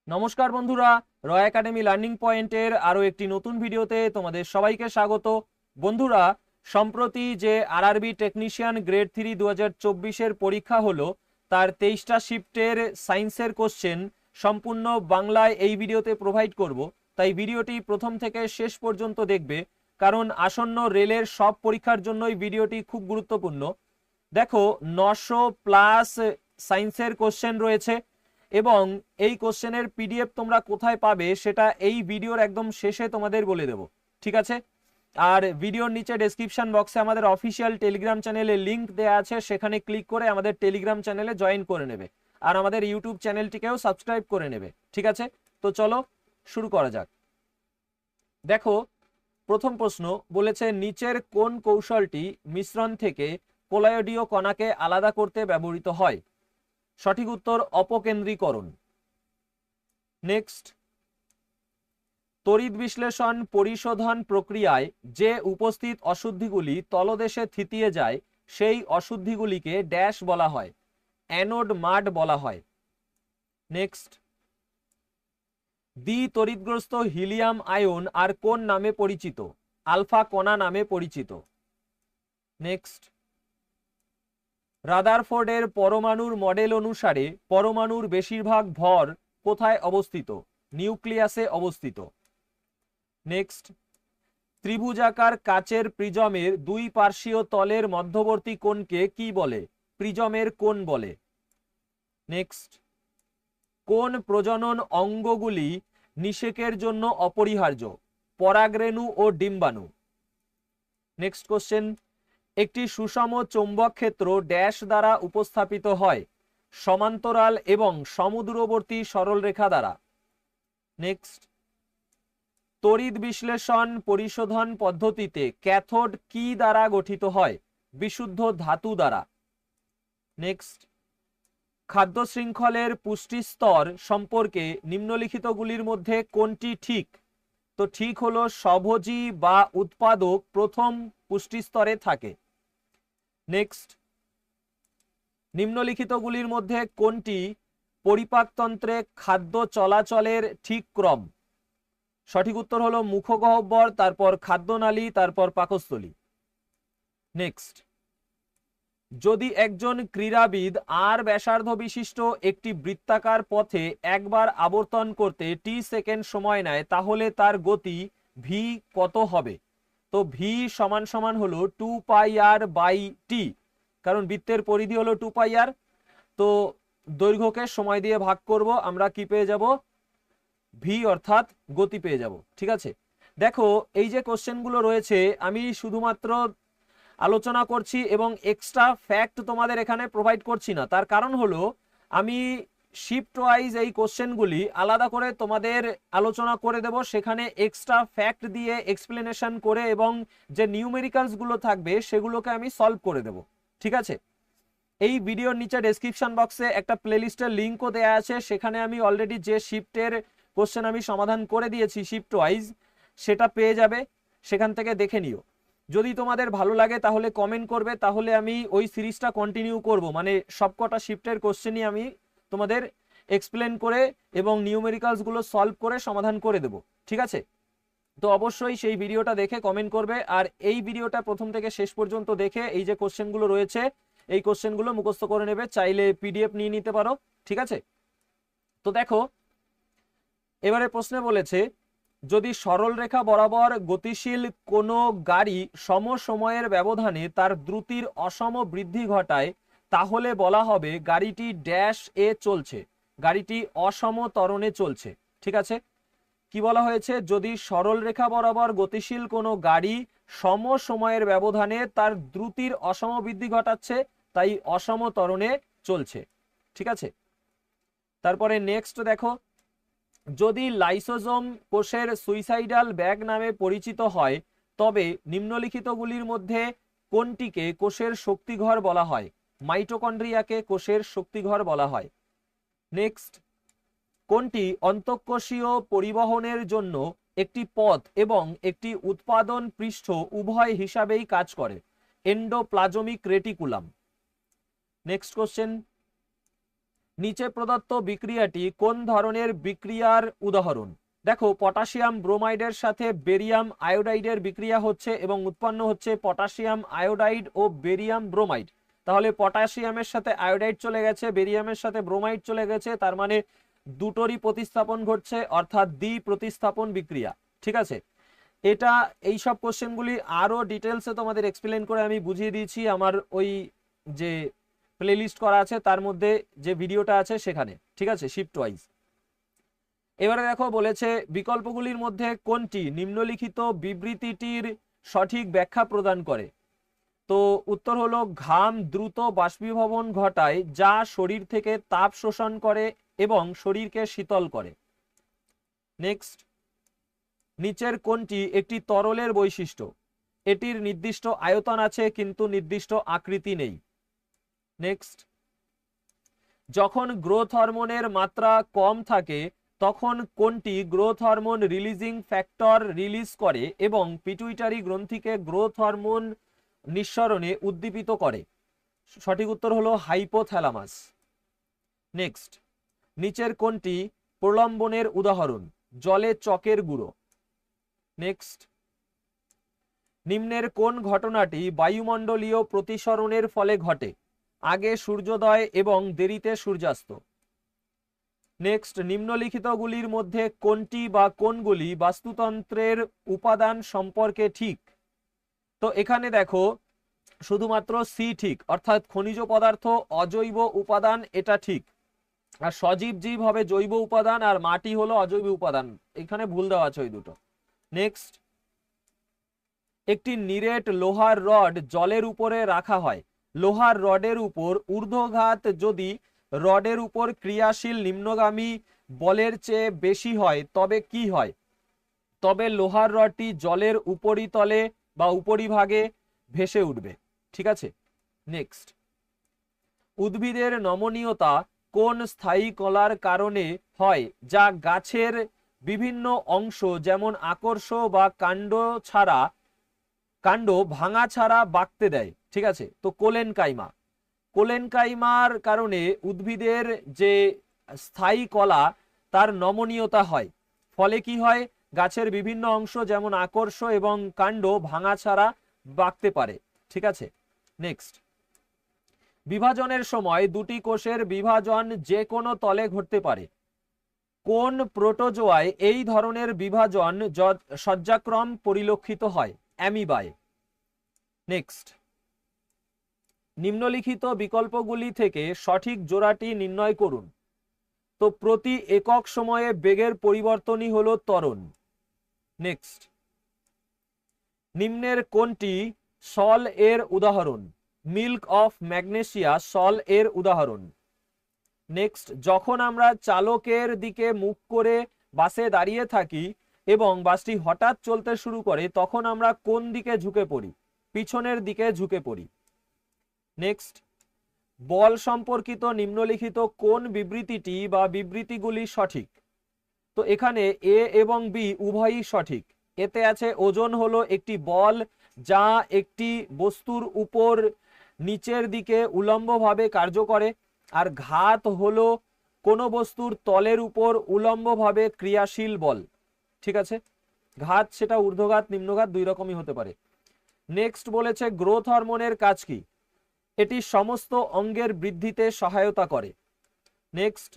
নমস্কার বন্ধুরা, রয় academy learning পয়েন্টের আরও একটি নতুন ভিডিওতে তোমাদের সবাইকে স্বাগত। বন্ধুরা, সম্প্রতি যে আরআরবি টেকনিশিয়ান গ্রেড 3 2024-এর পরীক্ষা হলো, তার 23টা শিফটের সায়েন্সের কোশ্চেন সম্পূর্ণ বাংলায় এই ভিডিওতে প্রোভাইড করব। তাই ভিডিওটি প্রথম থেকে শেষ পর্যন্ত দেখবে, কারণ আসন্ন রেলের সব পরীক্ষার জন্যই ভিডিওটি খুব গুরুত্বপূর্ণ। দেখো, 900+ সায়েন্সের কোশ্চেন রয়েছে এবং এই কোশ্চেনের পিডিএফ তোমরা কোথায় পাবে সেটা এই ভিডিওর একদম শেষে তোমাদের বলে দেব, ঠিক আছে? আর ভিডিওর নিচে ডেসক্রিপশন বক্সে আমাদের অফিসিয়াল টেলিগ্রাম চ্যানেলের লিংক দেওয়া আছে, সেখানে ক্লিক করে আমাদের টেলিগ্রাম চ্যানেলে জয়েন করে নেবে আর আমাদের ইউটিউব চ্যানেলটিকেও সাবস্ক্রাইব করে নেবে, ঠিক আছে? তো চলো শুরু করা যাক। দেখো, প্রথম প্রশ্ন বলেছে, নিচের কোন কৌশলটি মিশ্রণ থেকে কোলয়েডীয় কণাকে আলাদা করতে ব্যবহৃত হয়? সঠিক উত্তর অপকেন্দ্রীকরণ। নেক্সট, তড়িৎ বিশ্লেষণ পরিশোধন প্রক্রিয়ায় যে উপস্থিত অশুদ্ধিগুলি তলদেশে থিতিয়ে যায় সেই অশুদ্ধিগুলিকে ড্যাশ বলা হয়? অ্যানোড মাড বলা হয়। নেক্সট, দ্বিতড়িৎগ্রস্ত হিলিয়াম আয়ন আর কোন নামে পরিচিত? আলফা কণা নামে পরিচিত। নেক্সট, রাদারফোর্ডের পরমাণুর মডেল অনুসারে পরমাণুর বেশিরভাগ ভর কোথায় অবস্থিত? নিউক্লিয়াসে অবস্থিত। নেক্সট, ত্রিভুজাকার কাচের প্রিজমের দুই পার্শ্বীয় তলের মধ্যবর্তী কোণকে কি বলে? প্রিজমের কোণ বলে। নেক্সট, কোন প্রজনন অঙ্গগুলি নিষেকের জন্য অপরিহার্য? পরাগরেণু ও ডিম্বাণু। নেক্সট কোশ্চেন, একটি সুষম চৌম্বক ক্ষেত্র ড্যাশ দ্বারা উপস্থাপিত হয়? সমান্তরাল এবং সমদূরবর্তী সরলরেখা দ্বারা। নেক্সট, তড়িৎ বিশ্লেষণ পরিশোধন পদ্ধতিতে ক্যাথোড কি দ্বারা গঠিত হয়? বিশুদ্ধ ধাতু দ্বারা। নেক্সট, খাদ্য শৃঙ্খলের পুষ্টি স্তর সম্পর্কে নিম্নলিখিতগুলির মধ্যে কোনটি ঠিক? তো ঠিক হলো স্বভোজী বা উৎপাদক প্রথম পুষ্টি স্তরে থাকে। নেক্সট, নিম্নলিখিতগুলির মধ্যে কোনটি পরিপাকতন্ত্রে খাদ্য চলাচলের ঠিক ক্রম? সঠিক উত্তর হলো মুখগহ্বর, তারপর খাদ্যনালী, তারপর পাকস্থলী। নেক্সট, যদি একজন ক্রীড়াবিদ আর ব্যাসার্ধ বিশিষ্ট একটি বৃত্তাকার পথে একবার আবর্তন করতে টি সেকেন্ড সময় নেয়, তাহলে তার গতি ভি কত হবে? তো ভি সমান সমান হলো 2πr/t, কারণ বৃত্তের পরিধি হলো 2πr। তো দৈর্ঘ্যকে সময় দিয়ে ভাগ করব, আমরা কি পেয়ে যাব? ভি অর্থাৎ গতি পেয়ে যাব, ঠিক আছে? দেখো, এই যে কোশ্চেনগুলো রয়েছে আমি শুধুমাত্র আলোচনা করছি এবং এক্সট্রা ফ্যাক্ট তোমাদের এখানে প্রোভাইড করছি না। তার কারণ হলো আমি শিফট ওয়াইজ এই কোশ্চেনগুলি আলাদা করে তোমাদের আলোচনা করে দেব, সেখানে এক্সট্রা ফ্যাক্ট দিয়ে এক্সপ্লেনেশন করে এবং যে নিউমেরিক্যালসগুলো থাকবে সেগুলোকে আমি সলভ করে দেব, ঠিক আছে? এই ভিডিওর নিচে ডেসক্রিপশন বক্সে একটা প্লেলিস্টের লিঙ্কও দেওয়া আছে, সেখানে আমি অলরেডি যে শিফটের কোশ্চেন আমি সমাধান করে দিয়েছি শিফট ওয়াইজ, সেটা পেয়ে যাবে, সেখান থেকে দেখে নিও। যদি তোমাদের ভালো লাগে তাহলে কমেন্ট করবে, তাহলে আমি ওই সিরিজটা কন্টিনিউ করব, মানে সবকটা শিফটের কোশ্চেনই আমি তোমাদের এক্সপ্লেন করে এবং নিউমেরিক্যালসগুলো সলভ করে সমাধান করে দেব, ঠিক আছে? তো অবশ্যই সেই ভিডিওটা দেখে কমেন্ট করবে, আর এই ভিডিওটা প্রথম থেকে শেষ পর্যন্ত দেখে এই যে কোশ্চেনগুলো রয়েছে এই কোশ্চেনগুলো মুখস্থ করে নেবে, চাইলে পিডিএফ নিয়ে নিতে পারো, ঠিক আছে? তো দেখো, এবারে প্রশ্নে বলেছে, যদি সরল রেখা বরাবর গতিশীল কোনো গাড়ি সম সময়ের ব্যবধানে তার দ্রুতির অসম বৃদ্ধি ঘটায়, তাহলে বলা হবে গাড়িটি ড্যাশ এ চলছে, গাড়িটি অসম ত্বরণে চলছে, ঠিক আছে? কি বলা হয়েছে? যদি সরল রেখা বরাবর গতিশীল কোনো গাড়ি সম সময়ের ব্যবধানে তার দ্রুতির অসম বৃদ্ধি ঘটাচ্ছে, তাই অসম ত্বরণে চলছে, ঠিক আছে? তারপরে নেক্সট দেখো, যদি লাইসোজোম কোষের সুইসাইডাল ব্যাগ নামে পরিচিত হয়, তবে নিম্নলিখিতগুলির মধ্যে কোনটিকে কোষের শক্তিঘর বলা হয়? মাইটোকন্ড্রিয়াকে কোষের শক্তিঘর বলা হয়। নেক্সট, কোনটি অন্তঃকোষীয় পরিবহনের জন্য একটি পথ এবং একটি উৎপাদন পৃষ্ঠ উভয় হিসাবেই কাজ করে? Endoplasmic reticulum. নেক্সট কোশ্চেন, নিচে প্রদত্ত বিক্রিয়াটি কোন ধরনের বিক্রিয়ার উদাহরণ? দেখো, পটাশিয়াম ব্রোমাইডের সাথে বেরিয়াম আয়োডাইডের বিক্রিয়া হচ্ছে এবং উৎপন্ন হচ্ছে পটাশিয়াম আয়োডাইড ও বেরিয়াম ব্রোমাইড। তাহলে পটাশিয়ামের সাথে আয়োডাইড চলে গেছে, বেরিয়ামের সাথে ব্রোমাইড চলে গেছে, তার মানে দুটোরই প্রতিস্থাপন ঘটছে, অর্থাৎ দ্বি প্রতিস্থাপন বিক্রিয়া। ঠিক আছে, এটা এই সব কোশ্চেনগুলি আরো ডিটেলসে তোমাদের এক্সপ্লেন করে আমি বুঝিয়ে দিয়েছি আমার ওই যে প্লেলিস্ট করা আছে তার মধ্যে, যে ভিডিওটা আছে সেখানে। ঠিক আছে, শিফট ওয়াইজ। এবারে দেখো, বলেছে বিকল্পগুলির মধ্যে কোনটি নিম্নলিখিত বিবৃতিটির সঠিক ব্যাখ্যা প্রদান করে? তো উত্তর হলো ঘাম দ্রুত বাষ্পীভবন ঘটায়, যা শরীর থেকে তাপ শোষণ করে এবং শরীরকে শীতল করে। নেক্সট, নিচের কোনটি একটি তরলের বৈশিষ্ট্য? এটির নির্দিষ্ট আয়তন আছে কিন্তু নির্দিষ্ট আকৃতি নেই। নেক্সট, যখন গ্রোথ হরমোনের মাত্রা কম থাকে তখন কোনটি growth hormone releasing factor release করে এবং পিটুইটারি গ্রন্থিকে গ্রোথ হরমোন নিঃসরণে উদ্দীপিত করে? সঠিক উত্তর হলো হাইপোথ্যালামাস। নেক্সট, নিচের কোনটি প্রলম্বনের উদাহরণ? জলে চকের গুঁড়ো। নেক্সট, নিম্নের কোন ঘটনাটি বায়ুমণ্ডলীয় প্রতিসরণের ফলে ঘটে? আগে সূর্যোদয় এবং দেরিতে সূর্যাস্ত। নেক্সট, নিম্নলিখিতগুলির মধ্যে কোনটি বা কোনগুলি বাস্তুতন্ত্রের উপাদান সম্পর্কে ঠিক? তো এখানে দেখো, শুধুমাত্র সি ঠিক, অর্থাৎ খনিজ পদার্থ অজৈব উপাদান, এটা ঠিক। আর সজীব জীব হবে জৈব উপাদান, আর মাটি হলো অজৈব উপাদান, এখানে ভুল দেওয়া আছে ওই দুটো। নেক্সট, একটি নিরেট লোহার রড জলের উপরে রাখা হয়, লোহার রডের উপর ঊর্ধ্বঘাত যদি রডের উপর ক্রিয়াশীল নিম্নগামী বলের চেয়ে বেশি হয় তবে কি হয়? তবে লোহার রডটি জলের উপরিতলে বা উপরিভাগে ভেসে উঠবে। ঠিক আছে। নেক্সট, উদ্ভিদের নমনীয়তা কোন স্থায়ী কলার কারণে হয় যা গাছের বিভিন্ন অংশ যেমন আকর্ষ বা কাণ্ড ভাঙা ছাড়া বাঁকতে দেয়? ঠিক আছে, তো কোলেনকাইমা। কোলেনকাইমার কারণে উদ্ভিদের যে স্থায়ী কলা তার নমনীয়তা হয়, ফলে কি হয়? গাছের বিভিন্ন অংশ যেমন আকর্ষ এবং কাণ্ড ভাঙা ছাড়া বাঁকতে পারে। ঠিক আছে। নেক্সট, বিভাজনের সময় দুটি কোষের বিভাজন যে কোনো তলে ঘটতে পারে। কোন প্রোটোজোয়ায় এই ধরনের বিভাজন সজ্জাক্রম পরিলক্ষিত হয়? অ্যামিবায়। নেক্সট, নিম্নলিখিত বিকল্পগুলি থেকে সঠিক জোড়াটি নির্ণয় করুন। তো প্রতি একক সময়ে বেগের পরিবর্তনই হলো ত্বরণ। নেক্সট, নিম্নের কোনটি সল এর উদাহরণ? মিল্ক অফ ম্যাগনেসিয়া সল এর উদাহরণ। নেক্সট, যখন আমরা চালকের দিকে মুখ করে বাসে দাঁড়িয়ে থাকি এবং বাসটি হঠাৎ চলতে শুরু করে তখন আমরা কোন দিকে ঝুঁকে পড়ি? পিছনের দিকে ঝুঁকে পড়ি। নেক্সট, বল সম্পর্কিত নিম্নলিখিত কোন বিবৃতিটি বা বিবৃতিগুলি সঠিক? তো এখানে এ এবং বি উভয়ই সঠিক। এতে আছে ওজন হলো একটি বল যা একটি বস্তুর উপর নিচের দিকে উলম্বভাবে কার্য করে, আর ঘাত হলো কোনো বস্তুর তলের উপর উলম্বভাবে ক্রিয়াশীল বল। ঠিক আছে, ঘাত সেটা ঊর্ধ্বঘাত নিম্নঘাত দুই রকমই হতে পারে। নেক্সট বলেছে গ্রোথ হরমোনের কাজ কি? এটি সমস্ত অঙ্গের বৃদ্ধিতে সহায়তা করে। নেক্সট,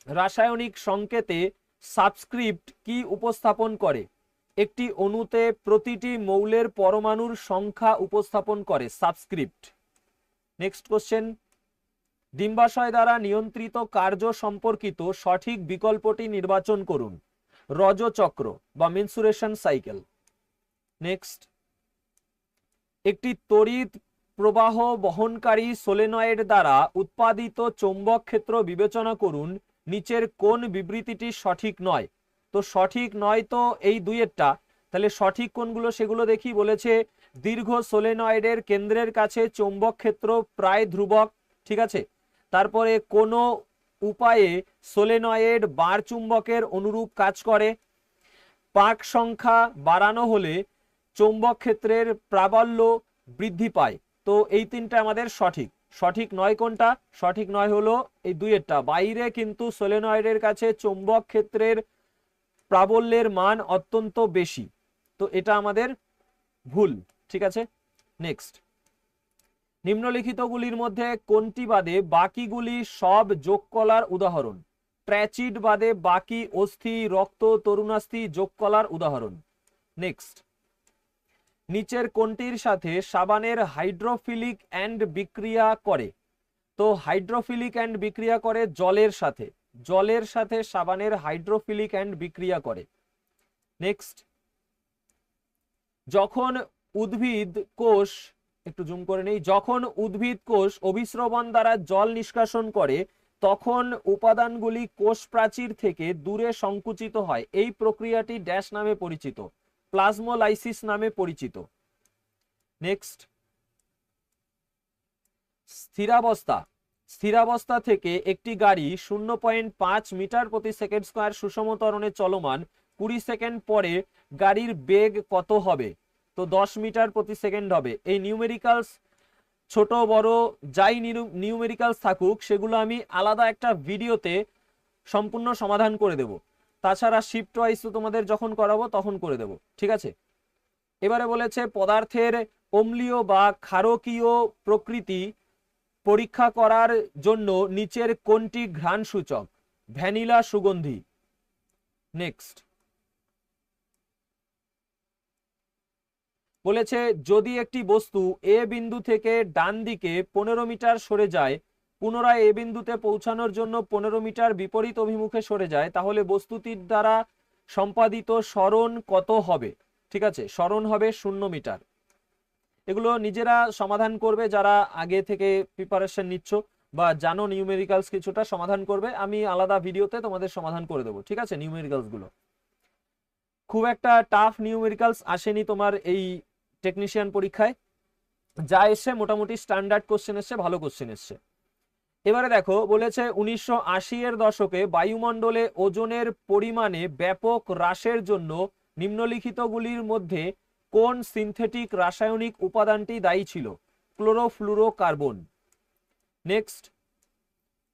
রাসায়নিক সংকেতে সাবস্ক্রিপ্ট কি উপস্থাপন করে? একটি অণুতে প্রতিটি মৌলের পরমাণুর সংখ্যা উপস্থাপন করে সাবস্ক্রিপ্ট। নেক্সট কোশ্চেন, ডিম্বাশয় দ্বারা নিয়ন্ত্রিত কার্য সম্পর্কিত সঠিক বিকল্পটি নির্বাচন করুন। রজচক্র বা মেনসুরেশন সাইকেল। নেক্সট, একটি তড়িৎ প্রবাহ বহনকারী সোলেনয়েড দ্বারা উৎপাদিত চৌম্বক ক্ষেত্র বিবেচনা করুন। নিচের কোন বিবৃতিটি সঠিক নয়? তো সঠিক নয় তো এই দুইয়েরটা, তাহলে সঠিক কোনগুলো সেগুলো দেখি। বলেছে দীর্ঘ সোলেনয়েডের কেন্দ্রের কাছে চৌম্বক ক্ষেত্র প্রায় ধ্রুবক। ঠিক আছে, তারপরে কোনো উপায়ে সোলেনয়েড বার চুম্বকের অনুরূপ কাজ করে। পাক সংখ্যা বাড়ানো হলে চৌম্বক ক্ষেত্রের প্রাবল্য বৃদ্ধি পায়। তো এই তিনটা আমাদের সঠিক। সঠিক নয় কোনটা? সঠিক নয় হলো এই দুইয়েরটা। বাইরে কিন্তু সলিনয়েডের কাছে চৌম্বক ক্ষেত্রের প্রাবল্যের মান অত্যন্ত বেশি, তো এটা আমাদের ভুল। ঠিক আছে, নেক্সট। নিম্নলিখিতগুলির মধ্যে কোনটি বাদে বাকিগুলি সব যোগ কলার উদাহরণ? ট্র্যাচিড বাদে বাকি অস্থি, রক্ত, তরুণাস্থি যোগ কলার উদাহরণ। নেক্সট। নিচের কোনটির সাথে সাবানের হাইড্রোফিলিক অ্যান্ড বিক্রিয়া করে? তো হাইড্রোফিলিক অ্যান্ড বিক্রিয়া করে জলের সাথে, জলের সাথে সাবানের হাইড্রোফিলিক অ্যান্ড বিক্রিয়া করে। নেক্সট। যখন উদ্ভিদ কোষ, একটু জুম করে নেই, যখন উদ্ভিদ কোষ অভিস্রবণ দ্বারা জল নিষ্কাশন করে তখন উপাদানগুলি কোষ প্রাচীর থেকে দূরে সংকুচিত হয়। এই প্রক্রিয়াটি ড্যাশ নামে পরিচিত, প্লাজমোলাইসিস নামে পরিচিত। নেক্সট। স্থিরাবস্থা, স্থিরাবস্থা থেকে একটি গাড়ি 0.5 মিটার প্রতি সেকেন্ড স্কয়ার সুষম ত্বরণে চলমান, 20 সেকেন্ড পরে গাড়ির বেগ কত হবে? তো 10 মিটার প্রতি সেকেন্ড হবে। এই নিউমেরিক্যালস ছোট বড় যাই নিউমেরিক্যালস থাকুক সেগুলো আমি আলাদা একটা ভিডিওতে সম্পূর্ণ সমাধান করে দেব। তাছাড়া শিফট ওয়াইজ তো তোমাদের যখন করাবো তখন করে দেব। ঠিক আছে, এবারে বলেছে পদার্থের অম্লীয় বা ক্ষারকীয় প্রকৃতি পরীক্ষা করার জন্য নিচের কোনটি ঘ্রাণ সূচক? ভ্যানিলা সুগন্ধি। নেক্সট। বলেছে যদি একটি বস্তু এ বিন্দু থেকে ডান দিকে 15 মিটার সরে যায়, পুনরায় এ বিন্দুতে পৌঁছানোর জন্য 15 মিটার বিপরীত অভিমুখে সরে যায়, তাহলে বস্তুটির দ্বারা সম্পাদিত সরণ কত হবে? ঠিক আছে, সরণ হবে 0 মিটার। এগুলো নিজেরা সমাধান করবে যারা আগে থেকে প্রিপারেশন নিচ্ছ বা জানো নিউমেরিক্যালস কিছুটা, সমাধান করবে। আমি আলাদা ভিডিওতে তোমাদের সমাধান করে দেবো। ঠিক আছে, নিউমেরিক্যালস গুলো খুব একটা টাফ নিউমেরিক্যালস আসেনি তোমার এই টেকনিশিয়ান পরীক্ষায়, যা এসছে মোটামুটি স্ট্যান্ডার্ড কোশ্চেন এসছে, ভালো কোশ্চেন এসছে। এবারে দেখো বলেছে 1980 এর দশকে বায়ুমণ্ডলে ওজনের পরিমাণে ব্যাপক হ্রাসের জন্য নিম্নলিখিতগুলির মধ্যে কোন সিনথেটিক রাসায়নিক উপাদানটি দায়ী ছিল? ক্লোরোফ্লুরোকার্বন। নেক্সট।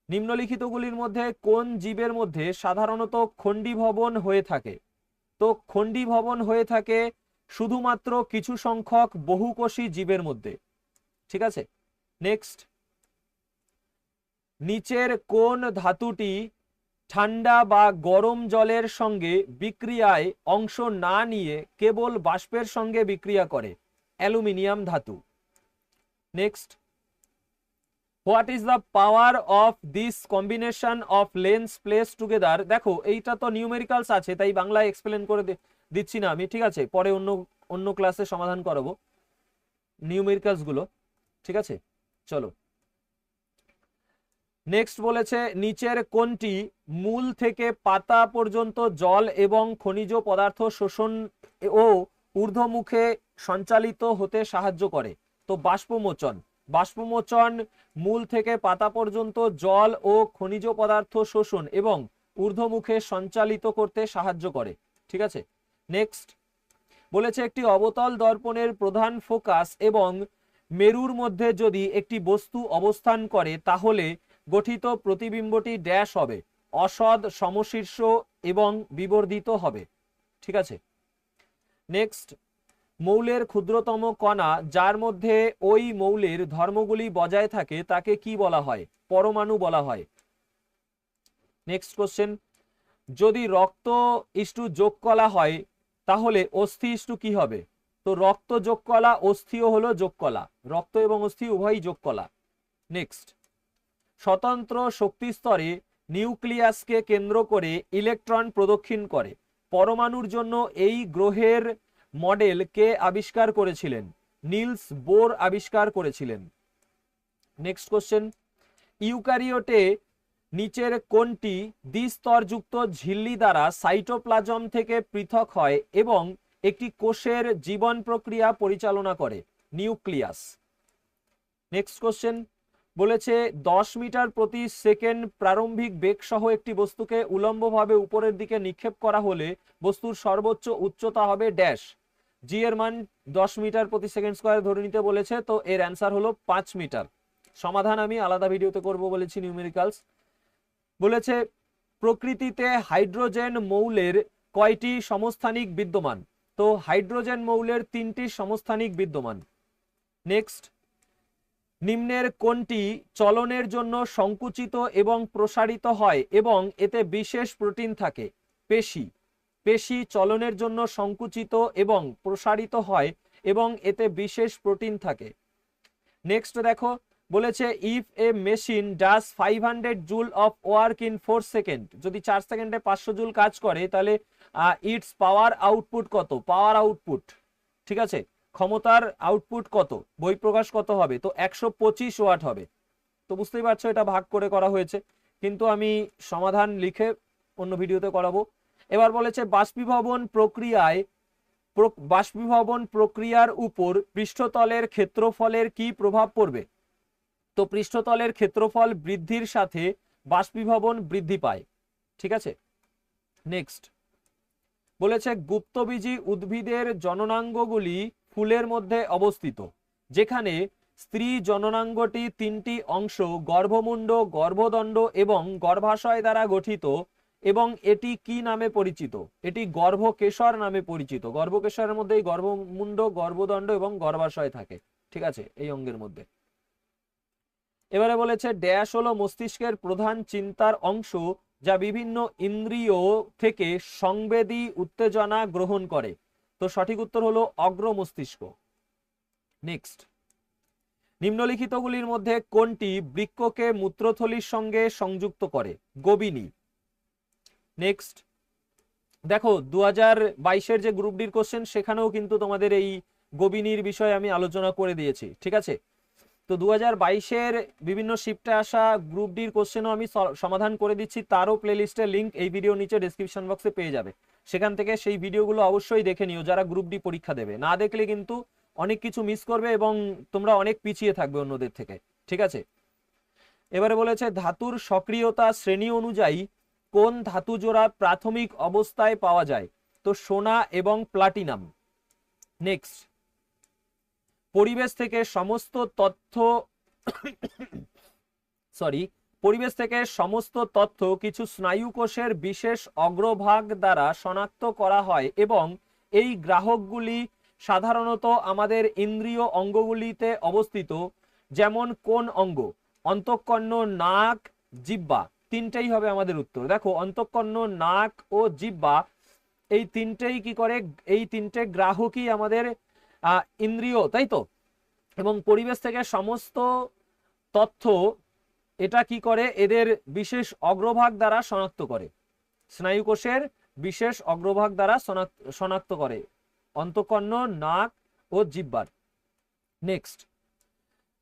নিম্নলিখিতগুলির মধ্যে কোন জীবের মধ্যে সাধারণত খণ্ডীভবন হয়ে থাকে? তো খণ্ডীভবন হয়ে থাকে শুধুমাত্র কিছু সংখ্যক বহুকোষী জীবের মধ্যে। ঠিক আছে, নেক্সট। নিচের কোন ধাতুটি ঠান্ডা বা গরম জলের সঙ্গে বিক্রিয়ায় অংশ না নিয়ে কেবল বাষ্পের সঙ্গে বিক্রিয়া করে? অ্যালুমিনিয়াম ধাতু। Next. What is the power of this combination of lens place together? দেখো এইটা তো নিউমেরিক্যালস আছে তাই বাংলায় এক্সপ্লেন করে দিচ্ছি না আমি। ঠিক আছে, পরে অন্য ক্লাসে সমাধান করাবো নিউমেরিক্যালস গুলো। ঠিক আছে, চলো নেক্সট। বলেছে নিচের কোনটি মূল থেকে পাতা পর্যন্ত জল এবং খনিজ পদার্থ শোষণ ও ঊর্ধ্বমুখে সঞ্চালিত হতে সাহায্য করে? তো বাষ্পমোচন। বাষ্পমোচন মূল থেকে পাতা পর্যন্ত জল ও খনিজ পদার্থ শোষণ এবং ঊর্ধ্বমুখে সঞ্চালিত করতে সাহায্য করে। ঠিক আছে, নেক্সট। বলেছে একটি অবতল দর্পণের প্রধান ফোকাস এবং মেরুর মধ্যে যদি একটি বস্তু অবস্থান করে তাহলে গঠিত প্রতিবিম্বটি ড্যাশ হবে? অসৎ, সমশীর্ষ এবং বিবর্ধিত হবে। ঠিক আছে, নেক্সট। মৌলের ক্ষুদ্রতম কণা যার মধ্যে ওই মৌলের ধর্মগুলি বজায় থাকে তাকে কি বলা হয়? পরমাণু বলা হয়। Next question. যদি রক্ত ইস্টু যোগ কলা হয় তাহলে অস্থি ইস্টু কি হবে? তো রক্ত যোগ কলা, অস্থিও হলো যোগ কলা, রক্ত এবং অস্থি উভয়ই যোগ কলা। নেক্সট। স্বতন্ত্র শক্তি স্তরে নিউক্লিয়াসকে কেন্দ্র করে ইলেকট্রন প্রদক্ষিণ করে। পরমাণুর জন্য এই গ্রহের মডেল কে আবিষ্কার করেছিলেন? নিলস বোর আবিষ্কার করেছিলেন। Next question. ইউক্যারিওটে নিচের কোনটি দ্বিস্তরযুক্ত ঝিল্লি দ্বারা সাইটোপ্লাজম থেকে পৃথক হয় এবং একটি কোষের জীবন প্রক্রিয়া পরিচালনা করে? নিউক্লিয়াস। Next question. বলেছে 10 মিটার প্রতি সেকেন্ড প্রারম্ভিক বেগ সহ একটি বস্তুকে উলম্বভাবে উপরের দিকে নিক্ষেপ করা হলে বস্তুর সর্বোচ্চ উচ্চতা হবে ড্যাশ। জি এর মান 10 মিটার প্রতি সেকেন্ড স্কয়ার ধরে নিতে বলেছে, তো এর অ্যান্সার হলো 5 মিটার। সমাধান আমি আলাদা ভিডিওতে করব বলেছি, নিউমেরিক্যালস। বলেছে প্রকৃতিতে হাইড্রোজেন মৌলের কয়টি সমস্থানিক বিদ্যমান? তো হাইড্রোজেন মৌলের 3টি সমস্থানিক বিদ্যমান। নেক্সট, নিম্নের কোনটি চলনের জন্য সংকুচিত এবং প্রসারিত হয় এবং এতে বিশেষ প্রোটিন থাকে? পেশি। পেশি চলনের জন্য সংকুচিত এবং প্রসারিত হয় এবং এতে বিশেষ প্রোটিন থাকে। নেক্সট দেখো, বলেছে if A machine does 500 joule of work in 4 second, যদি 4 সেকেন্ডে 500 জুল কাজ করে তাহলে ইটস পাওয়ার আউটপুট কত? পাওয়ার আউটপুট, ঠিক আছে, ক্ষমতার আউটপুট কত, বহিঃপ্রকাশ কত হবে? তো 125 ওয়াট হবে। তো বুঝতেই পারছো এটা ভাগ করে করা হয়েছে, কিন্তু আমি সমাধান লিখে অন্য ভিডিওতে করাবো। এবার বলেছে বাষ্পীভবন প্রক্রিয়ার উপর পৃষ্ঠতলের ক্ষেত্রফলের কি প্রভাব পড়বে? তো পৃষ্ঠতলের ক্ষেত্রফল বৃদ্ধির সাথে বাষ্পীভবন বৃদ্ধি পায়, ঠিক আছে। নেক্সট, বলেছে গুপ্তবীজী উদ্ভিদের জননাঙ্গগুলি ফুলের মধ্যে অবস্থিত, যেখানে স্ত্রী জননাঙ্গটি 3টি অংশ গর্ভমুণ্ড, গর্ভদণ্ড এবং গর্ভাশয় দ্বারা গঠিত এবং এটি কি নামে পরিচিত? এটি গর্ভকেশর নামে পরিচিত। গর্ভকেশরের মধ্যেই গর্ভমুণ্ড, গর্ভদণ্ড এবং গর্ভাশয় থাকে, ঠিক আছে, এই অঙ্গের মধ্যে। এবারে বলেছে ড্যাশ হলো মস্তিষ্কের প্রধান চিন্তার অংশ যা বিভিন্ন ইন্দ্রিয় থেকে সংবেদী উত্তেজনা গ্রহণ করে। তো সঠিক উত্তর হলো অগ্র মস্তিষ্ক। নেক্সট, নিম্নলিখিতগুলির মধ্যে কোনটি বৃক্ককে মূত্রথলির সঙ্গে সংযুক্ত করে? গোবিনী। নেক্সট, দেখো 2022-এর যে গ্রুপ ডির কোশ্চেন সেখানেও কিন্তু তোমাদের এই গোবিনীর বিষয়ে আমি আলোচনা করে দিয়েছি, ঠিক আছে। তো 2022-এর বিভিন্ন শিফটে আসা গ্রুপ ডির কোশ্চেনও আমি সমাধান করে দিচ্ছি, তারও প্লেলিস্টের লিঙ্ক এই ভিডিও নিচে ডেসক্রিপশন বক্সে পেয়ে যাবে। সেখান থেকে সেই ভিডিওগুলো অবশ্যই দেখে নিও যারা গ্রুপ ডি পরীক্ষা দেবে। না দেখলে কিন্তু অনেক কিছু মিস করবে এবং তোমরা অনেক পিছিয়ে থাকবে অন্যদের থেকে, ঠিক আছে। এবারে বলেছে ধাতুর সক্রিয়তা শ্রেণী অনুযায়ী কোন ধাতু জোড়া প্রাথমিক অবস্থায় পাওয়া যায়? তো সোনা এবং প্লাটিনাম। নেক্সট, পরিবেশ থেকে সমস্ত তথ্য কিছু স্নায়ু কোষের বিশেষ অগ্রভাগ দ্বারা শনাক্ত করা হয় এবং এই গ্রাহকগুলি সাধারণত আমাদের ইন্দ্রিয় অঙ্গগুলিতে অবস্থিত। যেমন কোন অঙ্গ? অন্তঃকর্ণ, নাক, জিহ্বা। 3টেই হবে আমাদের উত্তর। দেখো অন্তঃকর্ণ, নাক ও জিহ্বা এই 3টেই কি করে? এই 3টে গ্রাহকই আমাদের ইন্দ্রিয়, তাই তো। এবং পরিবেশ থেকে সমস্ত তথ্য এটা কি করে? এদের বিশেষ অগ্রভাগ দ্বারা শনাক্ত করে, স্নায়ু কোষের বিশেষ অগ্রভাগ দ্বারা শনাক্ত করে, অন্তঃকর্ণ, নাক ও জিহ্বার। নেক্সট,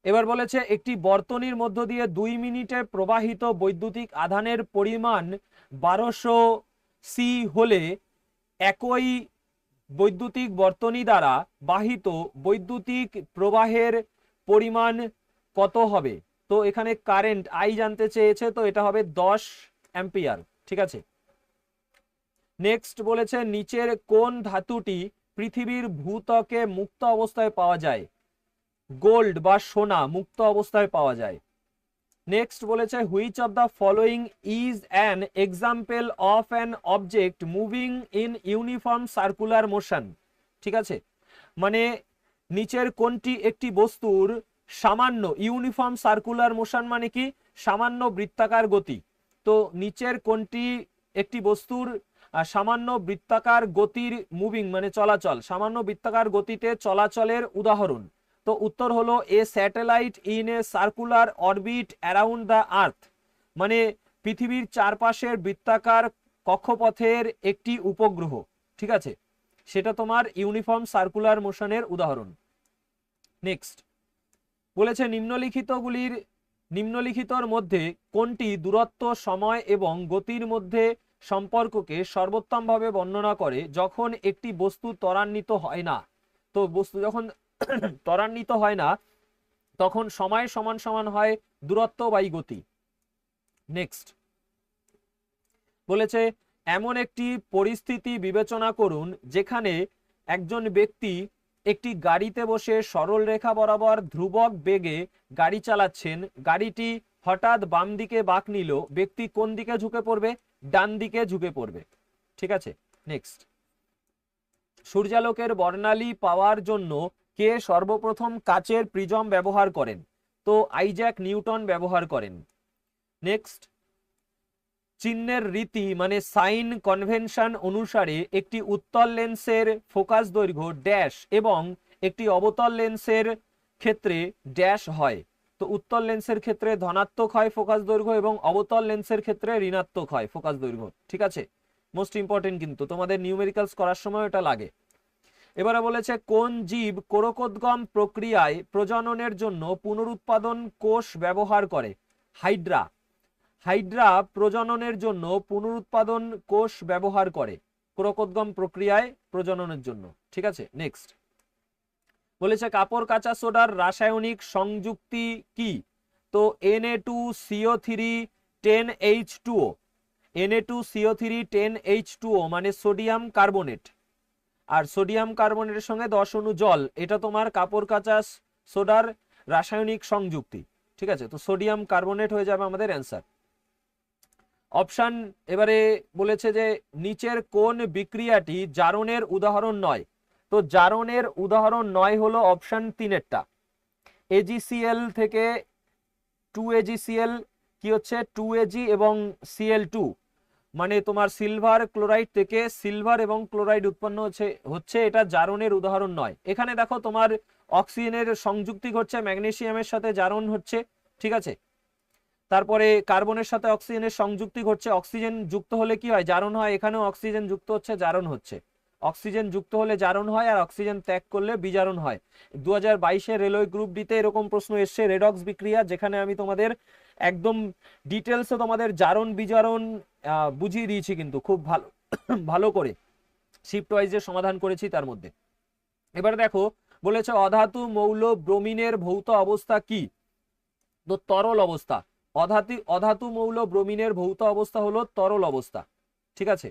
এবার বলেছে একটি বর্তনীর মধ্য দিয়ে 2 মিনিটে প্রবাহিত বৈদ্যুতিক আধানের পরিমাণ 1200 সি হলে একই বৈদ্যুতিক বর্তনী দ্বারা বাহিত বৈদ্যুতিক প্রবাহের পরিমাণ কত হবে? তো এখানে কারেন্ট আই জানতে চেয়েছে, তো এটা হবে 10 অ্যাম্পিয়ার, ঠিক আছে। নেক্সট বলেছে নিচের কোন ধাতুটি পৃথিবীর ভূত্বকে মুক্ত অবস্থায় পাওয়া যায়? গোল্ড বা সোনা মুক্ত অবস্থায় পাওয়া যায়। নেক্সট বলেছে which of the following is an example of an object moving in uniform circular motion, ঠিক আছে। মানে নিচের কোনটি একটি বস্তুর সামান্য ইউনিফর্ম সার্কুলার মোশন মানে কি? সামান্য বৃত্তাকার গতি। তো নিচের কোনটি একটি বস্তুর সামান্য বৃত্তাকার গতির মুভিং মানে চলাচল, সামান্য বৃত্তাকার গতিতে চলাচলের উদাহরণ? তো উত্তর হলো a satellite in a circular orbit around the earth, মানে পৃথিবীর চারপাশের বৃত্তাকার কক্ষপথের একটি উপগ্রহ, ঠিক আছে, সেটা তোমার ইউনিফর্ম সার্কুলার মোশনের উদাহরণ। নেক্সট বলেছে নিম্নলিখিতর মধ্যে কোনটি দূরত্ব, সময় এবং গতির মধ্যে সম্পর্ককে সর্বোত্তমভাবে বর্ণনা করে যখন একটি বস্তু ত্বরান্বিত হয় না? তো বস্তু যখন ত্বরান্বিত হয় না তখন সময় সমান সমান হয় দূরত্ব বাই গতি। নেক্সট বলেছে এমন একটি পরিস্থিতি বিবেচনা করুন যেখানে একজন ব্যক্তি একটি গাড়িতে বসে সরল রেখা বরাবর ধ্রুবক বেগে গাড়ি চালাচ্ছেন, গাড়িটি হঠাৎ বাম দিকে বাঁক নিল, ব্যক্তি কোন দিকে ঝুঁকে পড়বে? ডান দিকে ঝুঁকে পড়বে। ঠিক আছে, নেক্সট। সূর্যালোকের বর্ণালী পাওয়ার জন্য কে সর্বপ্রথম কাচের প্রিজম ব্যবহার করেন? তো আইজ্যাক নিউটন ব্যবহার করেন। নেক্সট, চিহ্নের রীতি মানে সাইন কনভেনশন অনুসারে একটি উত্তল লেন্সের ফোকাস দৈর্ঘ্য ড্যাশ এবং একটি অবতল লেন্সের ক্ষেত্রে ড্যাশ হয়। তো উত্তল লেন্সের ক্ষেত্রে ধনাত্মক হয় ফোকাস দৈর্ঘ্য এবং অবতল লেন্সের ক্ষেত্রে ঋণাত্মক হয় ফোকাস দৈর্ঘ্য। ঠিক আছে, মোস্ট ইম্পর্টেন্ট, কিন্তু তোমাদের নিউমেরিক্যালস করার সময় এটা লাগে। এবারে বলেছে কোন জীব কোরকোদ্গম প্রক্রিয়ায় প্রজননের জন্য পুনরুৎপাদন কোষ ব্যবহার করে? হাইড্রা। হাইড্রা প্রজননের জন্য পুনরুৎপাদন কোষ ব্যবহার করে কোরকোদ্গম প্রক্রিয়ায় প্রজননের জন্য। ঠিক আছে, নেক্সট। বলেছে কাপড় কাঁচা সোডার রাসায়নিক সংযুক্তি কি? তো Na2CO3 10H2O। Na2CO3 10H2O মানে সোডিয়াম কার্বনেট, আর সোডিয়াম কার্বনেটের সঙ্গে 10 অণু জল, এটা তোমার কাপড় কাঁচা সোডার রাসায়নিক সংযুক্তি। ঠিক আছে, তো সোডিয়াম কার্বনেট হয়ে যাবে আমাদের অ্যান্সার। অপশন এবারে বলেছে যে নিচের কোন বিক্রিয়াটি জারণের উদাহরণ নয়? তো জারণের উদাহরণ নয় হলো অপশন 3-এরটা। AgCl থেকে 2AgCl কি হচ্ছে? 2Ag এবং Cl2 মানে তোমার সিলভার ক্লোরাইড থেকে সিলভার এবং ক্লোরাইড উৎপন্ন হচ্ছে, এটা জারণের উদাহরণ নয়। এখানে দেখো তোমার অক্সিজেনের সংযুক্তি ঘটছে, ম্যাগনেসিয়ামের সাথে জারণ হচ্ছে। ঠিক আছে, তারপরে কার্বনের সাথে অক্সিজেনের সংযুক্তি ঘটছে, অক্সিজেন যুক্ত হলে কি হয়? জারণ হয়। এখানেও অক্সিজেন যুক্ত হচ্ছে, জারণ হচ্ছে। অক্সিজেন যুক্ত হলে জারণ হয়, আর অক্সিজেন ত্যাগ করলে বিজারণ হয়। 2022-এ রেলওয়ে গ্রুপ ডিতে এরকম প্রশ্ন এসছে, রেডক্স বিক্রিয়া, যেখানে আমি তোমাদের একদম ডিটেলসে তোমাদের জারণ বিজারণ বুঝিয়ে দিয়েছি, কিন্তু খুব ভালো ভালো করে শিফট ওয়াইজে সমাধান করেছি তার মধ্যে। এবার দেখো বলেছে অধাতু মৌল ব্রোমিনের ভৌত অবস্থা কি? তো তরল অবস্থা। অধাতু মৌল ব্রোমিনের ভৌত অবস্থা হলো তরল অবস্থা। ঠিক আছে,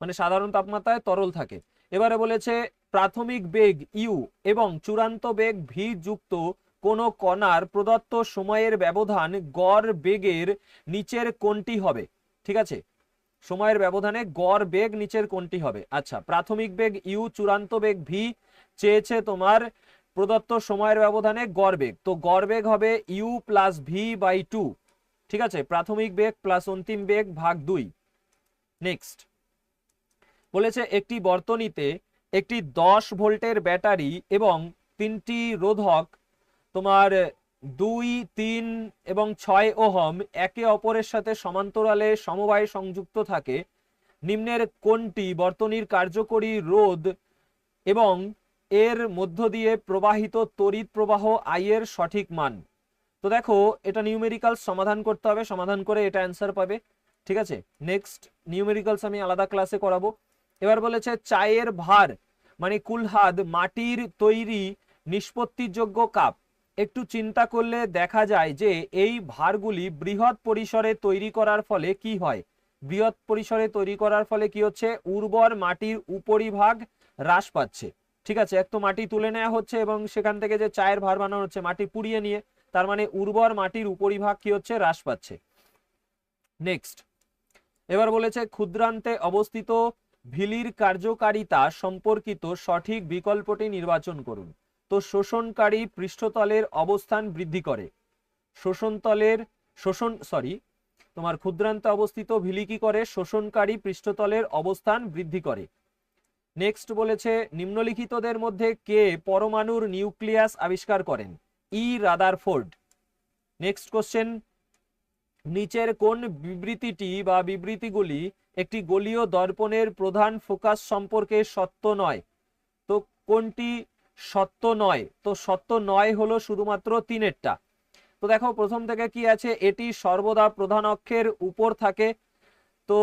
মানে সাধারণ তাপমাত্রায় তরল থাকে। এবারে বলেছে প্রাথমিক বেগ ইউ এবং চূড়ান্ত বেগ ভি যুক্ত কোন কণার প্রদত্ত সময়ের ব্যবধান গড় বেগের নিচের কোনটি হবে? ঠিক আছে, সময়ের ব্যবধানে গড় বেগ নিচের কোনটি হবে? আচ্ছা, প্রাথমিক বেগ ইউ, চূড়ান্ত বেগ ভি, চেয়েছে তোমার প্রদত্ত সময়ের ব্যবধানে গড় বেগ। তো গড় বেগ হবে ইউ প্লাস ভি বাই 2। ঠিক আছে, প্রাথমিক বেগ প্লাস অন্তিম বেগ ভাগ 2। নেক্সট বলেছে একটি বর্তনীতে একটি 10 ভোল্টের ব্যাটারি এবং 3টি রোধক তোমার 2, 3 এবং 6 ওহম একে অপরের সাথে সমান্তরালে সমবায়ে সংযুক্ত থাকে। নিম্নের কোনটি বর্তনীর কার্যকরী রোধ এবং এর মধ্য দিয়ে প্রবাহিত তড়িৎ প্রবাহ আই এর সঠিক মান? তো দেখো এটা নিউমেরিক্যালস সমাধান করতে হবে, সমাধান করে এটা অ্যান্সার পাবে। ঠিক আছে, নেক্সট নিউমেরিক্যালস আমি আলাদা ক্লাসে করাবো। এবার বলেছে চায়ের ভার মানে কুলহাদ মাটির তৈরি নিষ্পত্তিযোগ্য কাপ। একটু চিন্তা করলে দেখা যায় যে এই ভারগুলি বৃহৎ পরিসরে তৈরি করার ফলে কি হয়? বৃহৎ পরিসরে তৈরি করার ফলে কি হচ্ছে? উর্বর মাটির উপরিভাগ হ্রাস পাচ্ছে। ঠিক আছে, এক তো মাটি তুলে নেওয়া হচ্ছে এবং সেখান থেকে যে চায়ের ভার বানানো হচ্ছে মাটি পুড়িয়ে নিয়ে, তার মানে উর্বর মাটির উপরিভাগ কি হচ্ছে? হ্রাস পাচ্ছে। নেক্সট এবার বলেছে ক্ষুদ্রান্তে অবস্থিত ভিলির কার্যকারিতা সম্পর্কিত সঠিক বিকল্পটি নির্বাচন করুন। তো শোষণকারী পৃষ্ঠতলের অবস্থান বৃদ্ধি করে। তোমার ক্ষুদ্রান্তে অবস্থিত ভিলি কি করে? শোষণকারী পৃষ্ঠতলের অবস্থান বৃদ্ধি করে। নেক্সট বলেছে নিম্নলিখিতদের মধ্যে কে পরমাণুর নিউক্লিয়াস আবিষ্কার করেন? ই রাদারফোর্ড। নেক্সট কোশ্চেন, নিচের কোন বিবৃতিটি বা বিবৃতিগুলি একটি গোলীয় দর্পণের প্রধান ফোকাস সম্পর্কে সত্য নয়? তো কোনটি সত্য নয়? তো সত্য নয় হলো শুধুমাত্র 3-এরটা। তো দেখো প্রথম থেকে কি আছে? এটি সর্বদা প্রধান অক্ষের উপর থাকে। তো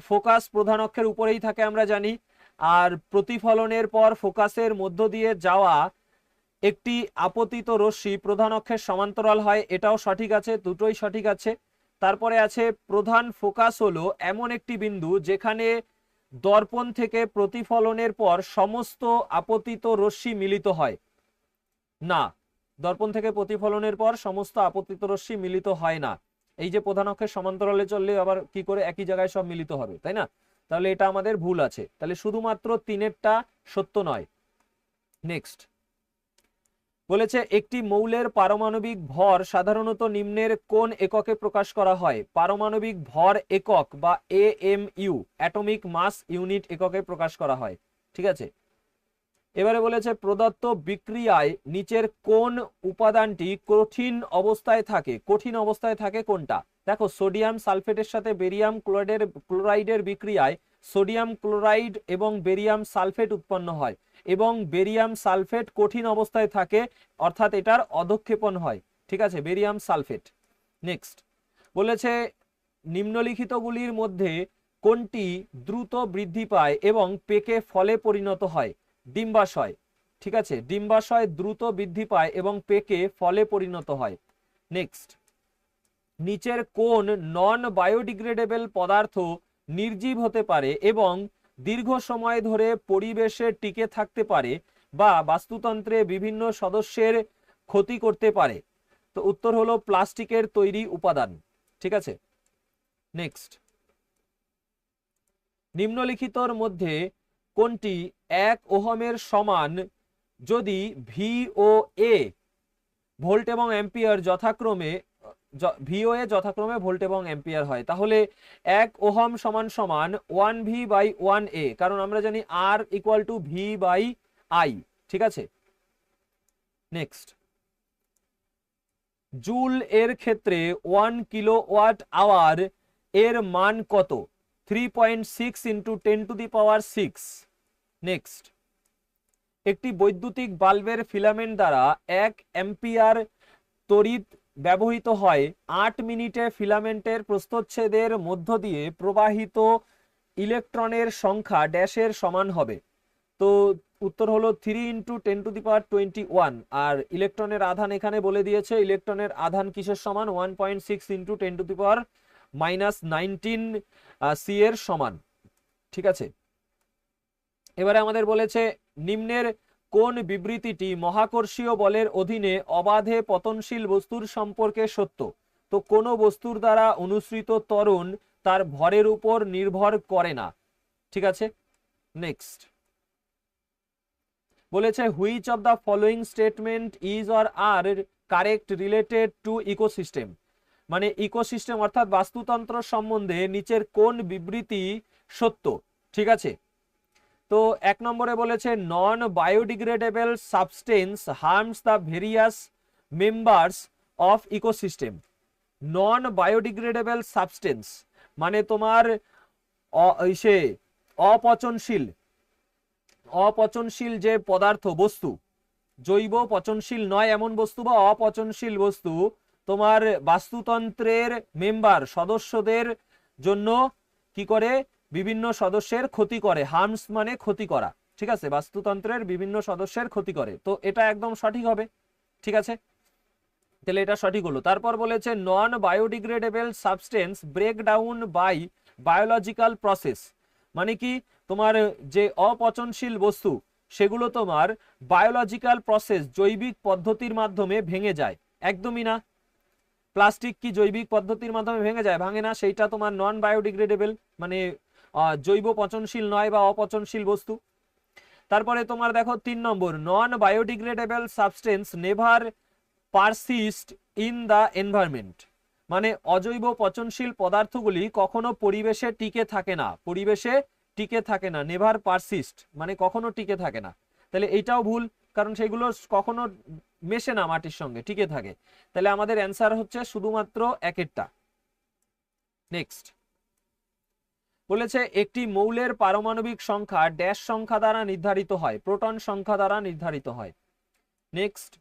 ফোকাস প্রধান অক্ষের উপরেই থাকে আমরা জানি। আর প্রতিফলনের পর ফোকাসের মধ্য দিয়ে যাওয়া একটি আপতিত রশ্মি প্রধান অক্ষের সমান্তরাল হয়, এটাও সঠিক আছে, দুটোই সঠিক আছে। তারপরে আছে প্রধান ফোকাস হলো এমন একটি বিন্দু যেখানে দর্পণ থেকে প্রতিফলনের পর সমস্ত আপতিত রশ্মি মিলিত হয়? না, দর্পণ থেকে প্রতিফলনের পর সমস্ত আপতিত রশ্মি মিলিত হয় না। এই যে প্রধান অক্ষের সমান্তরালে চললে আবার কি করে একই জায়গায় সব মিলিত হবে, তাই না? তাহলে এটা আমাদের ভুল আছে, তাহলে শুধুমাত্র তিনেরটা সত্য নয়। নেক্সট বলেছে একটি মৌলের পারমাণবিক ভর সাধারণত নিম্নের কোন এককে প্রকাশ করা হয়? পারমাণবিক ভর একক বা AMU, অ্যাটমিক মাস ইউনিট এককে প্রকাশ করা হয়। ঠিক আছে, এবারে বলেছে প্রদত্ত বিক্রিয়ায় নিচের কোন উপাদানটি কঠিন অবস্থায় থাকে? কঠিন অবস্থায় থাকে কোনটা? দেখো, সোডিয়াম সালফেটের সাথে বেরিয়াম ক্লোরাইডের বিক্রিয়ায় সোডিয়াম ক্লোরাইড এবং বেরিয়াম সালফেট উৎপন্ন হয় এবং বেরিয়াম সালফেট কঠিন অবস্থায় থাকে, অর্থাৎ এটার অধঃক্ষেপণ হয়। ঠিক আছে, বেরিয়াম সালফেট। নেক্সট বলেছে নিম্নলিখিতগুলির মধ্যে কোনটি দ্রুত বৃদ্ধি পায় এবং পেকে ফলে পরিণত হয়? ডিম্বাশয়। ঠিক আছে, ডিম্বাশয় দ্রুত বৃদ্ধি পায় এবং পেকে ফলে পরিণত হয়। নেক্সট নিচের কোন নন বায়োডিগ্রেডেবল পদার্থ নির্জীব হতে পারে এবং দীর্ঘ সময় ধরে পরিবেশে টিকে থাকতে পারে বা বাস্তুতন্ত্রে বিভিন্ন সদস্যের ক্ষতি করতে পারে? তো উত্তর হলো প্লাস্টিকের তৈরি উপাদান। ঠিক আছে, নেক্সট নিম্নলিখিতর মধ্যে কোনটি 1 ওহমের সমান যদি ভি ও এ ভোল্ট এবং অ্যাম্পিয়ার যথাক্রমে ভিওএ যথাক্রমে ভোল্ট এবং অ্যাম্পিয়ার হয়? তাহলে 1 ওহম সমান সমান 1V/1A, কারণ আমরা জানি R = V/I। ঠিক আছে, নেক্সট জুল এর ক্ষেত্রে 1 কিলোওয়াট আওয়ার এর মান কত? 3.6 × 10⁶। নেক্সট একটি বৈদ্যুতিক বাল্বের ফিলামেন্ট দ্বারা 1 অ্যাম্পিয়ার তড়িৎ ব্যবহৃত হয় 8 মিনিটে ফিলামেন্টের প্রস্থচ্ছেদের মধ্য দিয়ে প্রবাহিত ইলেকট্রনের সংখ্যা ড্যাশের সমান হবে? তো উত্তর হলো 3 × 10⁻21। আর ইলেকট্রনের আধান এখানে বলে দিয়েছে, ইলেকট্রনের আধান কিসের সমান? 1.6 × 10⁻19 C এর সমান। ঠিক আছে, এবারে আমাদের বলেছে নিম্নের কোন বিবৃতিটি মহাকর্ষীয় বলের অধীনে অবাধে পতনশীল বস্তুর সম্পর্কে সত্য? তো কোনো বস্তুর দ্বারা অনুসৃত ত্বরণ তার ভরের উপর নির্ভর করে না। ঠিক আছে, নেক্সট বলেছে which of the following statement is or are correct related to ecosystem? মানে ইকোসিস্টেম অর্থাৎ বাস্তুতন্ত্র সম্বন্ধে নিচের কোন বিবৃতি সত্য? ঠিক আছে, তো 1 নম্বরে বলেছে non biodegradable substance harms the various members of ecosystem. Non biodegradable substance মানে তোমার অপচনশীল যে পদার্থ বস্তু, জৈব পচনশীল নয় এমন বস্তু বা অপচনশীল বস্তু তোমার বাস্তুতন্ত্রের মেম্বার সদস্যদের জন্য কি করে? বিভিন্ন সদস্যের ক্ষতি করে। হার্মস মানে ক্ষতি করা। ঠিক আছে, বাস্তুতন্ত্রের বিভিন্ন সদস্যের ক্ষতি করে, তো এটা একদম সঠিক হবে। ঠিক আছে, তাহলে এটা সঠিক হলো। তারপর বলেছে non biodegradable substance break down by biological process, মানে কি তোমার যে অপচনশীল বস্তু সেগুলো তোমার বায়োলজিক্যাল প্রসেস জৈবিক পদ্ধতির মাধ্যমে ভেঙে যায়? একদমই না। প্লাস্টিক কি জৈবিক পদ্ধতির মাধ্যমে ভেঙে যায়? ভাঙে না, সেইটা তোমার নন বায়োডিগ্রেডেবল মানে জৈব পচনশীল নয় বা অপচনশীল বস্তু। তারপরে তোমার দেখো 3 নম্বর non biodegradable substance never persist in the environment, মানে অজৈব পচনশীল পদার্থগুলি কখনো পরিবেশে টিকে থাকে না। পরিবেশে টিকে থাকে না, নেভার পারসিস্ট মানে কখনো টিকে থাকে না। তাহলে এইটাও ভুল, কারণ সেগুলো কখনো মেশে না মাটির সঙ্গে, টিকে থাকে। তাহলে আমাদের অ্যান্সার হচ্ছে শুধুমাত্র একেরটা। নেক্সট বলেছে একটি মৌলের পারমাণবিক সংখ্যা ড্যাশ সংখ্যা দ্বারা নির্ধারিত হয়? প্রোটন সংখ্যা দ্বারা নির্ধারিত হয়। নেক্সট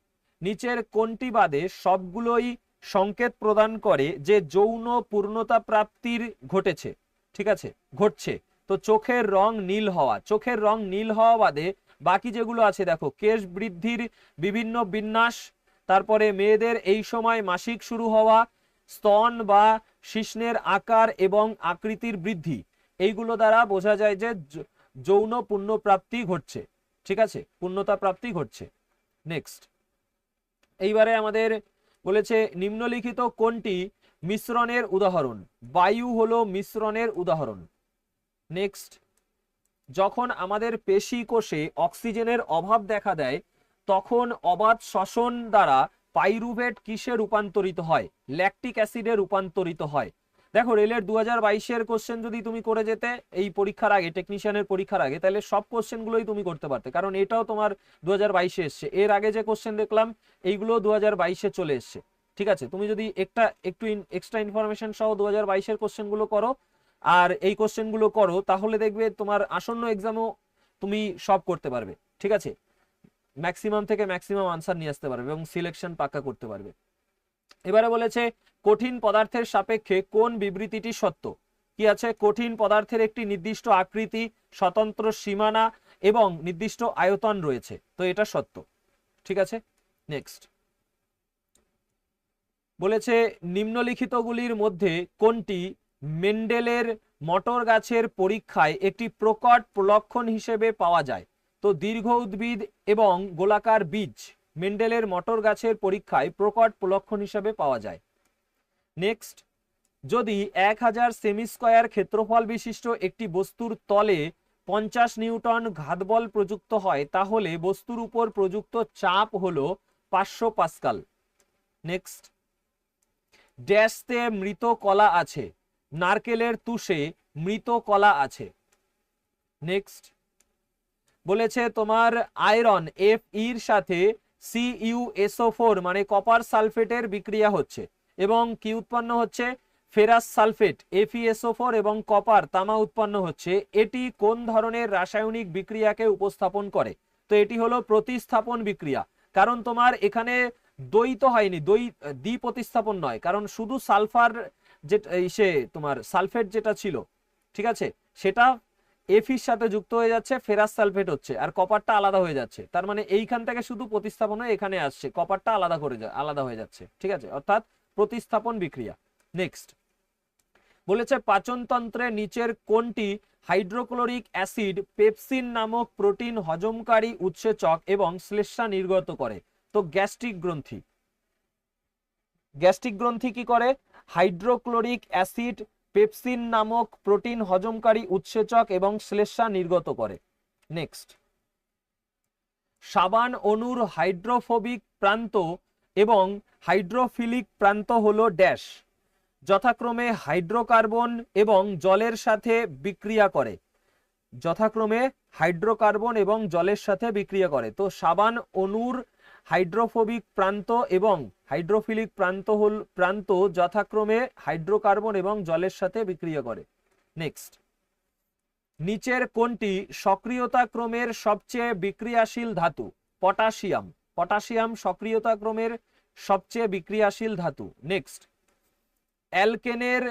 নিচের কোনটি বাদে সবগুলোই সংকেত প্রদান করে যে যৌন পূর্ণতা প্রাপ্তির ঘটেছে? ঠিক আছে, ঘটছে। তো চোখের রং নীল হওয়া, চোখের রং নীল হওয়া বাদে বাকি যেগুলো আছে দেখো, কেশ বৃদ্ধির বিভিন্ন বিন্যাস, তারপরে মেয়েদের এই সময় মাসিক শুরু হওয়া, স্তন বা শিশ্নের আকার এবং আকৃতির বৃদ্ধি, এইগুলো দ্বারা বোঝা যায় যে যৌন পুণ্যপ্রাপ্তি ঘটছে, ঠিক আছে, পুণ্যতা প্রাপ্তি ঘটছে। নেক্সট, এইবারে আমাদের বলেছে নিম্নলিখিত কোনটি মিশ্রণের উদাহরণ? বায়ু হলো মিশ্রণের উদাহরণ। নেক্সট, যখন আমাদের পেশি কোষে অক্সিজেনের অভাব দেখা দেয় তখন অবাধ শ্বসন দ্বারা পাইরুভেট কিসে রূপান্তরিত হয়? ল্যাকটিক অ্যাসিডে রূপান্তরিত হয়। দেখো রেলের 2022-এর কোশ্চেন যদি তুমি করে যেতে এই পরীক্ষার আগে, টেকনিশিয়ানের পরীক্ষার আগে, তাহলে সব কোশ্চেনগুলোই তুমি করতে পারতে, কারণ এটাও তোমার 2022-এ এসছে। এর আগে যে কোশ্চেন দেখলাম এইগুলো 2022-এ চলে এসছে, ঠিক আছে। তুমি যদি একটু এক্সট্রা ইনফরমেশন সহ 2022-এর কোশ্চেনগুলো করো আর এই কোশ্চেনগুলো করো, তাহলে দেখবে তোমার আসন্ন এক্সামও তুমি সব করতে পারবে, ঠিক আছে। ম্যাক্সিমাম থেকে ম্যাক্সিমাম আনসার নিয়ে আসতে পারবে এবং সিলেকশন পাক্কা করতে পারবে। এবারে বলেছে কঠিন পদার্থের সাপেক্ষে কোন বিবৃতিটি সত্য? কি আছে? কঠিন পদার্থের একটি নির্দিষ্ট আকৃতি, স্বতন্ত্র সীমানা এবং নির্দিষ্ট আয়তন রয়েছে, তো এটা সত্য, ঠিক আছে। নেক্সট, বলেছে নিম্নলিখিতগুলির মধ্যে কোনটি মেন্ডেলের মটর গাছের পরীক্ষায় একটি প্রকট লক্ষণ হিসেবে পাওয়া যায়? তো দীর্ঘ উদ্ভিদ এবং গোলাকার বীজ মেন্ডেলের মটর গাছের পরীক্ষায় প্রকট লক্ষণ হিসেবে পাওয়া যায়। নেক্সট, যদি 1000 সেমি স্কয়ার ক্ষেত্রফল বিশিষ্ট একটি বস্তুর তলে 50 নিউটন ঘাতবল প্রযুক্ত হয় তাহলে বস্তুর উপর প্রযুক্ত চাপ হলো 500 পাস্কাল। নেক্সট, ড্যাশতে মৃত কলা আছে, নারকেলের তুষে মৃত কলা আছে। নেক্সট, বলেছে তোমার আয়রন Fe-র সাথে CuSO4 মানে কপার সালফেটের বিক্রিয়া হচ্ছে এবং কি উৎপন্ন হচ্ছে? ফেরাস সালফেট FeSO4 এবং কপার তামা উৎপন্ন হচ্ছে। এটি কোন ধরনের রাসায়নিক বিক্রিয়াকে উপস্থাপন করে? তো এটি হলো প্রতিস্থাপন বিক্রিয়া, কারণ তোমার এখানে দ্বৈত হয়নি, দ্বি প্রতিস্থাপন নয়, কারণ শুধু সালফার যেটা সে তোমার সালফেট যেটা ছিল, ঠিক আছে, সেটা এফির সাথে যুক্ত হয়ে যাচ্ছে, ফেরাস সালফেট হচ্ছে, আর কপারটা আলাদা হয়ে যাচ্ছে। তার মানে এইখান থেকে শুধু প্রতিস্থাপন হয়ে এখানে আসছে, কপারটা আলাদা হয়ে যাচ্ছে, ঠিক আছে, অর্থাৎ প্রতিস্থাপন বিক্রিয়া। নেক্সট, বলেছে পাচনতন্ত্রে নিচের কোনটি হাইড্রোক্লোরিক অ্যাসিড পেপসিন নামক প্রোটিন হজমকারী উৎসেচক এবং শ্লেষ্মা নির্গত করে? তো গ্যাস্ট্রিক গ্রন্থি। গ্যাস্ট্রিক গ্রন্থি কি করে? হাইড্রোক্লোরিক অ্যাসিড পেপসিন নামক প্রোটিন হজমকারী উৎসেচক এবং শ্লেষ্মা নির্গত করে। নেক্সট, সাবান অণুর হাইড্রোফোবিক প্রান্ত এবং হাইড্রোফিলিক প্রান্ত হলো ড্যাশ, যথাক্রমে হাইড্রোকার্বন এবং জলের সাথে বিক্রিয়া করে, যথাক্রমে হাইড্রোকার্বন এবং জলের সাথে বিক্রিয়া করে। তো সাবান অণুর হাইড্রোফোবিক প্রান্ত এবং হাইড্রোফিলিক প্রান্ত যথাক্রমে হাইড্রোকার্বন এবং জলের সাথে বিক্রিয়া করে। নেক্সট, নিচের কোনটি সক্রিয়তা ক্রমের সবচেয়ে বিক্রিয়াশীল ধাতু? পটাশিয়াম। পটাশিয়াম সক্রিয়তা ক্রমের সবচেয়ে বিক্রিয়াশীল ধাতু। নেক্সট, অ্যালকেনের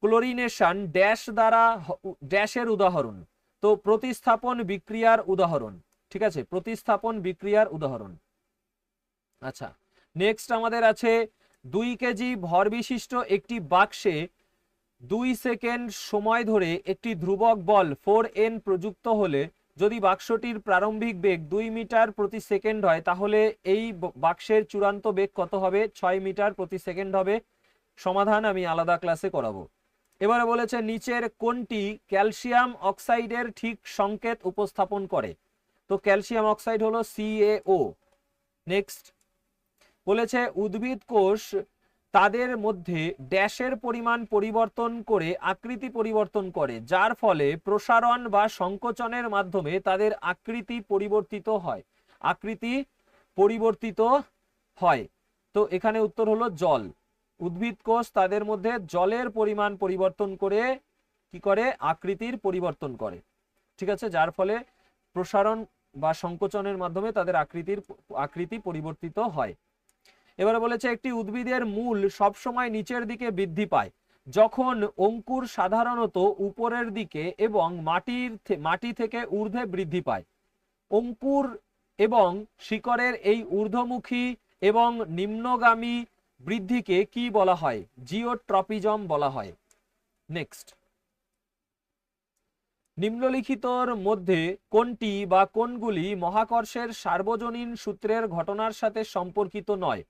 ক্লোরিনেশন ড্যাশ দ্বারা ড্যাশের উদাহরণ? তো প্রতিস্থাপন বিক্রিয়ার উদাহরণ, ঠিক আছে, প্রতিস্থাপন বিক্রিয়ার উদাহরণ। আচ্ছা, নেক্সট আমাদের আছে 2 কেজি ভর বিশিষ্ট একটি বাক্সে 2 সেকেন্ড সময় ধরে একটি ধ্রুবক বল 4n প্রযুক্ত হলে যদি বাক্সটির প্রারম্ভিক বেগ 2 মিটার প্রতি সেকেন্ড হয় তাহলে এই বাক্সের চূড়ান্ত বেগ কত হবে? 6 মিটার প্রতি সেকেন্ড হবে। সমাধান আমি আলাদা ক্লাসে করাবো। এবারে বলেছে নিচের কোনটি ক্যালসিয়াম অক্সাইডের ঠিক সংকেত উপস্থাপন করে? তো ক্যালসিয়াম অক্সাইড হলো CaO। নেক্সট, বলেছে উদ্ভিদ কোষ তাদের মধ্যে ড্যাশের পরিমাণ পরিবর্তন করে আকৃতি পরিবর্তন করে, যার ফলে প্রসারণ বা সংকোচনের মাধ্যমে তাদের আকৃতি পরিবর্তিত হয়। আকৃতি পরিবর্তিত হয়, তো এখানে উত্তর হলো জল। উদ্ভিদ কোষ তাদের মধ্যে জলের পরিমাণ পরিবর্তন করে কি করে? আকৃতির পরিবর্তন করে, ঠিক আছে, যার ফলে প্রসারণ বা সংকোচনের মাধ্যমে তাদের আকৃতি পরিবর্তিত হয়। এবারে বলেছে একটি উদ্ভিদের মূল সবসময় নিচের দিকে বৃদ্ধি পায় যখন অঙ্কুর সাধারণত উপরের দিকে এবং মাটি থেকে ঊর্ধ্বে বৃদ্ধি পায়। অঙ্কুর এবং শিকড়ের এই ঊর্ধ্বমুখী এবং নিম্নগামী বৃদ্ধিকে কি বলা হয়? জিওট্রপিজম বলা হয়। নেক্সট, নিম্নলিখিতর মধ্যে কোনটি বা কোনগুলি মহাকর্ষের সার্বজনীন সূত্রের ঘটনার সাথে সম্পর্কিত নয়?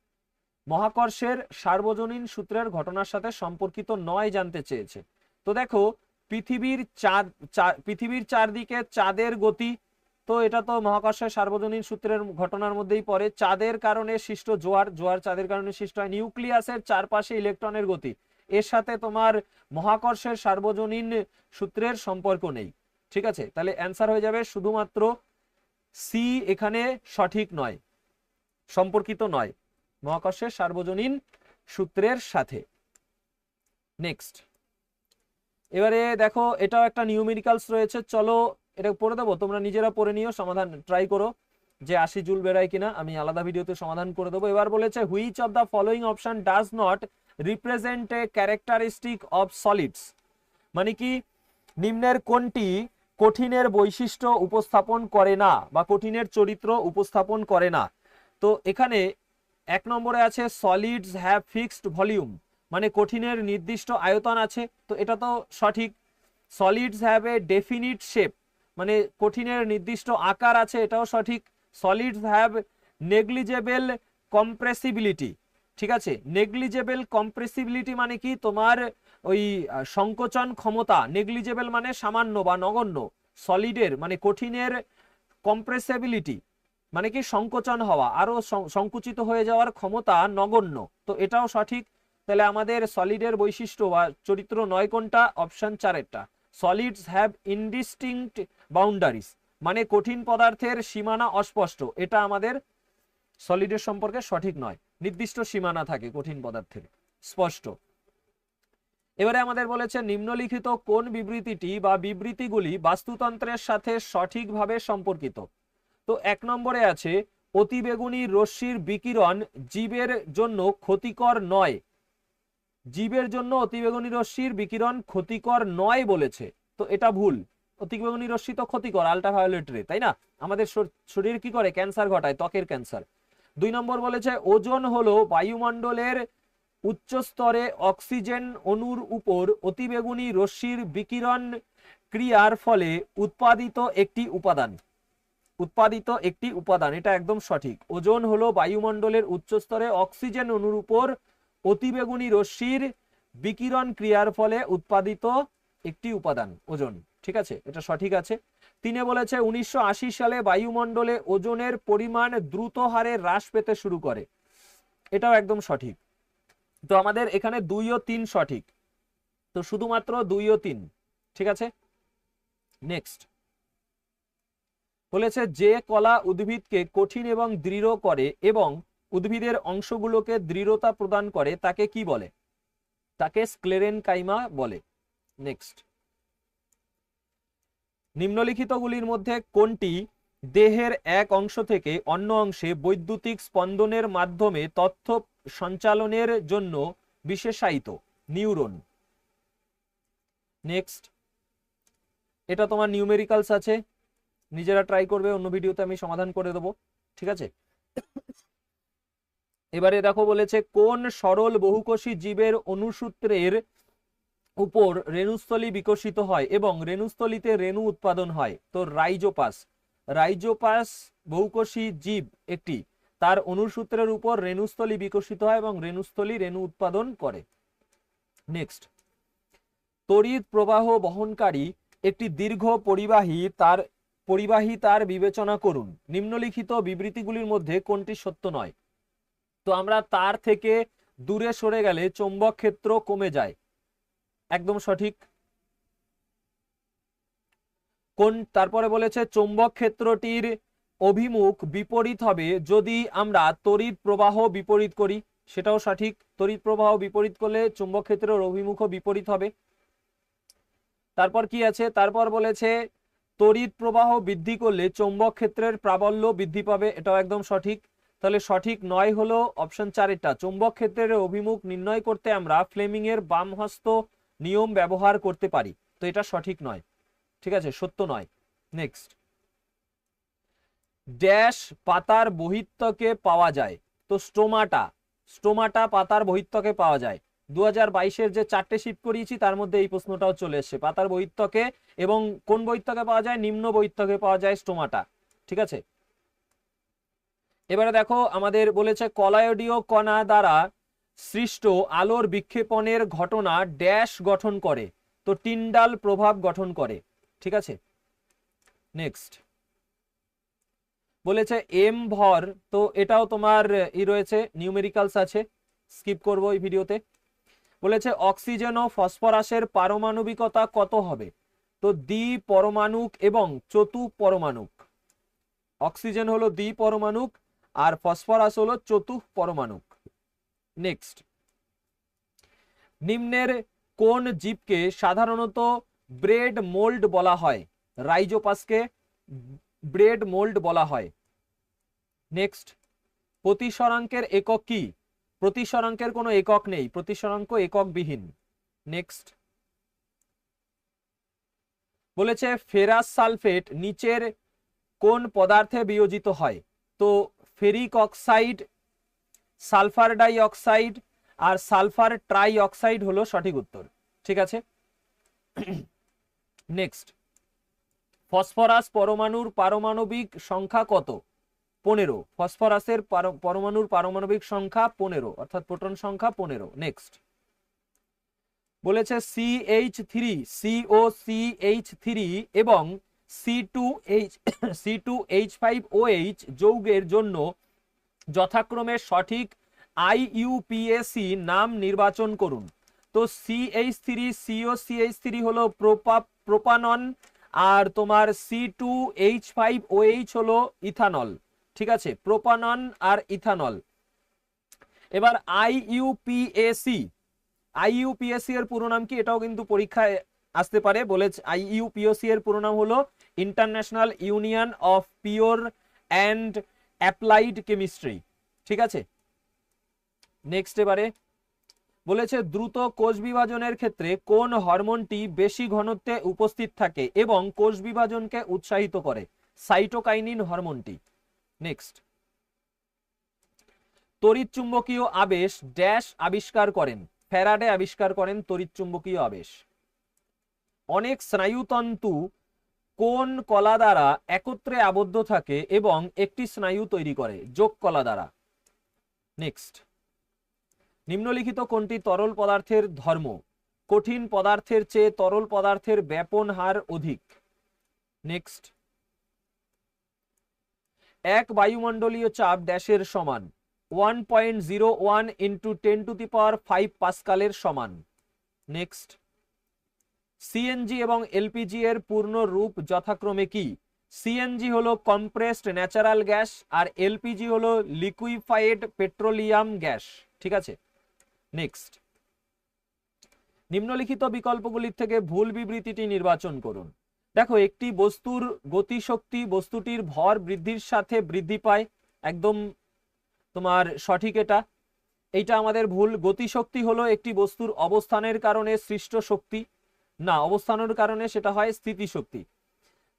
মহাকর্ষের সার্বজনীন সূত্রের ঘটনার সাথে সম্পর্কিত নয় জানতে চেয়েছে। তো দেখো, পৃথিবীর চারদিকে চাঁদের গতি, তো এটা তো মহাকর্ষের সার্বজনীন সূত্রের ঘটনার মধ্যেই পড়ে। চাঁদের কারণে সৃষ্ট জোয়ার চাঁদের কারণে সৃষ্ট হয়। নিউক্লিয়াসের চারপাশে ইলেকট্রনের গতি, এর সাথে তোমার মহাকর্ষের সার্বজনীন সূত্রের সম্পর্ক নেই। ঠিক আছে, তাহলে অ্যান্সার হয়ে যাবে শুধুমাত্র সি এখানে সঠিক নয়, সম্পর্কিত নয় মহাকর্ষের সার্বজনীন সূত্রের সাথে। নেক্সট, এবারে দেখো এটাও একটা নিউমেরিক্যালস রয়েছে, চলো এটা পড়ে দেবো, তোমরা নিজেরা পড়ে নিও, সমাধান ট্রাই করো যে 80 জুল বেরোয় কিনা, আমি আলাদা ভিডিওতে সমাধান করে দেবো। এবার বলেছে which of the following option does not represent a characteristic of solids, মানে কি নিম্নের কোনটি কঠিনের বৈশিষ্ট্য উপস্থাপন করে না বা কঠিনের চরিত্র উপস্থাপন করে না? তো এখানে 1 নম্বরে আছে সলিডস হ্যাভ ফিক্সড ভলিউম, মানে কঠিনের নির্দিষ্ট আয়তন আছে, তো এটা তো সঠিক। Solids have a definite shape, মানে কঠিনের নির্দিষ্ট আকার আছে, এটাও সঠিক। সলিডস হ্যাভ নেগলিজেবল কম্প্রেসিবিলিটি, ঠিক আছে। নেগলিজেবল কম্প্রেসিবিলিটি মানে কি তোমার ওই সংকোচন ক্ষমতা, নেগলিজেবল মানে সামান্য বা নগণ্য, সলিডের মানে কঠিনের কম্প্রেসিবিলিটি মানে কি সংকোচন হওয়া, আরো সংকুচিত হয়ে যাওয়ার ক্ষমতা নগণ্য, তো এটাও সঠিক। তাহলে আমাদের সলিডের বৈশিষ্ট্য বা চরিত্র নয় কোনটা? অপশন 4 সলিডস হ্যাভ ইনডিস্টিংক্ট বাউন্ডারিজ, মানে কঠিন পদার্থের সীমানা অস্পষ্ট, এটা আমাদের সলিডের সম্পর্কে সঠিক নয়, নির্দিষ্ট সীমানা থাকে কঠিন পদার্থের, স্পষ্ট। এবারে আমাদের বলেছে নিম্নলিখিত কোন বিবৃতিটি বা বিবৃতিগুলি বাস্তুতন্ত্রের সাথে সঠিকভাবে সম্পর্কিত? তো 1 নম্বরে আছে অতিবেগুনি রশ্মির বিকিরণ জীবের জন্য ক্ষতিকর নয়, জীবের জন্য অতিবেগুনি রশ্মির বিকিরণ ক্ষতিকর নয় বলেছে, তো এটা ভুল। অতিবেগুনি রশ্মি তো ক্ষতিকর, আল্ট্রাভায়োলেট রে, তাই না? আমাদের শরীর কি করে? ক্যান্সার ঘটায়, ত্বকের ক্যান্সার। 2 নম্বর বলেছে ওজোন হলো বায়ুমণ্ডলের উচ্চ স্তরে অক্সিজেন অণুর উপর অতিবেগুনি রশ্মির বিকিরণ ক্রিয়ার ফলে উৎপাদিত একটি উপাদান, এটা একদম সঠিক। ওজোন হলো বায়ুমণ্ডলের উচ্চ স্তরে অক্সিজেন অণুর উপর অতিবেগুনি রশ্মির বিকিরণ ক্রিয়ার ফলে উৎপাদিত একটি উপাদান ওজোন, ঠিক আছে, এটা সঠিক আছে। 3 বলেছে 1980 সালে বায়ুমণ্ডলে ওজোনের পরিমাণ দ্রুত হারে হ্রাস পেতে শুরু করে, এটাও একদম সঠিক। তো আমাদের এখানে 2 ও 3 সঠিক, তো শুধুমাত্র 2 ও 3, ঠিক আছে। নেক্সট বলেছে যে কলা উদ্ভিদকে কঠিন এবং দৃঢ় করে এবং উদ্ভিদের অংশগুলোকে দৃঢ়তা প্রদান করে তাকে কি বলে? তাকে স্ক্লেরেনকাইমা বলে। নেক্সট, নিম্নলিখিতগুলির মধ্যে কোনটি দেহের এক অংশ থেকে অন্য অংশে বৈদ্যুতিক স্পন্দনের মাধ্যমে তথ্য সঞ্চালনের জন্য বিশেষায়িত? নিউরন। নেক্সট, এটা তোমার নিউমেরিক্যালস আছে, নিজেরা ট্রাই করবে, অন্য ভিডিওতে আমি সমাধান করে দেবো, ঠিক আছে। এবারে দেখো বলেছে কোন সরল বহুকোষী জীবের অনুসূত্রের উপর রেণুস্থলী বিকশিত হয় এবং রেণুস্থলীতে রেণু উৎপাদন হয়? তো রাইজোপাস বহুকোষী জীব একটি, তার অনুসূত্রের উপর রেণুস্থলী বিকশিত হয় এবং রেণুস্থলী রেণু উৎপাদন করে। নেক্সট, তড়িৎ প্রবাহ বহনকারী একটি দীর্ঘ পরিবাহী তার বিবেচনা করুন, নিম্নলিখিত বিবৃতিগুলির মধ্যে কোনটি সত্য নয়? তো আমরা তার থেকে দূরে সরে গেলে চৌম্বক ক্ষেত্র কমে যায়, একদম সঠিক। তারপরে বলেছে চৌম্বক ক্ষেত্রটির অভিমুখ বিপরীত হবে যদি আমরা তড়িৎ প্রবাহ বিপরীত করি, সেটাও সঠিক। তড়িৎ প্রবাহ বিপরীত করলে চৌম্বক ক্ষেত্রের অভিমুখও বিপরীত হবে। তারপর কি আছে? তারপর বলেছে তড়িৎ প্রবাহ বৃদ্ধি করলে চৌম্বক ক্ষেত্রের প্রাবল্য বৃদ্ধি পাবে, এটাও একদম সঠিক। তাহলে সঠিক 9 হলো অপশন 4 চৌম্বক ক্ষেত্রের অভিমুখ নির্ণয় করতে আমরা ফ্লেমিং এর বাম হস্ত নিয়ম ব্যবহার করতে পারি, তো এটা সঠিক নয়, ঠিক আছে, সত্য নয়। নেক্সট, ড্যাশ পাতার বহিত্বকে পাওয়া যায়? তো স্টোমাটা পাতার বহিত্বকে পাওয়া যায়। 2022-এর যে 4টে শিফট করিয়েছি তার মধ্যে এই প্রশ্নটাও চলে এসেছে। পাতার বহিত্বকে, এবং কোন বহিত্বকে পাওয়া যায়? নিম্ন বহিত্বকে পাওয়া যায় স্টোমাটা। ঠিক আছে, এবারে দেখো আমাদের বলেছে কলায়োডীয় কণা দ্বারা সৃষ্ট আলোর বিক্ষেপণের ঘটনা ড্যাশ গঠন করে, তো টিন্ডাল প্রভাব গঠন করে। ঠিক আছে, নেক্সট বলেছে এম ভর, তো এটাও তোমার রয়েছে, নিউমেরিক্যালস আছে, স্কিপ করবো এই ভিডিওতে। বলেছে অক্সিজেন ও ফসফরাসের পারমাণবিকতা কত হবে? তো দ্বিপরমাণুক এবং চতুপরমাণুক। অক্সিজেন হলো দ্বিপরমাণুক আর ফসফরাস হলো চতুপরমাণুক। নেক্সট, নিম্নের কোন জীবকে সাধারণত ব্রেড মোল্ড বলা হয়? রাইজোপাসকে ব্রেড মোল্ড বলা হয়। নেক্সট, প্রতিসরাঙ্কের একক কি? প্রতিসরাঙ্কের কোনো একক নেই, প্রতিসরাঙ্ক এককবিহীন। নেক্সট, বলেছে ফেরাস সালফেট নিচের কোন পদার্থে বিয়োজিত হয়? তো ferric oxide, sulphur die oxide আর সালফার ট্রাই অক্সাইড হলো সঠিক উত্তর। ঠিক আছে, নেক্সট, ফসফরাস পরমাণুর পারমাণবিক সংখ্যা কত? 15। ফসফরাসের পরমাণুর পারমাণবিক সংখ্যা 15, অর্থাৎ প্রোটন সংখ্যা 15। নেক্সট, বলেছে CH3, COCH3 এবং C2H5OH যৌগের জন্য যথাক্রমে সঠিক IUPAC নাম নির্বাচন করুন। তো CH3, COCH3 হলো প্রোপানন, আর তোমার C2H5OH হলো ইথানল। ঠিক আছে, প্রোপানন আর ইথানল। এবার IUPAC এর পুরো নাম কি? এটাও কিন্তু পরীক্ষায় আসতে পারে। বলেছে IUPAC এর পুরো নাম হলো international union of pure and applied chemistry. ঠিক আছে, নেক্সট, এবারে বলেছে দ্রুত কোষ বিভাজনের ক্ষেত্রে কোন হরমোনটি বেশি ঘনত্বে উপস্থিত থাকে এবং কোষ বিভাজনকে উৎসাহিত করে? সাইটোকাইনিন হরমোনটি। নেক্সট, তড়িৎচুম্বকীয় আবেশ ড্যাশ আবিষ্কার করেন? ফ্যারাডে আবিষ্কার করেন তড়িৎচুম্বকীয় আবেশ। অনেক স্নায়ুতন্তু কোন কলা দ্বারা একত্রে আবদ্ধ থাকে এবং একটি স্নায়ু তৈরি করে? যোগ কলা দ্বারা। নেক্সট, নিম্নলিখিত কোনটি তরল পদার্থের ধর্ম? কঠিন পদার্থের চেয়ে তরল পদার্থের ব্যাপন হার অধিক। নেক্সট, এক বায়ুমণ্ডলীয় চাপ ড্যাশের সমান? 1.01 × 10⁵ পাস্কালের সমান। নেক্সট, সিএনজি এবং এলপিজি এর পূর্ণ রূপ যথাক্রমে কি? সিএনজি হলো কম্প্রেসড ন্যাচারাল গ্যাস আর এলপিজি হলো লিকুইফাইড পেট্রোলিয়াম গ্যাস। ঠিক আছে, নেক্সট, নিম্নলিখিত বিকল্পগুলির থেকে ভুল বিবৃতিটি নির্বাচন করুন। দেখো, একটি বস্তুর গতিশক্তি বস্তুটির ভর বৃদ্ধির সাথে বৃদ্ধি পায়, একদম তোমার সঠিক। এইটা আমাদের ভুল। গতিশক্তি হলো একটি বস্তুর অবস্থানের কারণে সৃষ্ট শক্তি, না, অবস্থানের কারণে সেটা হয় স্থিতিশক্তি।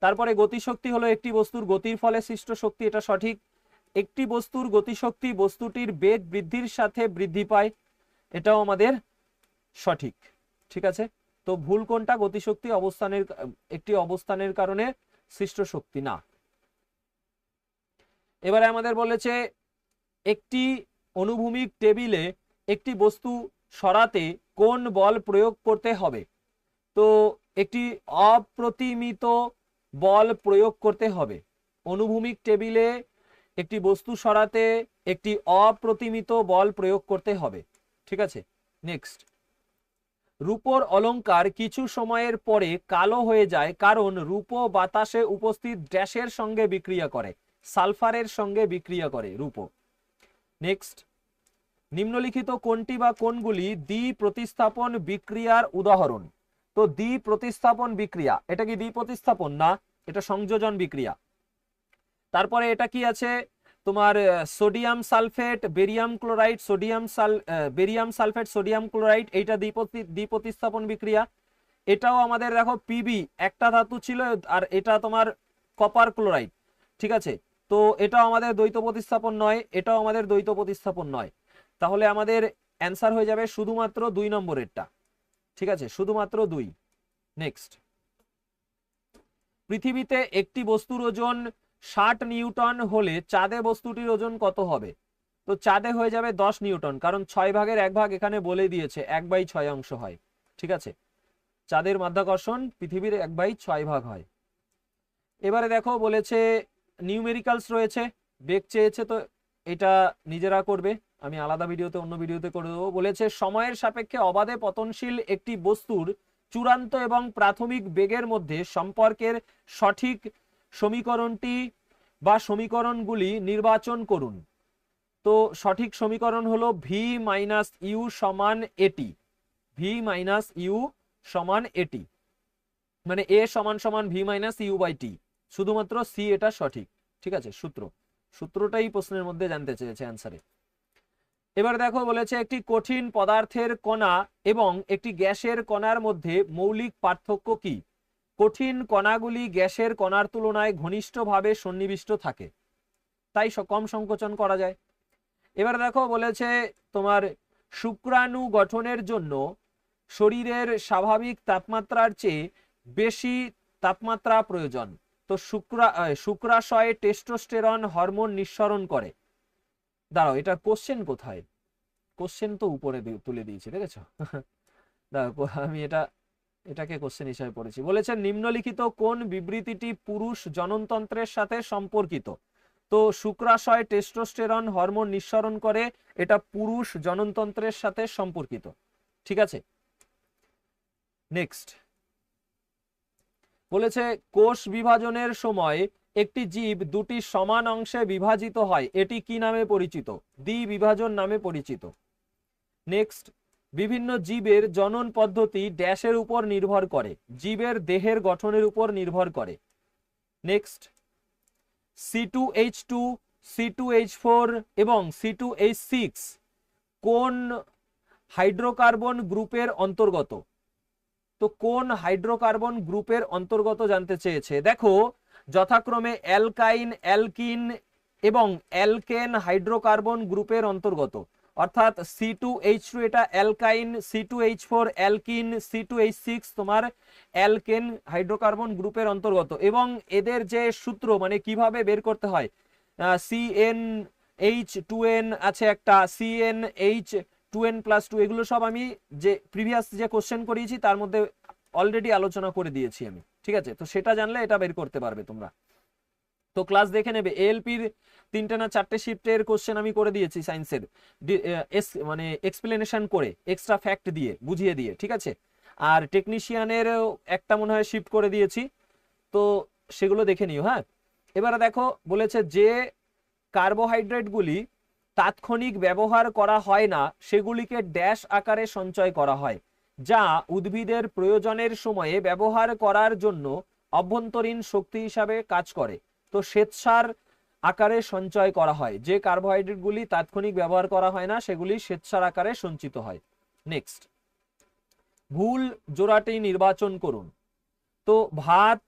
তারপরে গতিশক্তি হলো একটি বস্তুর গতির ফলে সৃষ্ট শক্তি, এটা সঠিক। একটি বস্তুর গতিশক্তি বস্তুটির বেগ বৃদ্ধির সাথে বৃদ্ধি পায়, এটাও আমাদের সঠিক। ঠিক আছে, তো ভুল কোনটা? গতিশক্তি একটি অবস্থানের কারণে সৃষ্ট শক্তি না। এবারে আমাদের বলেছে একটি অনুভূমিক টেবিলে একটি বস্তু সরাতে কোন বল প্রয়োগ করতে হবে? তো একটি অপ্রতিমিত বল প্রয়োগ করতে হবে। অনুভূমিক টেবিলে একটি বস্তু সরাতে একটি অপ্রতিমিত বল প্রয়োগ করতে হবে। ঠিক আছে, নেক্সট, রূপোর অলংকার কিছু সময়ের পরে কালো হয়ে যায় কারণ রূপো বাতাসে উপস্থিত ড্যাশের সঙ্গে বিক্রিয়া করে? সালফারের সঙ্গে বিক্রিয়া করে রূপো। নেক্সট, নিম্নলিখিত কোনটি বা কোনগুলি দ্বি-প্রতিস্থাপন বিক্রিয়ার উদাহরণ? তো দ্বি-প্রতিস্থাপন বিক্রিয়া, এটা কি দ্বি-প্রতিস্থাপন? না, এটা সংযোজন বিক্রিয়া। তারপরে এটা কি আছে তোমার? Sodium sulphate barium chloride, barium sulphate sodium chloride, এইটা দ্বি-প্রতিস্থাপন বিক্রিয়া। এটাও আমাদের দেখো পিবি একটা ধাতু ছিল আর এটা তোমার কপার ক্লোরাইড। ঠিক আছে, তো এটাও আমাদের দ্বৈত প্রতিস্থাপন নয়, এটাও আমাদের দ্বৈত প্রতিস্থাপন নয়। তাহলে আমাদের অ্যান্সার হয়ে যাবে শুধুমাত্র 2 নম্বরেরটা। ঠিক আছে, শুধুমাত্র 2। নেক্সট, পৃথিবীতে একটি বস্তুর ওজন 60 নিউটন হলে চাঁদে বস্তুটির ওজন কত হবে? তো চাঁদে হয়ে যাবে 10 নিউটন, কারণ 6 ভাগের 1 ভাগ এখানে বলে দিয়েছে, 1/6 অংশ হয়। ঠিক আছে, চাঁদের মাধ্যাকর্ষণ পৃথিবীর 1/6 ভাগ হয়। এবারে দেখো বলেছে নিউমেরিক্যালস রয়েছে, বেগ চেয়েছে, তো এটা নিজেরা করবে, আমি আলাদা ভিডিওতে অন্য ভিডিওতে করে দেবো। বলেছে সময়ের সাপেক্ষে অবাধে পতনশীল একটি বস্তুর চূড়ান্ত এবং প্রাথমিক বেগের মধ্যে সম্পর্কের সঠিক সমীকরণটি বা সমীকরণগুলি নির্বাচন করুন। তো সঠিক সমীকরণ হলো ভি মাইনাস ইউ সমান এটি, ভি মাইনাস ইউ সমান এটি, মানে এ সমান সমান V minus you by T, শুধুমাত্র সি এটা সঠিক। ঠিক আছে, সূত্রটাই প্রশ্নের মধ্যে জানতে চেয়েছে অ্যান্সারে। এবার দেখো বলেছে একটি কঠিন পদার্থের কণা এবং একটি গ্যাসের কণার মধ্যে মৌলিক পার্থক্য কি? কঠিন কণাগুলি গ্যাসের কণার তুলনায় ঘনিষ্ঠভাবে সন্নিবিষ্ট থাকে, তাই কম সংকোচন করা যায়। এবার দেখো বলেছে তোমার শুক্রাণু গঠনের জন্য শরীরের স্বাভাবিক তাপমাত্রার চেয়ে বেশি তাপমাত্রা প্রয়োজন। তো শুক্রাশয়ে টেস্টোস্টেরন হরমোন নিঃসরণ করে। দাঁড়াও, এটা কোশ্চেন কোথায়? কোশ্চেন তো উপরে তুলে দিয়েছি, দেখেছো? দাঁড়াও, আমি এটাকে কোশ্চেন হিসাবে পড়েছি। বলেছে নিম্নলিখিত কোন বিবৃতিটি পুরুষ জননতন্ত্রের সাথে সম্পর্কিত? তো শুক্রাশয় টেস্টোস্টেরন হরমোন নিঃসরণ করে, এটা পুরুষ জননতন্ত্রের সাথে সম্পর্কিত। ঠিক আছে, নেক্সট বলেছে কোষ বিভাজনের সময় একটি জীব দুটি সমান অংশে বিভাজিত হয়, এটি কি নামে পরিচিত? দ্বিবিভাজন নামে পরিচিত। নেক্সট, বিভিন্ন জীবের জনন পদ্ধতি ড্যাশের উপর নির্ভর করে? জীবের দেহের গঠনের উপর নির্ভর করে। নেক্সট, C2H2, C2H4 এবং C2H6 কোন হাইড্রোকার্বন গ্রুপের অন্তর্গত? তো কোন হাইড্রোকার্বন গ্রুপের অন্তর্গত জানতে চেয়েছে। দেখো যথাক্রমে অ্যালকাইন, অ্যালকিন এবং অ্যালকেন হাইড্রোকার্বন গ্রুপের অন্তর্গত, অর্থাৎ C2H2 এটা অ্যালকাইন, C2H4 অ্যালকিন, C2H6 তোমার অ্যালকেন হাইড্রোকার্বন গ্রুপের অন্তর্গত। এবং এদের যে সূত্র মানে কিভাবে বের করতে হয়, CnH2n আছে একটা, CnH2n+2, এগুলো সব আমি যে প্রিভিয়াস যে কোশ্চেন করিয়েছি তার মধ্যে অলরেডি আলোচনা করে দিয়েছি আমি। ঠিক আছে, তো সেটা জানলে এটা বের করতে পারবে তোমরা। তো ক্লাস দেখে নেবে, এএলপির 3টে না 4টে শিফটের কোশ্চেন আমি করে দিয়েছি সায়েন্সের, মানে এক্সপ্লেনেশন করে, এক্সট্রা ফ্যাক্ট দিয়ে, বুঝিয়ে দিয়ে। ঠিক আছে, আর টেকনিশিয়ানের একটা মনে হয় শিফট করে দিয়েছি, তো সেগুলো দেখে নিও। হ্যাঁ, এবারে দেখো বলেছে যে কার্বোহাইড্রেটগুলি তাৎক্ষণিক ব্যবহার করা হয় না সেগুলিকে ড্যাশ আকারে সঞ্চয় করা হয়, যা উদ্ভিদের প্রয়োজনের সময়ে ব্যবহার করার জন্য অভ্যন্তরীণ শক্তি হিসাবে কাজ করে। তো শ্বেতসার আকারে সঞ্চয় করা হয়, যে কার্বোহাইড্রেটগুলি তাৎক্ষণিক ব্যবহার করা হয় না সেগুলি শ্বেতসার আকারে সঞ্চিত হয়। নেক্সট, ভুল জোড়াটি নির্বাচন করুন। তো ভাত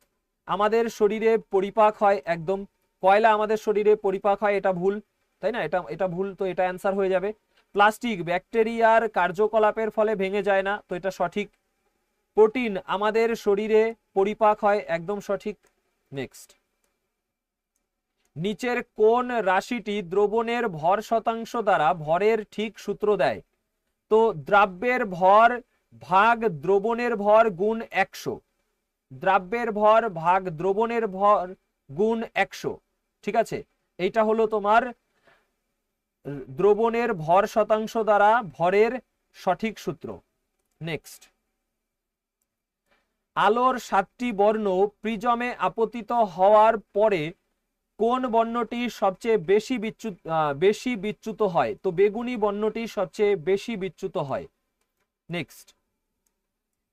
আমাদের শরীরে পরিপাক হয়, একদম। কয়লা আমাদের শরীরে পরিপাক হয়, এটা ভুল, তাই না? এটা ভুল, তো এটা অ্যান্সার হয়ে যাবে। প্লাস্টিক ব্যাকটেরিয়ার কার্যকলাপের ফলে ভেঙে যায় না, তো এটা সঠিক। প্রোটিন আমাদের শরীরে পরিপাক হয়, একদম সঠিক। নেক্সট, নিচের কোন রাশিটি দ্রবণের ভর শতাংশ দ্বারা ভরের ঠিক সূত্র দেয়? তো দ্রাব্যের ভর ভাগ দ্রবণের ভর গুণ 100, দ্রাব্যের ভর ভাগ দ্রবণের ভর গুণ 100। ঠিক আছে, এইটা হলো তোমার দ্রবণের ভর শতাংশ দ্বারা ভরের সঠিক সূত্র। নেক্সট, আলোর 7টি বর্ণ প্রিজমে আপতিত হওয়ার পরে কোন বর্ণটি সবচেয়ে বেশি বিচ্যুত হয়? তো বেগুনি বর্ণটি সবচেয়ে বেশি বিচ্যুত হয়। নেক্সট,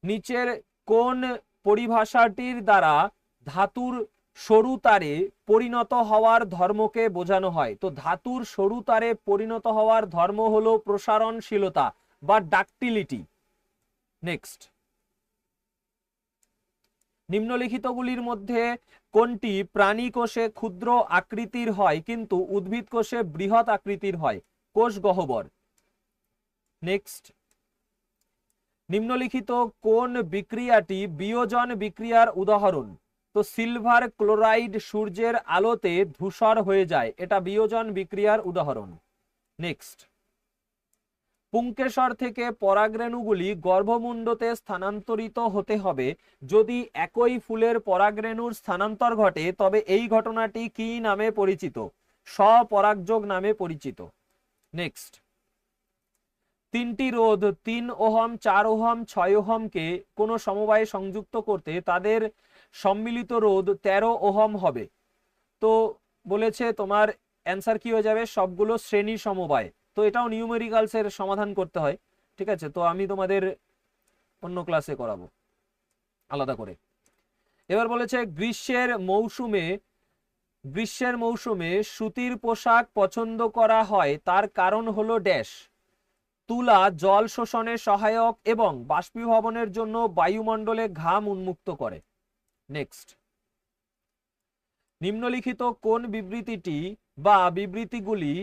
নিচের কোন পরিভাষাটির দ্বারা ধাতুর সরু তারে পরিণত হওয়ার ধর্মকে বোঝানো হয়? তো ধাতুর সরু তারে পরিণত হওয়ার ধর্ম হলো প্রসারণশীলতা বা ডাকটিলিটি। নেক্সট, নিম্নলিখিতগুলির মধ্যে কোনটি প্রাণী কোষে ক্ষুদ্র আকৃতির হয় কিন্তু উদ্ভিদ কোষে বৃহৎ আকৃতির হয়? কোষ গহ্বর। নেক্সট, নিম্নলিখিত কোন বিক্রিয়াটি বিয়োজন বিক্রিয়ার উদাহরণ? তো সিলভার ক্লোরাইড সূর্যের আলোতে ধূসর হয়ে যায়, এটা বিয়োজন বিক্রিয়ার উদাহরণ। নেক্সট, পুংকেশর থেকে পরাগরেণুগুলি গর্ভমুণ্ডতে স্থানান্তরিত হতে হবে। যদি একই ফুলের পরাগরেণুর স্থানান্তর ঘটে তবে এই ঘটনাটি কি নামে পরিচিত? স্বপরাগযোগ নামে পরিচিত। নেক্সট, তিনটি রোধ 3 ওহম, 4 ওহম, 6 ওহমকে কোনো সমবায়ে সংযুক্ত করতে তাদের সম্মিলিত রোধ 13 ওহম হবে। তো বলেছে তোমার অ্যান্সার কি হয়ে যাবে? সবগুলো শ্রেণী সমবায়। তো এটাও নিউমেরিক্যালস এর সমাধান করতে হয়, ঠিক আছে? তো আমি তোমাদের অন্য ক্লাসে করাবো আলাদা করে। এবার বলেছে গ্রীষ্মের মৌসুমে সুতির পোশাক পছন্দ করা হয়, তার কারণ হলো ড্যাশ। তুলা জল শোষণে সহায়ক এবং বাষ্পীভবনের জন্য বায়ুমণ্ডলে ঘাম উন্মুক্ত করে। নেক্সট, নিম্নলিখিত কোন বিবৃতিটি বা বিবৃতিগুলি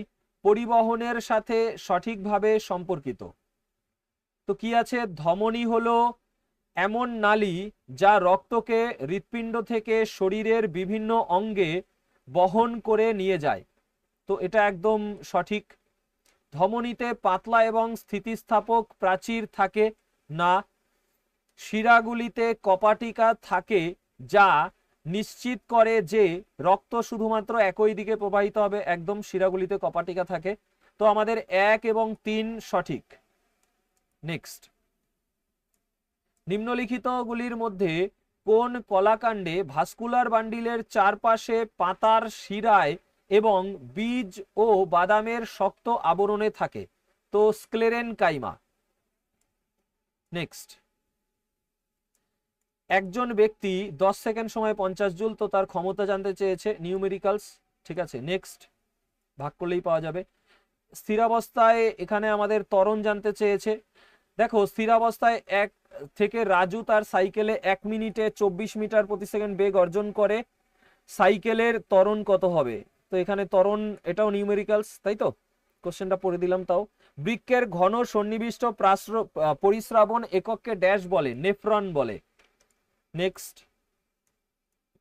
পরিবহনের সাথে সঠিকভাবে সম্পর্কিত? তো কি আছে? ধমনী হলো এমন নালী যা রক্তকে হৃৎপিণ্ড থেকে শরীরের বিভিন্ন অঙ্গে বহন করে নিয়ে যায়। তো এটা একদম সঠিক। ধমনীতে পাতলা এবং স্থিতিস্থাপক প্রাচীর থাকে না। শিরাগুলিতে কপাটিকা থাকে যা নিশ্চিত করে যে রক্ত শুধুমাত্র একই দিকে প্রবাহিত হবে, একদম শিরাগুলিতে কপাটিকা থাকে। তো আমাদের 1 এবং 3 সঠিক। নেক্সট, নিম্নলিখিতগুলির মধ্যে কোন কলাকাণ্ডে ভাস্কুলার বান্ডিলের চারপাশে পাতার শিরায় এবং বীজ ও বাদামের শক্ত আবরণে থাকে? তো স্ক্লেরেনকাইমা। নেক্সট, একজন ব্যক্তি 10 সেকেন্ড সময় 50 জুল, তো তার ক্ষমতা জানতে চেয়েছে, নিউমেরিক্যালস, ঠিক আছে? নেক্সট, ভাগ করলেই পাওয়া যাবে। স্থিরাবস্থায় এখানে আমাদের ত্বরণ জানতে চেয়েছে। দেখো স্থিরাবস্থায় এক থেকে রাজু তার সাইকেলে 1 মিনিটে 24 মিটার প্রতি সেকেন্ড বেগ অর্জন করে, সাইকেলের ত্বরণ কত হবে? তো এখানে ত্বরণ, এটাও নিউমেরিক্যালস, তাই তো? কোশ্চেনটা পড়ে দিলাম তাও। বৃক্কের ঘন সন্নিবিষ্ট পরিস্রাবণ একককে ড্যাশ বলে? নেফ্রন বলে। নেক্সট,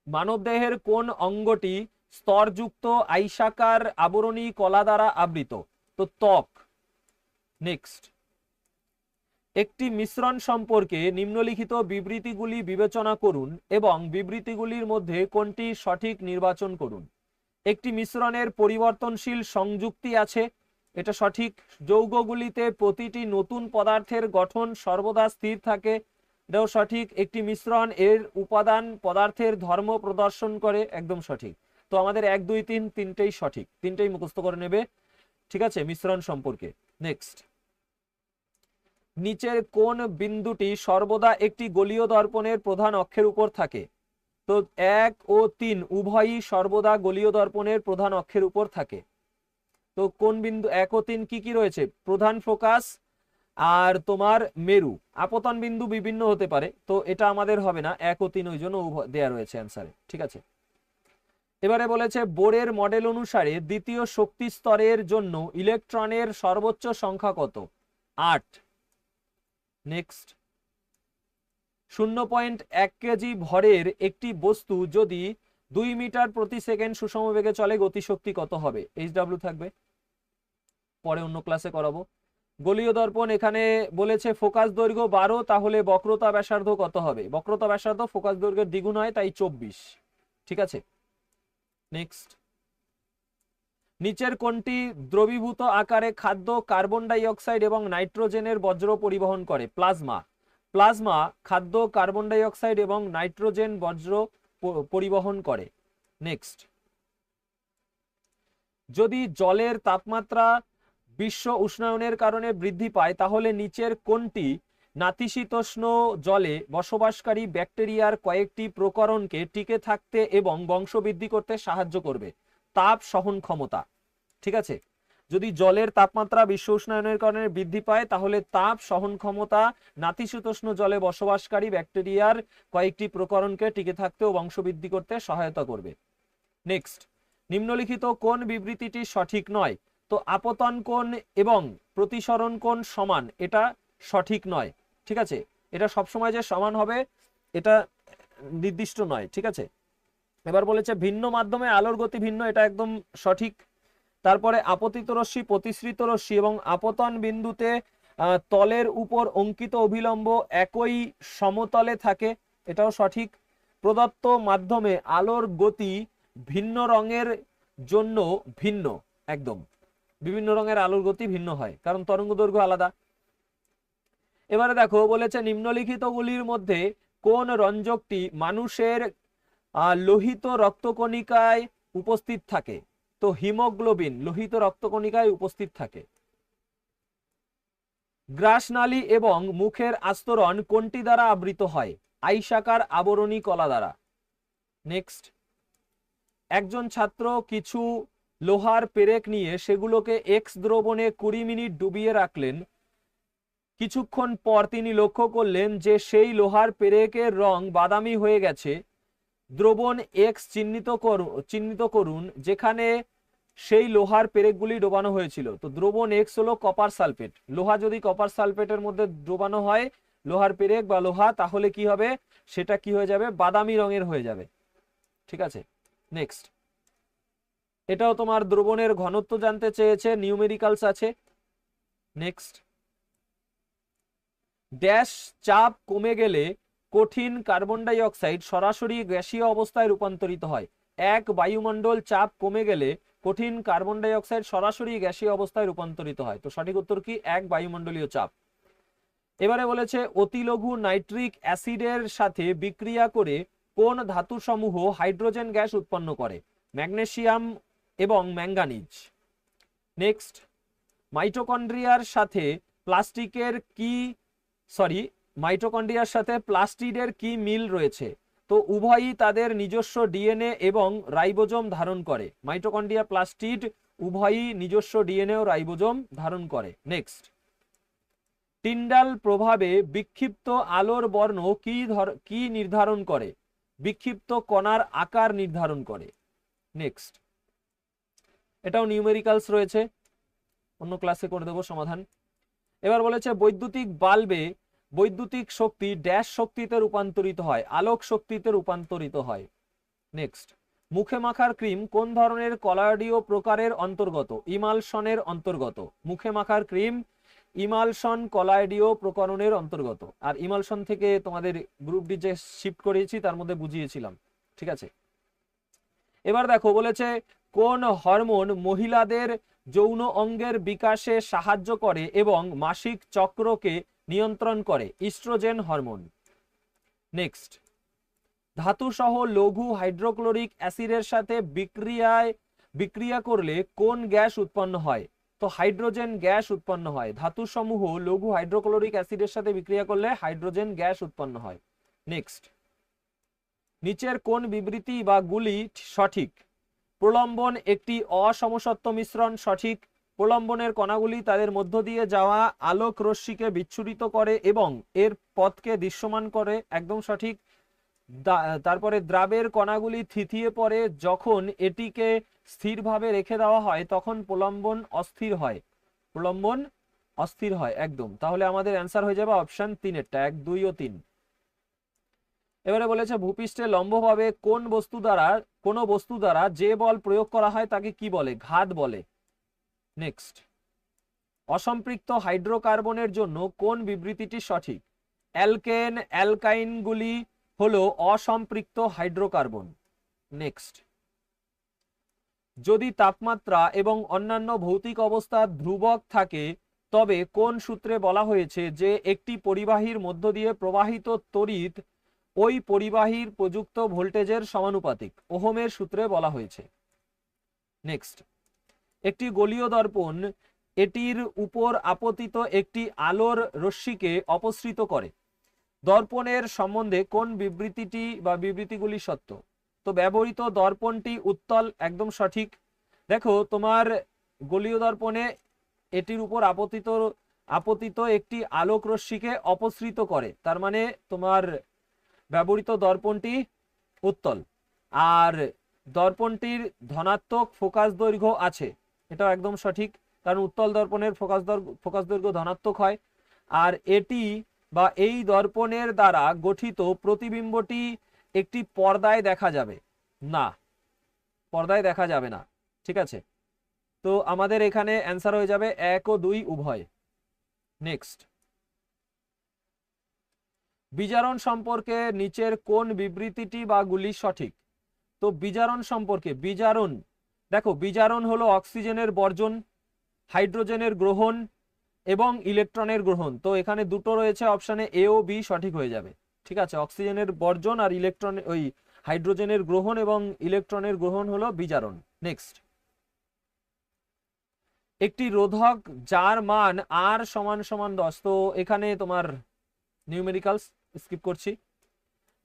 মানবদেহের কোন অঙ্গটি স্তরযুক্ত আইসাকার আবরণী কলা দ্বারা আবৃত? তো ত্বক। নেক্সট, একটি মিশ্রণ সম্পর্কে নিম্নলিখিত বিবৃতিগুলি বিবেচনা করুন এবং বিবৃতিগুলির মধ্যে কোনটি সঠিক নির্বাচন করুন। একটি মিশ্রণের পরিবর্তনশীল সংযুক্তি আছে, এটা সঠিক। যৌগগুলিতে প্রতিটি নতুন পদার্থের গঠন সর্বদা স্থির থাকে, এটাও সঠিক। একটি মিশ্রণ এর উপাদান পদার্থের ধর্ম প্রদর্শন করে, একদম সঠিক। তো আমাদের 1, 2, 3 তিনটেই সঠিক, তিনটেই মুখস্থ করে নেবে, ঠিক আছে, মিশ্রণ সম্পর্কে। নেক্সট, নিচের কোন বিন্দুটি সর্বদা একটি গোলীয় দর্পণের প্রধান অক্ষের উপর থাকে? তো 1 ও 3 উভয়ই সর্বদা গোলীয় দর্পণের প্রধান অক্ষের উপর থাকে। তো কোন বিন্দু 1 ও 3 কি কি রয়েছে? প্রধান ফোকাস আর তোমার মেরু। আপতন বিন্দু বিভিন্ন হতে পারে, তো এটা আমাদের হবে না, 1 ও 3 ওই জন্য দেয়া রয়েছে অ্যান্সারে, ঠিক আছে? এবারে বলেছে বোরের মডেল অনুসারে দ্বিতীয় শক্তি স্তরের জন্য ইলেকট্রনের সর্বোচ্চ সংখ্যা কত? 8। নেক্সট, 0.1 কেজি ভরের একটি বস্তু যদি 2 মিটার প্রতি সেকেন্ড সুষম বেগে চলে, গতিশক্তি কত হবে? HW থাকবে, পরে অন্য ক্লাসে করাবো। গোলীয় দর্পণ এখানে বলেছে ফোকাস দৈর্ঘ্য 12, তাহলে বক্রতা ব্যাসার্ধ কত হবে? বক্রতা ব্যাসার্ধ ফোকাস দৈর্ঘ্যের দ্বিগুণ হয়, তাই 24, ঠিক আছে? নেক্সট, নিচের কোনটি দ্রবীভূত আকারে খাদ্য, কার্বন ডাই অক্সাইড এবং নাইট্রোজেনের বজ্র পরিবহন করে? প্লাজমা। প্লাজমা খাদ্য, কার্বন ডাই অক্সাইড এবং নাইট্রোজেন বজ্র পরিবহন করে। নেক্সট, যদি জলের তাপমাত্রা বিশ্ব উষ্ণায়নের কারণে বৃদ্ধি পায় তাহলে নিচের কোনটি নাতিশীতোষ্ণ জলে বসবাসকারী ব্যাকটেরিয়ার কয়েকটি প্রকরণকে টিকে থাকতে এবং বংশবৃদ্ধি করতে সাহায্য করবে? তাপ সহন ক্ষমতা, ঠিক আছে? যদি জলের তাপমাত্রা বিশ্ব উষ্ণায়নের কারণে বৃদ্ধি পায় তাহলে তাপ সহন ক্ষমতা নাতিশীতোষ্ণ জলে বসবাসকারী ব্যাকটেরিয়ার কয়েকটি প্রকরণকে টিকে থাকতে ও বংশবৃদ্ধি করতে সহায়তা করবে। নেক্সট, নিম্নলিখিত কোন বিবৃতিটি সঠিক নয়? তো আপতন কোণ এবং প্রতিসরণ কোণ সমান, এটা সঠিক নয়। ঠিক আছে, এটা সবসময় যে সমান হবে এটা নির্দিষ্ট নয়। ঠিক আছে, এবার বলেছে ভিন্ন মাধ্যমে আলোর গতি ভিন্ন, এটা একদম সঠিক। তারপরে আপতিত রশ্মি, প্রতিসৃত রশ্মি এবং আপতন বিন্দুতে তলের উপর অঙ্কিত অভিলম্ব একই সমতলে থাকে, এটাও সঠিক। প্রদত্ত মাধ্যমে আলোর গতি ভিন্ন রঙের জন্য ভিন্ন, একদম বিভিন্ন রঙের আলোর গতি ভিন্ন হয় কারণ তরঙ্গ দৈর্ঘ্য আলাদা। এবারে দেখো বলেছে নিম্নলিখিতগুলির মধ্যে কোন রঞ্জকটি মানুষের লোহিত রক্তকণিকায় উপস্থিত থাকে? তো হিমোগ্লোবিন লোহিত রক্তকণিকায় উপস্থিত থাকে। গ্রাসনালী এবং মুখের আস্তরণ কোনটি দ্বারা আবৃত হয়? আইসাকার আবরণী কলা দ্বারা। নেক্সট, একজন ছাত্র কিছু লোহার পেরেক নিয়ে সেগুলোকে এক্স দ্রবণে 20 মিনিট ডুবিয়ে রাখলেন। কিছুক্ষণ পর তিনি লক্ষ্য করলেন যে সেই লোহার পেরেকের রং বাদামি হয়ে গেছে। দ্রবণ এক্স চিহ্নিত করুন যেখানে সেই লোহার পেরেকগুলি ডোবানো হয়েছিল। তো দ্রবণ এক্স হলো কপার সালফেট। লোহা যদি কপার সালফেটের মধ্যে ডোবানো হয়, লোহার পেরেক বা লোহা, তাহলে কি হবে? সেটা কি হয়ে যাবে? বাদামি রঙের হয়ে যাবে। ঠিক আছে, নেক্সট, এটাও তোমার দ্রবণের ঘনত্ব জানতে চেয়েছে, নিউমেরিক্যালস আছে। নেক্সট, ড্যাশ চাপ কমে গেলে কঠিন কার্বন ডাই অক্সাইড সরাসরি গ্যাসীয় অবস্থায় রূপান্তরিত হয়। এক বায়ুমণ্ডল চাপ কমে গেলে কঠিন কার্বন ডাই অক্সাইড সরাসরি গ্যাসীয় অবস্থায় রূপান্তরিত হয়। তো সঠিক উত্তর কি? এক বায়ুমণ্ডলীয় চাপ। এবারে বলেছে অতিলঘু নাইট্রিক অ্যাসিডের সাথে বিক্রিয়া করে কোন ধাতু সমূহ হাইড্রোজেন গ্যাস উৎপন্ন করে? ম্যাগনেসিয়াম এবং ম্যাঙ্গানিজ। নেক্সট, মাইটোকন্ড্রিয়ার সাথে প্লাস্টিডের কি মিল রয়েছে? তো উভয়ই তাদের নিজস্ব ডিএনএ এবং রাইবোজোম ধারণ করে। মাইটোকন্ড্রিয়া প্লাস্টিড উভয়ই নিজস্ব ডিএনএ ও রাইবোজোম ধারণ করে। নেক্সট, টিন্ডাল প্রভাবে বিক্ষিপ্ত আলোর বর্ণ কি নির্ধারণ করে? বিক্ষিপ্ত কণার আকার নির্ধারণ করে। নেক্সট, এটাও নিউমেরিক্যালস রয়েছে, অন্য ক্লাসে করে দেবো সমাধান। এবার বলেছে বৈদ্যুতিক বাল্বে বৈদ্যুতিক শক্তি ড্যাশ শক্তিতে রূপান্তরিত হয়? আলোক শক্তিতে রূপান্তরিত হয়। নেক্সট, মুখে মাখার ক্রিম কোন ধরনের কলয়েডীয় প্রকারের অন্তর্গত? ইমালশনের অন্তর্গত। মুখে মাখার ক্রিম ইমালশন কলয়েডীয় প্রকরণের অন্তর্গত। আর ইমালশন থেকে তোমাদের গ্রুপ ডি যে শিফট করিয়েছি তার মধ্যে বুঝিয়েছিলাম। ঠিক আছে, এবার দেখো বলেছে কোন হরমোন মহিলাদের যৌন অঙ্গের বিকাশে সাহায্য করে এবং মাসিক চক্রকে নিয়ন্ত্রণ করে? Oestrogen hormone. নেক্সট, ধাতু সহ লঘু হাইড্রোক্লোরিক অ্যাসিডের সাথে বিক্রিয়া করলে কোন গ্যাস উৎপন্ন হয়? তো হাইড্রোজেন গ্যাস উৎপন্ন হয়। ধাতু সমূহ লঘু হাইড্রোক্লোরিক অ্যাসিডের সাথে বিক্রিয়া করলে হাইড্রোজেন গ্যাস উৎপন্ন হয়। নেক্সট, নিচের কোন বিবৃতি বা গুলি সঠিক? প্রলম্বন একটি অসমসত্ব মিশ্রণ। সঠিক। প্রলম্বনের কণাগুলি তাদের মধ্য দিয়ে যাওয়া আলোক রশ্মিকে বিচ্ছুরিত করে এবং এর পথকে দৃশ্যমান করে। একদম সঠিক। তারপরে দ্রাবের কণাগুলি থিতিয়ে পড়ে যখন এটিকে স্থিরভাবে রেখে দেওয়া হয় তখন প্রলম্বন অস্থির হয়। প্রলম্বন অস্থির হয়, একদম। তাহলে আমাদের অ্যান্সার হয়ে যাবে অপশন 3 এরটা, 1, 2 ও 3। এবারে বলেছে ভূপৃষ্ঠে লম্বভাবে কোন বস্তু দ্বারা যে বল প্রয়োগ করা হয় তাকে কি বলে? ঘাত বলে। নেক্সট, অসম্পৃক্ত হাইড্রোকার্বনের জন্য কোন বিবৃতিটি সঠিক? অ্যালকাইনগুলি হলো অসম্পৃক্ত হাইড্রোকার্বন। নেক্সট, যদি তাপমাত্রা এবং অন্যান্য ভৌতিক অবস্থা ধ্রুবক থাকে তবে কোন সূত্রে বলা হয়েছে যে একটি পরিবাহীর মধ্য দিয়ে প্রবাহিত তড়িৎ ওই পরিবাহীর প্রযুক্ত ভোল্টেজের সমানুপাতিক? ওহমের সূত্রে বলা হয়েছে। নেক্সট, একটি গোলীয় দর্পণ এটির উপর আপতিত একটি আলোর রশ্মিকে অপসৃত করে। দর্পণের সম্বন্ধে কোন বিবৃতিটি বা বিবৃতিগুলি সত্য? তো ব্যবহৃত দর্পণটি উত্তল। একদম সঠিক। দেখো তোমার গোলীয় দর্পণে এটির উপর আপতিত একটি আলোক রশ্মিকে অপসৃত করে, তার মানে তোমার ব্যবহৃত দর্পণটি উত্তল। আর দর্পণটির ধনাত্মক ফোকাস দৈর্ঘ্য আছে, এটাও একদম সঠিক, কারণ উত্তল দর্পণের ফোকাস দৈর্ঘ্য ধনাত্মক হয়। আর এটি বা এই দর্পণের দ্বারা গঠিত প্রতিবিম্বটি একটি পর্দায় দেখা যাবে না, পর্দায় দেখা যাবে না। ঠিক আছে, তো আমাদের এখানে অ্যান্সার হয়ে যাবে 1 ও 2 উভয়। নেক্সট, বিজারণ সম্পর্কে নিচের কোন বিবৃতিটি বা গুলি সঠিক? তো বিজারণ সম্পর্কে, বিজারণ, দেখো বিজারণ হলো অক্সিজেনের বর্জন, হাইড্রোজেনের গ্রহণ এবং ইলেকট্রনের গ্রহণ। তো এখানে দুটো রয়েছে, অপশানে এ ও বি সঠিক হয়ে যাবে। ঠিক আছে, অক্সিজেনের বর্জন আর ওই হাইড্রোজেনের গ্রহণ এবং ইলেকট্রনের গ্রহণ হলো বিজারণ। নেক্সট, একটি রোধক যার মান আর সমান সমান 10, তো এখানে তোমার নিউমেরিক্যালস স্কিপ করছি।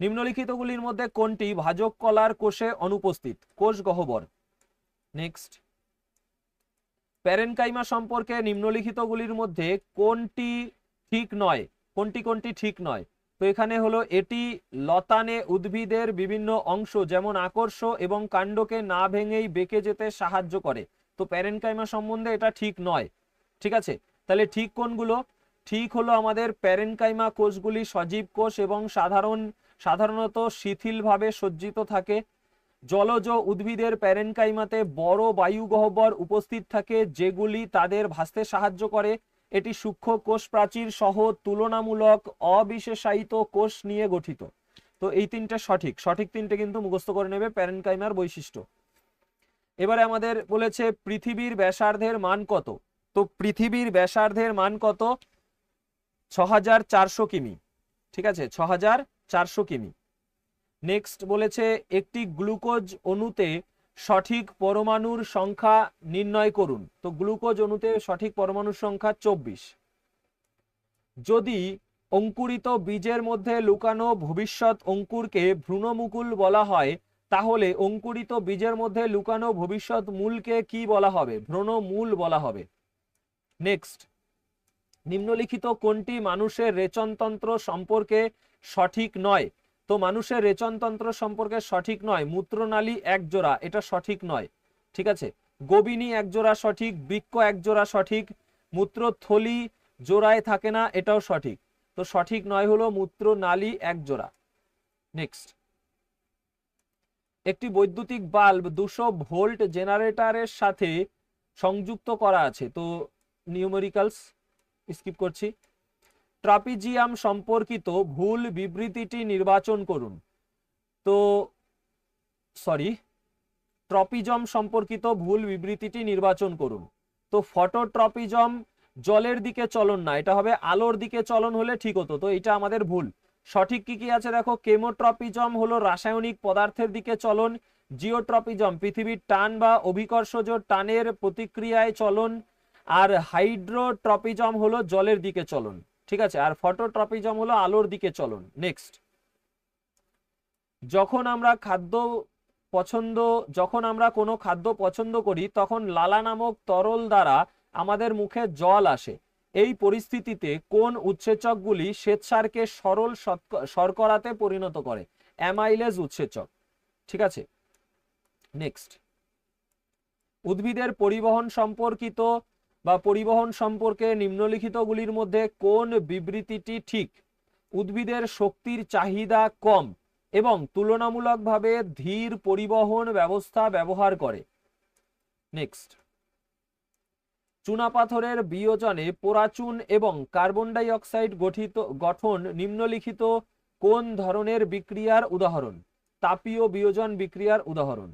নিম্নলিখিতগুলির মধ্যে কোনটি ভাজক কলার কোষে অনুপস্থিত? কোষ গহ্বর। নেক্সট, প্যারেনকাইমা সম্পর্কে নিম্নলিখিতগুলির মধ্যে কোনটি ঠিক নয়? কোনটি ঠিক নয়? তো এখানে হলো এটি লতানে উদ্ভিদের বিভিন্ন অংশ যেমন আকর্ষ এবং কাণ্ডকে না ভেঙেই বেঁকে যেতে সাহায্য করে। তো প্যারেনকাইমা সম্বন্ধে এটা ঠিক নয়। ঠিক আছে, তাহলে ঠিক কোনগুলো? ঠিক হলো আমাদের প্যারেনকাইমা কোষগুলি সজীব কোষ এবং সাধারণত শিথিলভাবে সজ্জিত থাকে। জলজ উদ্ভিদের প্যারেনকাইমাতে বড় বায়ু গহ্বর উপস্থিত থাকে যেগুলি তাদের ভাসতে সাহায্য করে। এটি সূক্ষ্ম কোষ প্রাচীর সহ তুলনামূলক অবিশেষায়িত কোষ নিয়ে গঠিত। তো এই তিনটে সঠিক তিনটে কিন্তু মুখস্থ করে নেবে প্যারেনকাইমার বৈশিষ্ট্য। এবারে আমাদের বলেছে পৃথিবীর ব্যাসার্ধের মান কত? তো পৃথিবীর ব্যাসার্ধের মান কত? 6400 কিমি। ঠিক আছে, 6400 কিমি। নেক্সট বলেছে একটি গ্লুকোজ অণুতে সঠিক পরমাণুর সংখ্যা নির্ণয় করুন। তো গ্লুকোজ অণুতে সঠিক পরমাণুর সংখ্যা 24। যদি অঙ্কুরিত বীজের মধ্যে লুকানো ভবিষ্যৎ অঙ্কুরকে ভ্রূণমুকুল বলা হয়, তাহলে অঙ্কুরিত বীজের মধ্যে লুকানো ভবিষ্যৎ মূলকে কি বলা হবে? ভ্রূণমূল বলা হবে। নেক্সট, নিম্নলিখিত কোনটি মানুষের রেচনতন্ত্র সম্পর্কে সঠিক নয়? তো মানুষের রেচনতন্ত্র সম্পর্কে সঠিক নয় মূত্রনালী এক জোড়া, এটা সঠিক নয়। ঠিক আছে, গোবিনী এক জোড়া সঠিক, বৃক্ক এক জোড়া সঠিক, মূত্রথলি জোড়ায় থাকে না, এটাও সঠিক। তো সঠিক নয় হলো মূত্রনালী এক জোড়া। নেক্সট, একটি বৈদ্যুতিক বাল্ব 200 ভোল্ট জেনারেটরের সাথে সংযুক্ত করা আছে। তো নিউমেরিক্যালস স্কিপ করছি। ট্রাপিজিয়াম সম্পর্কিত ভুল বিবৃতিটি নির্বাচন করুন। তো ট্রপিজম সম্পর্কিত ভুল বিবৃতিটি নির্বাচন করুন। তো ফটোট্রপিজম জলের দিকে চলন না, এটা হবে আলোর দিকে চলন হলে ঠিক হতো। তো এটা আমাদের ভুল। সঠিক কি কি আছে দেখো, কেমোট্রপিজম হলো রাসায়নিক পদার্থের দিকে চলন, জিওট্রপিজম পৃথিবীর টান বা অভিকর্ষজ টানের প্রতিক্রিয়ায় চলন, আর হাইড্রোট্রপিজম হলো জলের দিকে চলন। ঠিক আছে, আর ফটোট্রপিজম হলো আলোর দিকে চলন। নেক্সট, যখন আমরা কোনো খাদ্য পছন্দ করি তখন লালা নামক তরল দ্বারা আমাদের মুখে জল আসে। এই পরিস্থিতিতে কোন উৎসেচকগুলি শ্বেতসারকে সরল শর্করাতে পরিণত করে? অ্যামাইলেজ উৎসেচক। ঠিক আছে, নেক্সট, উদ্ভিদের পরিবহন সম্পর্কে নিম্নলিখিতগুলির মধ্যে কোন বিবৃতিটি ঠিক? উদ্ভিদের শক্তির চাহিদা কম এবং তুলনামূলকভাবে ধীর পরিবহন ব্যবস্থা ব্যবহার করে। নেক্সট, চুনাপাথরের বিয়োজনে পোড়াচুন এবং কার্বন ডাই অক্সাইড গঠন নিম্নলিখিত কোন ধরনের বিক্রিয়ার উদাহরণ? তাপীয় বিয়োজন বিক্রিয়ার উদাহরণ।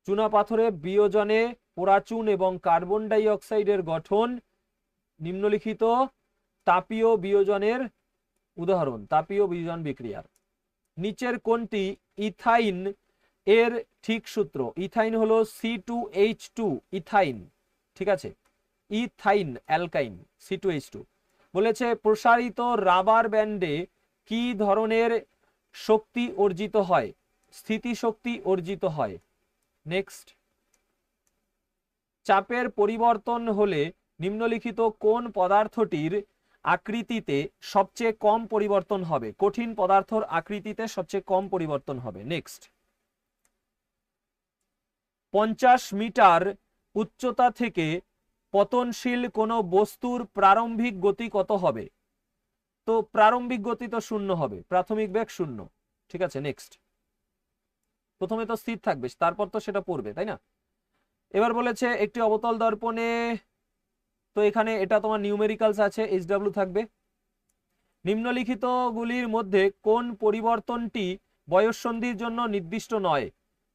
চুনাপাথরের বিয়োজনে পোড়াচুন এবং কার্বন ডাই অক্সাইডের গঠন নিম্নলিখিত তাপীয় বিয়োজনের উদাহরণ, তাপীয় বিয়োজন বিক্রিয়ার। নিচের কোনটি ইথাইন এর ঠিক সূত্র? ইথাইন হলো C2H2 ইথাইন। ঠিক আছে, ইথাইন অ্যালকাইন C2H2। বলেছে প্রসারিত রাবার ব্যান্ডে কি ধরনের শক্তি অর্জিত হয়? স্থিতিশক্তি অর্জিত হয়। নেক্সট, চাপের পরিবর্তন হলে নিম্নলিখিত কোন পদার্থটির আকৃতিতে সবচেয়ে কম পরিবর্তন হবে? কঠিন পদার্থের আকৃতিতে সবচেয়ে কম পরিবর্তন হবে। নেক্সট, 50 মিটার উচ্চতা থেকে পতনশীল কোনো বস্তুর প্রারম্ভিক গতি কত হবে? তো প্রারম্ভিক গতি তো শূন্য হবে, প্রাথমিক বেগ শূন্য। ঠিক আছে, নেক্সট। প্রথমে তো স্থির থাকবে, তারপর তো সেটা পড়বে, তাই না? এবার বলেছে একটি অবতল দর্পণে, তো এখানে এটা তোমার নিউমেরিক্যালস আছে, এইচডব্লিউ থাকবে। নিম্নলিখিত গুলির মধ্যে কোন পরিবর্তনটি বয়ঃসন্ধির জন্য নির্দিষ্ট নয়?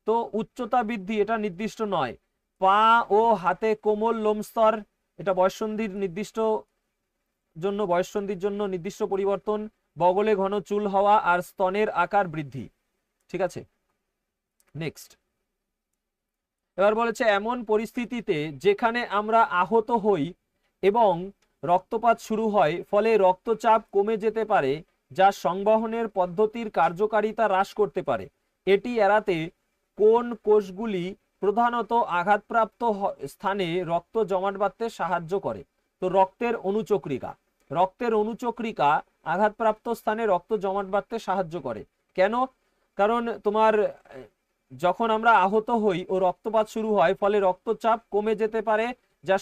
তো উচ্চতা বৃদ্ধি, এটা নির্দিষ্ট নয়। পা ও হাতে কোমল লোমস্তর, এটা বয়ঃসন্ধির জন্য নির্দিষ্ট পরিবর্তন। বগলে ঘন চুল হওয়া আর স্তনের আকার বৃদ্ধি। ঠিক আছে, নেক্সট। এবার বলেছে এমন পরিস্থিতিতে যেখানে আমরা আহত হই এবং রক্তপাত শুরু হয়, ফলে রক্তচাপ কমে যেতে পারে, যা সংবহনের পদ্ধতির কার্যকারিতা হ্রাস করতে পারে। এটি এড়াতে কোন কোষগুলি প্রধানত আঘাতপ্রাপ্ত স্থানে রক্ত জমাট বাঁধতে সাহায্য করে? তো রক্তের অনুচক্রিকা আঘাতপ্রাপ্ত স্থানে রক্ত জমাট বাঁধতে সাহায্য করে। কেন? কারণ তোমার যখন আমরা আহত হই ও রক্তপাত শুরু হয়, ফলে রক্তচাপ কমে যেতে পারে, যা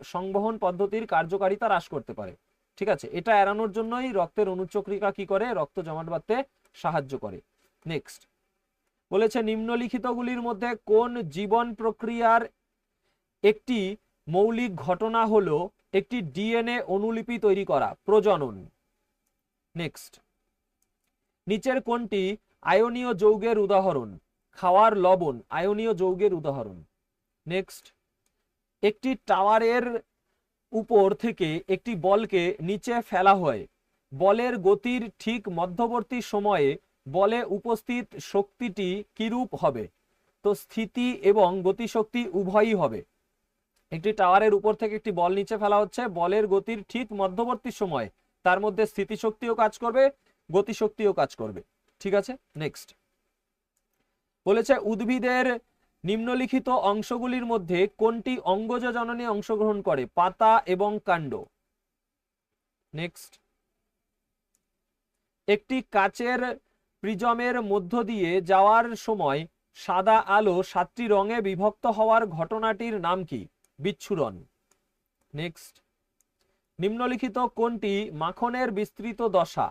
সংবহন পদ্ধতির কার্যকারিতা হ্রাস করতে পারে। ঠিক আছে, এটা এড়ানোর জন্যই রক্তের অনুচক্রিকা কি করে? রক্ত জমাট বাঁধতে সাহায্য করে। নেক্সট বলেছে নিম্নলিখিতগুলির মধ্যে কোন জীবন প্রক্রিয়ার একটি মৌলিক ঘটনা হলো একটি ডিএনএ অনুলিপি তৈরি করা? প্রজনন। নেক্সট, নিচের কোনটি আয়নীয় যৌগের উদাহরণ? খাওয়ার লবণ আয়নীয় যৌগের উদাহরণ। নেক্সট, একটি টাওয়ারের উপর থেকে একটি বলকে নিচে ফেলা হয়, বলের গতির ঠিক মধ্যবর্তী সময়ে বলে উপস্থিত শক্তিটি কিরূপ হবে? তো স্থিতি এবং গতিশক্তি উভয়ই হবে। একটি টাওয়ারের উপর থেকে একটি বল নিচে ফেলা হচ্ছে, বলের গতির ঠিক মধ্যবর্তী সময়ে তার মধ্যে স্থিতিশক্তিও কাজ করবে, গতিশক্তিও কাজ করবে। ঠিক আছে, নেক্সট বলেছে উদ্ভিদের নিম্নলিখিত অংশগুলির মধ্যে কোনটি অঙ্গজ জননে অংশগ্রহণ করে? পাতা এবং কাণ্ড। নেক্সট, একটি কাচের প্রিজমের মধ্য দিয়ে যাওয়ার সময় সাদা আলো 7টি রঙে বিভক্ত হওয়ার ঘটনাটির নাম কি? বিচ্ছুরণ। নেক্সট, নিম্নলিখিত কোনটি মাখনের বিস্তৃত দশা?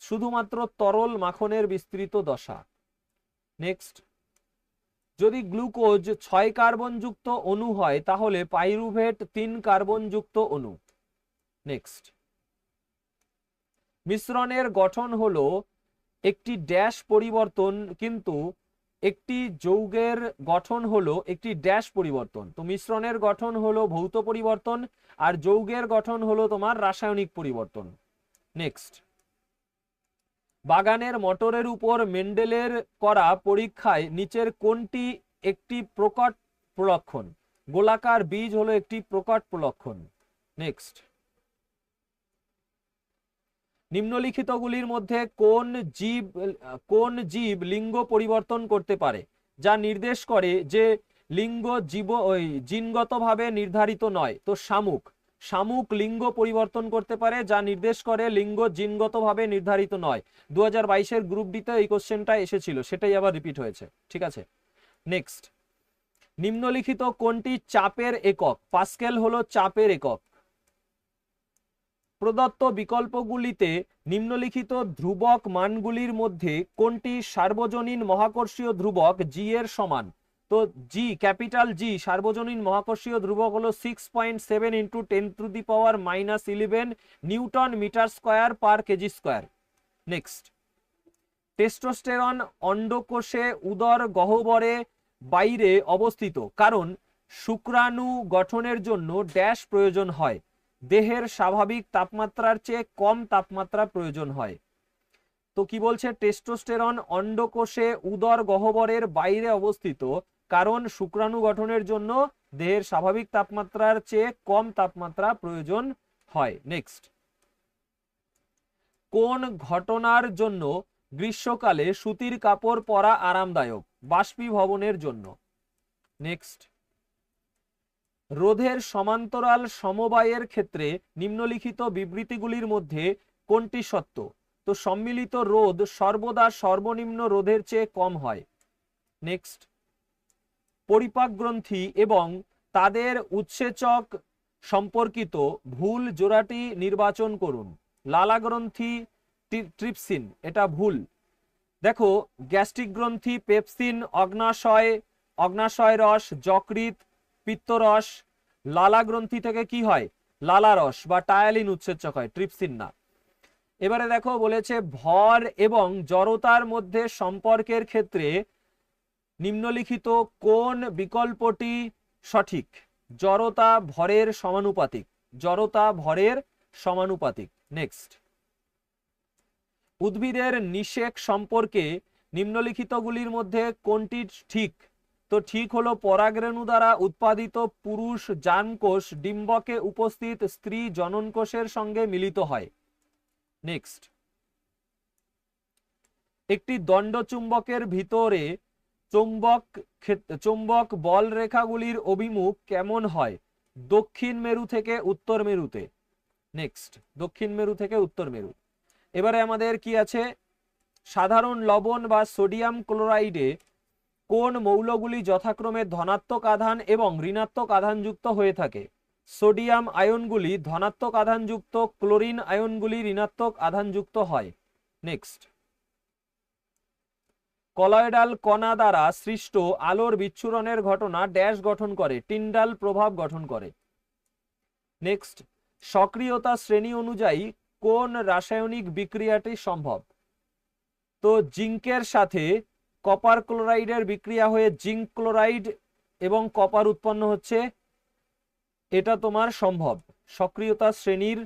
শুধুমাত্র তরল মাখনের বিস্তৃত দশা। নেক্সট, যদি গ্লুকোজ 6 কার্বন যুক্ত অণু হয় তাহলে পাইরুভেট 3 কার্বন যুক্ত অণু। নেক্সট, মিশ্রণের গঠন হলো একটি ড্যাশ পরিবর্তন, কিন্তু একটি যৌগের গঠন হলো একটি ড্যাশ পরিবর্তন। তো মিশ্রণের গঠন হলো ভৌত পরিবর্তন আর যৌগের গঠন হলো তোমার রাসায়নিক পরিবর্তন। নেক্সট, বাগানের মটরের উপর মেন্ডেলের করা পরীক্ষায় নিচের কোনটি একটি প্রকট প্রলক্ষণ? গোলাকার বীজ হলো একটি প্রকট প্রলক্ষণ। নেক্সট, নিম্নলিখিতগুলির মধ্যে কোন জীব লিঙ্গ পরিবর্তন করতে পারে, যা নির্দেশ করে যে লিঙ্গ জিনগতভাবে নির্ধারিত নয়? তো শামুক লিঙ্গ পরিবর্তন করতে পারে, যা নির্দেশ করে লিঙ্গ জিনগতভাবে নির্ধারিত নয়। 2022-এর গ্রুপ ডিতে এই কোশ্চেনটা এসেছিল, সেটাই আবার রিপিট হয়েছে। ঠিক আছে, নেক্সট, নিম্নলিখিত কোনটি চাপের একক? পাস্কেল হলো চাপের একক। প্রদত্ত বিকল্পগুলিতে নিম্নলিখিত ধ্রুবক মানগুলির মধ্যে কোনটি সার্বজনীন মহাকর্ষীয় ধ্রুবক জি এর সমান? তো জি, ক্যাপিটাল জি সার্বজনীন মহাকর্ষীয় ধ্রুবক হলো 6.7 × 10⁻11 newton metre square per KG square. Next, testosterone অন্ডকোষে উদর গহ্বরে বাইরে অবস্থিত, কারণ শুক্রাণু গঠনের জন্য ড্যাশ প্রয়োজন হয়। দেহের স্বাভাবিক তাপমাত্রার চেয়ে কম তাপমাত্রা প্রয়োজন হয়। তো কি বলছে? টেস্টোস্টেরন অন্ডকোষে উদর গহ্বরের বাইরে অবস্থিত, কারণ শুক্রাণু গঠনের জন্য দেহের স্বাভাবিক তাপমাত্রার চেয়ে কম তাপমাত্রা প্রয়োজন হয়। নেক্সট, কোন ঘটনার জন্য গ্রীষ্মকালে সুতির কাপড় পরা আরামদায়ক? বাষ্পীভবনের জন্য। নেক্সট, রোধের সমান্তরাল সমবায়ের ক্ষেত্রে নিম্নলিখিত বিবৃতিগুলির মধ্যে কোনটি সত্য? তো সম্মিলিত রোধ সর্বদা সর্বনিম্ন রোধের চেয়ে কম হয়। নেক্সট, পরিপাক গ্রন্থি এবং তাদের উৎসেচক সম্পর্কিত ভুল জোড়াটি নির্বাচন করুন। লালা গ্রন্থি ট্রিপসিন, এটা ভুল। দেখো, গ্যাস্ট্রিক গ্রন্থি পেপসিন, অগ্নাশয় রস, যকৃৎ, পিত্তরস। লালা গ্রন্থি থেকে কি হয়? লালা রস বা টায়ালিন উৎসেচক হয়, ট্রিপসিন না। এবারে দেখো বলেছে ভর এবং জড়তার মধ্যে সম্পর্কের ক্ষেত্রে নিম্নলিখিত কোন বিকল্পটি সঠিক? জড়তা ভরের সমানুপাতিক, জড়তা ভরের সমানুপাতিক। নেক্সট, উদ্ভিদের নিষেক সম্পর্কে নিম্নলিখিতগুলির মধ্যে কোনটি ঠিক? তো ঠিক হলো পরাগরেণু দ্বারা উৎপাদিত পুরুষ জানকোষ ডিম্বকে উপস্থিত স্ত্রী জননকোষের সঙ্গে মিলিত হয়। নেক্সট, একটি দণ্ডচুম্বকের ভিতরে চৌম্বক বল রেখাগুলির অভিমুখ কেমন হয়? দক্ষিণ মেরু থেকে উত্তর মেরুতে। নেক্সট, দক্ষিণ মেরু থেকে উত্তর মেরু। এবারে আমাদের কি আছে? সাধারণ লবণ বা সোডিয়াম ক্লোরাইডে কোন মৌলগুলি যথাক্রমে ধনাত্মক আধান এবং ঋণাত্মক আধানযুক্ত হয়ে থাকে? সোডিয়াম আয়নগুলি ধনাত্মক আধানযুক্ত, ক্লোরিন আয়নগুলি ঋণাত্মক আধানযুক্ত হয়। নেক্সট, কলয়েডাল কণা দ্বারা সৃষ্ট আলোর বিচ্ছুরণের ঘটনা ড্যাশ গঠন করে? টিন্ডাল প্রভাব গঠন করে। নেক্সট, সক্রিয়তা শ্রেণী অনুযায়ী কোন রাসায়নিক বিক্রিয়াটি সম্ভব? তো জিঙ্কের সাথে কপার ক্লোরাইডের বিক্রিয়া হয়ে জিঙ্ক ক্লোরাইড এবং কপার উৎপন্ন হচ্ছে, এটা তোমার সম্ভব সক্রিয়তা শ্রেণীর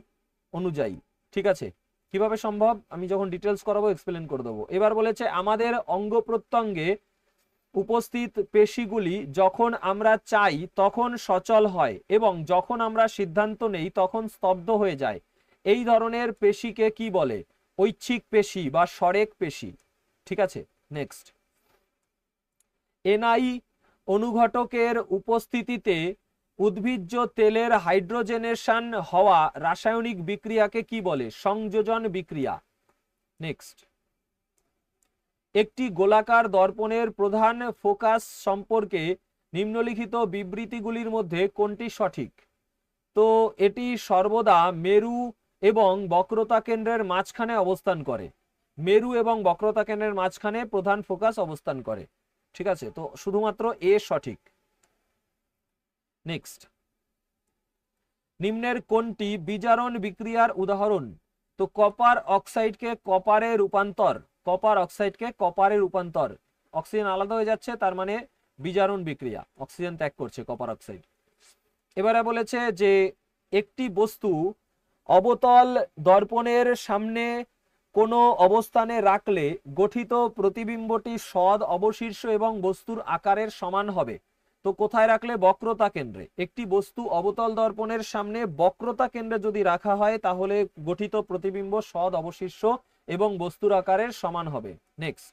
অনুযায়ী। ঠিক আছে, কিভাবে সম্ভব আমি যখন ডিটেলস করাবো এক্সপ্লেন করে দেবো। এবার বলেছে আমাদের অঙ্গ প্রত্যঙ্গে উপস্থিত পেশিগুলি যখন আমরা চাই তখন সচল হয় এবং যখন আমরা সিদ্ধান্ত নেই তখন স্তব্ধ হয়ে যায়। এই ধরনের পেশিকে কি বলে? ঐচ্ছিক পেশি বা সরেক পেশি। ঠিক আছে, নেক্সট, এনআই অনুঘটকের উপস্থিতিতে উদ্ভিজ্জ তেলের হাইড্রোজেনেশন হওয়া রাসায়নিক বিক্রিয়াকে কি বলে? সংযোজন বিক্রিয়া। নেক্সট, একটি গোলাকার দর্পণের প্রধান ফোকাস সম্পর্কে নিম্নলিখিত বিবৃতিগুলির মধ্যে কোনটি সঠিক? তো এটি সর্বদা মেরু এবং বক্রতা কেন্দ্রের মাঝখানে অবস্থান করে। মেরু এবং বক্রতা কেন্দ্রের মাঝখানে প্রধান ফোকাস অবস্থান করে। ঠিক আছে, তো শুধুমাত্র এ সঠিক। নেক্সট, নিম্নের কোনটি বিজারণ বিক্রিয়ার উদাহরণ? তো কপার অক্সাইডকে কপারে রূপান্তর, কপার অক্সাইডকে কপারে রূপান্তর, অক্সিজেন আলাদা হয়ে যাচ্ছে, তার মানে বিজারণ বিক্রিয়া, অক্সিজেন ত্যাগ করছে কপার অক্সাইড। এবারে বলেছে যে একটি বস্তু অবতল দর্পণের সামনে কোনো অবস্থানে রাখলে গঠিত প্রতিবিম্বটি সদ অবশীর্ষ এবং বস্তুর আকারের সমান হবে। তো কোথায় রাখলে? বক্রতা কেন্দ্রে। একটি বস্তু অবতল দর্পণের সামনে বক্রতা কেন্দ্রে যদি রাখা হয় তাহলে গঠিত প্রতিবিম্ব সদ অবশীর্ষ এবং বস্তুর আকারের সমান হবে। নেক্সট,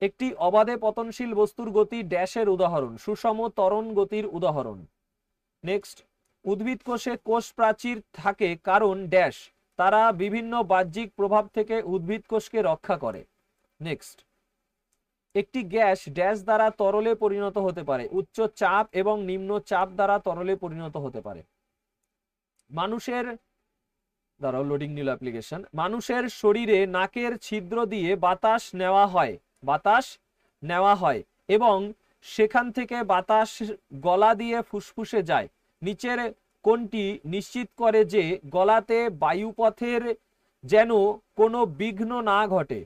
একটি অবাধে পতনশীল বস্তুর গতি ড্যাশের উদাহরণ? সুষম ত্বরণ গতির উদাহরণ। নেক্সট, উদ্ভিদ কোষে কোষ প্রাচীর থাকে কারণ ড্যাশ, তারা বিভিন্ন বাহ্যিক প্রভাব থেকে উদ্ভিদ কোষকে রক্ষা করে। নেক্সট, একটি গ্যাস ড্যাশ দ্বারা তরলে পরিণত হতে পারে? উচ্চ চাপ এবং নিম্ন চাপ দ্বারা তরলে পরিণত হতে পারে। মানুষের দ্বারা লোডিং নিল অ্যাপ্লিকেশন। মানুষের শরীরে নাকের ছিদ্র দিয়ে বাতাস নেওয়া হয়, বাতাস নেওয়া হয় এবং সেখান থেকে বাতাস গলা দিয়ে ফুসফুসে যায়। নিচের কোনটি নিশ্চিত করে যে গলাতে বায়ুপথের যেন কোনো বিঘ্ন না ঘটে?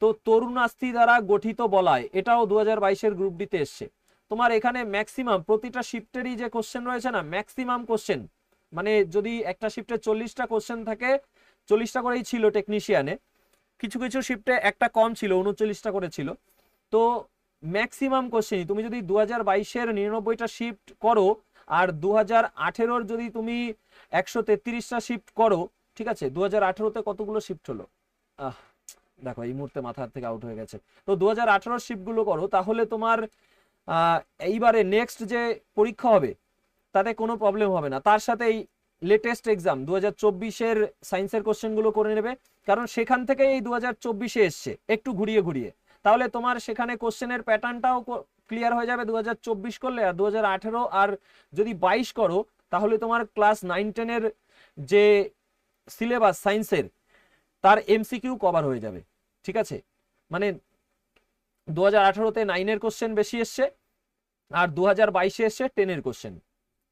তো তরুণাস্থি দ্বারা গঠিত বলয়, এটাও 2022-এর গ্রুপ ডিতে এসছে। তোমার এখানে ম্যাক্সিমাম প্রতিটা শিফটেরই যে কোশ্চেন রয়েছে না, ম্যাক্সিমাম কোশ্চেন, মানে যদি একটা শিফটে 40টা কোশ্চেন থাকে, 40টা করেই ছিল টেকনিশিয়ানে, কিছু কিছু শিফটে একটা কম ছিল, 39টা করে ছিল। তো ম্যাক্সিমাম কোশ্চেনই তুমি যদি 2022-এর 99টা শিফট করো আর 2018-র যদি তুমি 133টা শিফট করো, ঠিক আছে, 2018-তে কতগুলো শিফট হলো দেখো, এই মুহূর্তে মাথার থেকে আউট হয়ে গেছে। তো 2018 শিফটগুলো করো, তাহলে তোমার এইবারে নেক্সট যে পরীক্ষা হবে তাতে কোনো প্রবলেম হবে না। তার সাথে এই লেটেস্ট এক্সাম 2024-এর সায়েন্সের কোশ্চেনগুলো করে নেবে, কারণ সেখান থেকে এই 2024-এ এসছে একটু ঘুরিয়ে ঘুরিয়ে, তাহলে তোমার সেখানে কোশ্চেনের প্যাটার্নটাও ক্লিয়ার হয়ে যাবে 2024 করলে, আর 2018 আর যদি 22 করো তাহলে তোমার ক্লাস 9-10 যে সিলেবাস সায়েন্সের তার এমসিকিউ কভার হয়ে যাবে। ঠিক আছে, মানে 2018-তে 9-এর কোশ্চেন বেশি এসছে, আর 2022-এ এসছে 10-এর কোশ্চেন।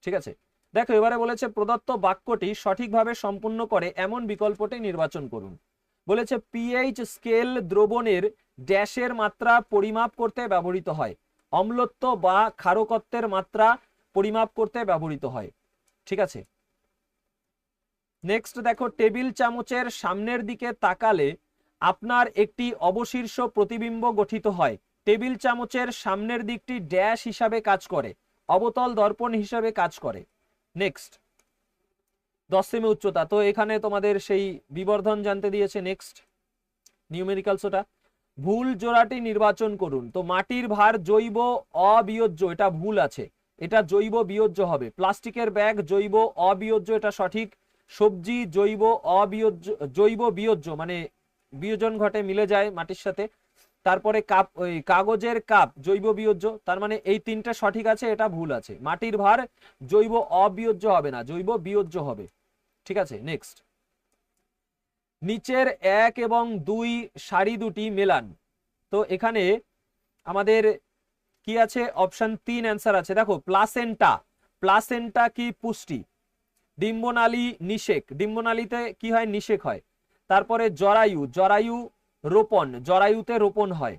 ঠিক আছে, দেখো এবারে বলেছে প্রদত্ত বাক্যটি সঠিকভাবে সম্পূর্ণ করে এমন বিকল্পটি নির্বাচন করুন। বলেছে পিএইচ স্কেল দ্রবণের ড্যাশের মাত্রা পরিমাপ করতে ব্যবহৃত হয়, অম্লত্ব বা ক্ষারকত্বের মাত্রা পরিমাপ করতে ব্যবহৃত হয়। ঠিক আছে, নেক্সট দেখো টেবিল চামচের সামনের দিকে তাকালে আপনার একটি অবশীর্ষ প্রতিবিম্ব গঠিত হয়। টেবিল চামচের সামনের দিকটি ড্যাশ হিসাবে কাজ করে, অবতল দর্পণ হিসাবে কাজ করে। নেক্সট 10 সেমি উচ্চতা, তো এখানে তোমাদের সেই বিবর্ধন জানতে দিয়েছে। নেক্সট নিউমেরিক্যালস, ওটা ভুল জোড়াটি নির্বাচন করুন। তো মাটির ভার জৈব অবিয়োজ্য, এটা ভুল আছে, এটা জৈব বিয়োজ্য হবে। প্লাস্টিকের ব্যাগ জৈব অবিয়োজ্য, এটা সঠিক। সবজি জৈব অবিয়োজ্য, জৈব বিয়োজ্য মানে বিয়োজন ঘটে, মিলে যায় মাটির সাথে। তারপরে কাপ, ওই কাগজের কাপ জৈব বিয়োজ্য, তার মানে এই তিনটা সঠিক আছে, এটা ভুল আছে। মাটির ভার জৈব অবিয়োজ্য হবে না, জৈব বিয়োজ্য হবে। ঠিক আছে, নেক্সট নিচের 1 এবং 2 সারি দুটি মেলান। তো এখানে আমাদের কি আছে, অপশন 3 অ্যান্সার আছে। দেখো প্লাসেন্টা, প্লাসেন্টা কি পুষ্টি। ডিম্বনালী নিষেক, ডিম্বনালীতে কি হয়, নিষেক হয়। তারপরে জরায়ু, জরায়ু রোপণ, জরায়ুতে রোপণ হয়।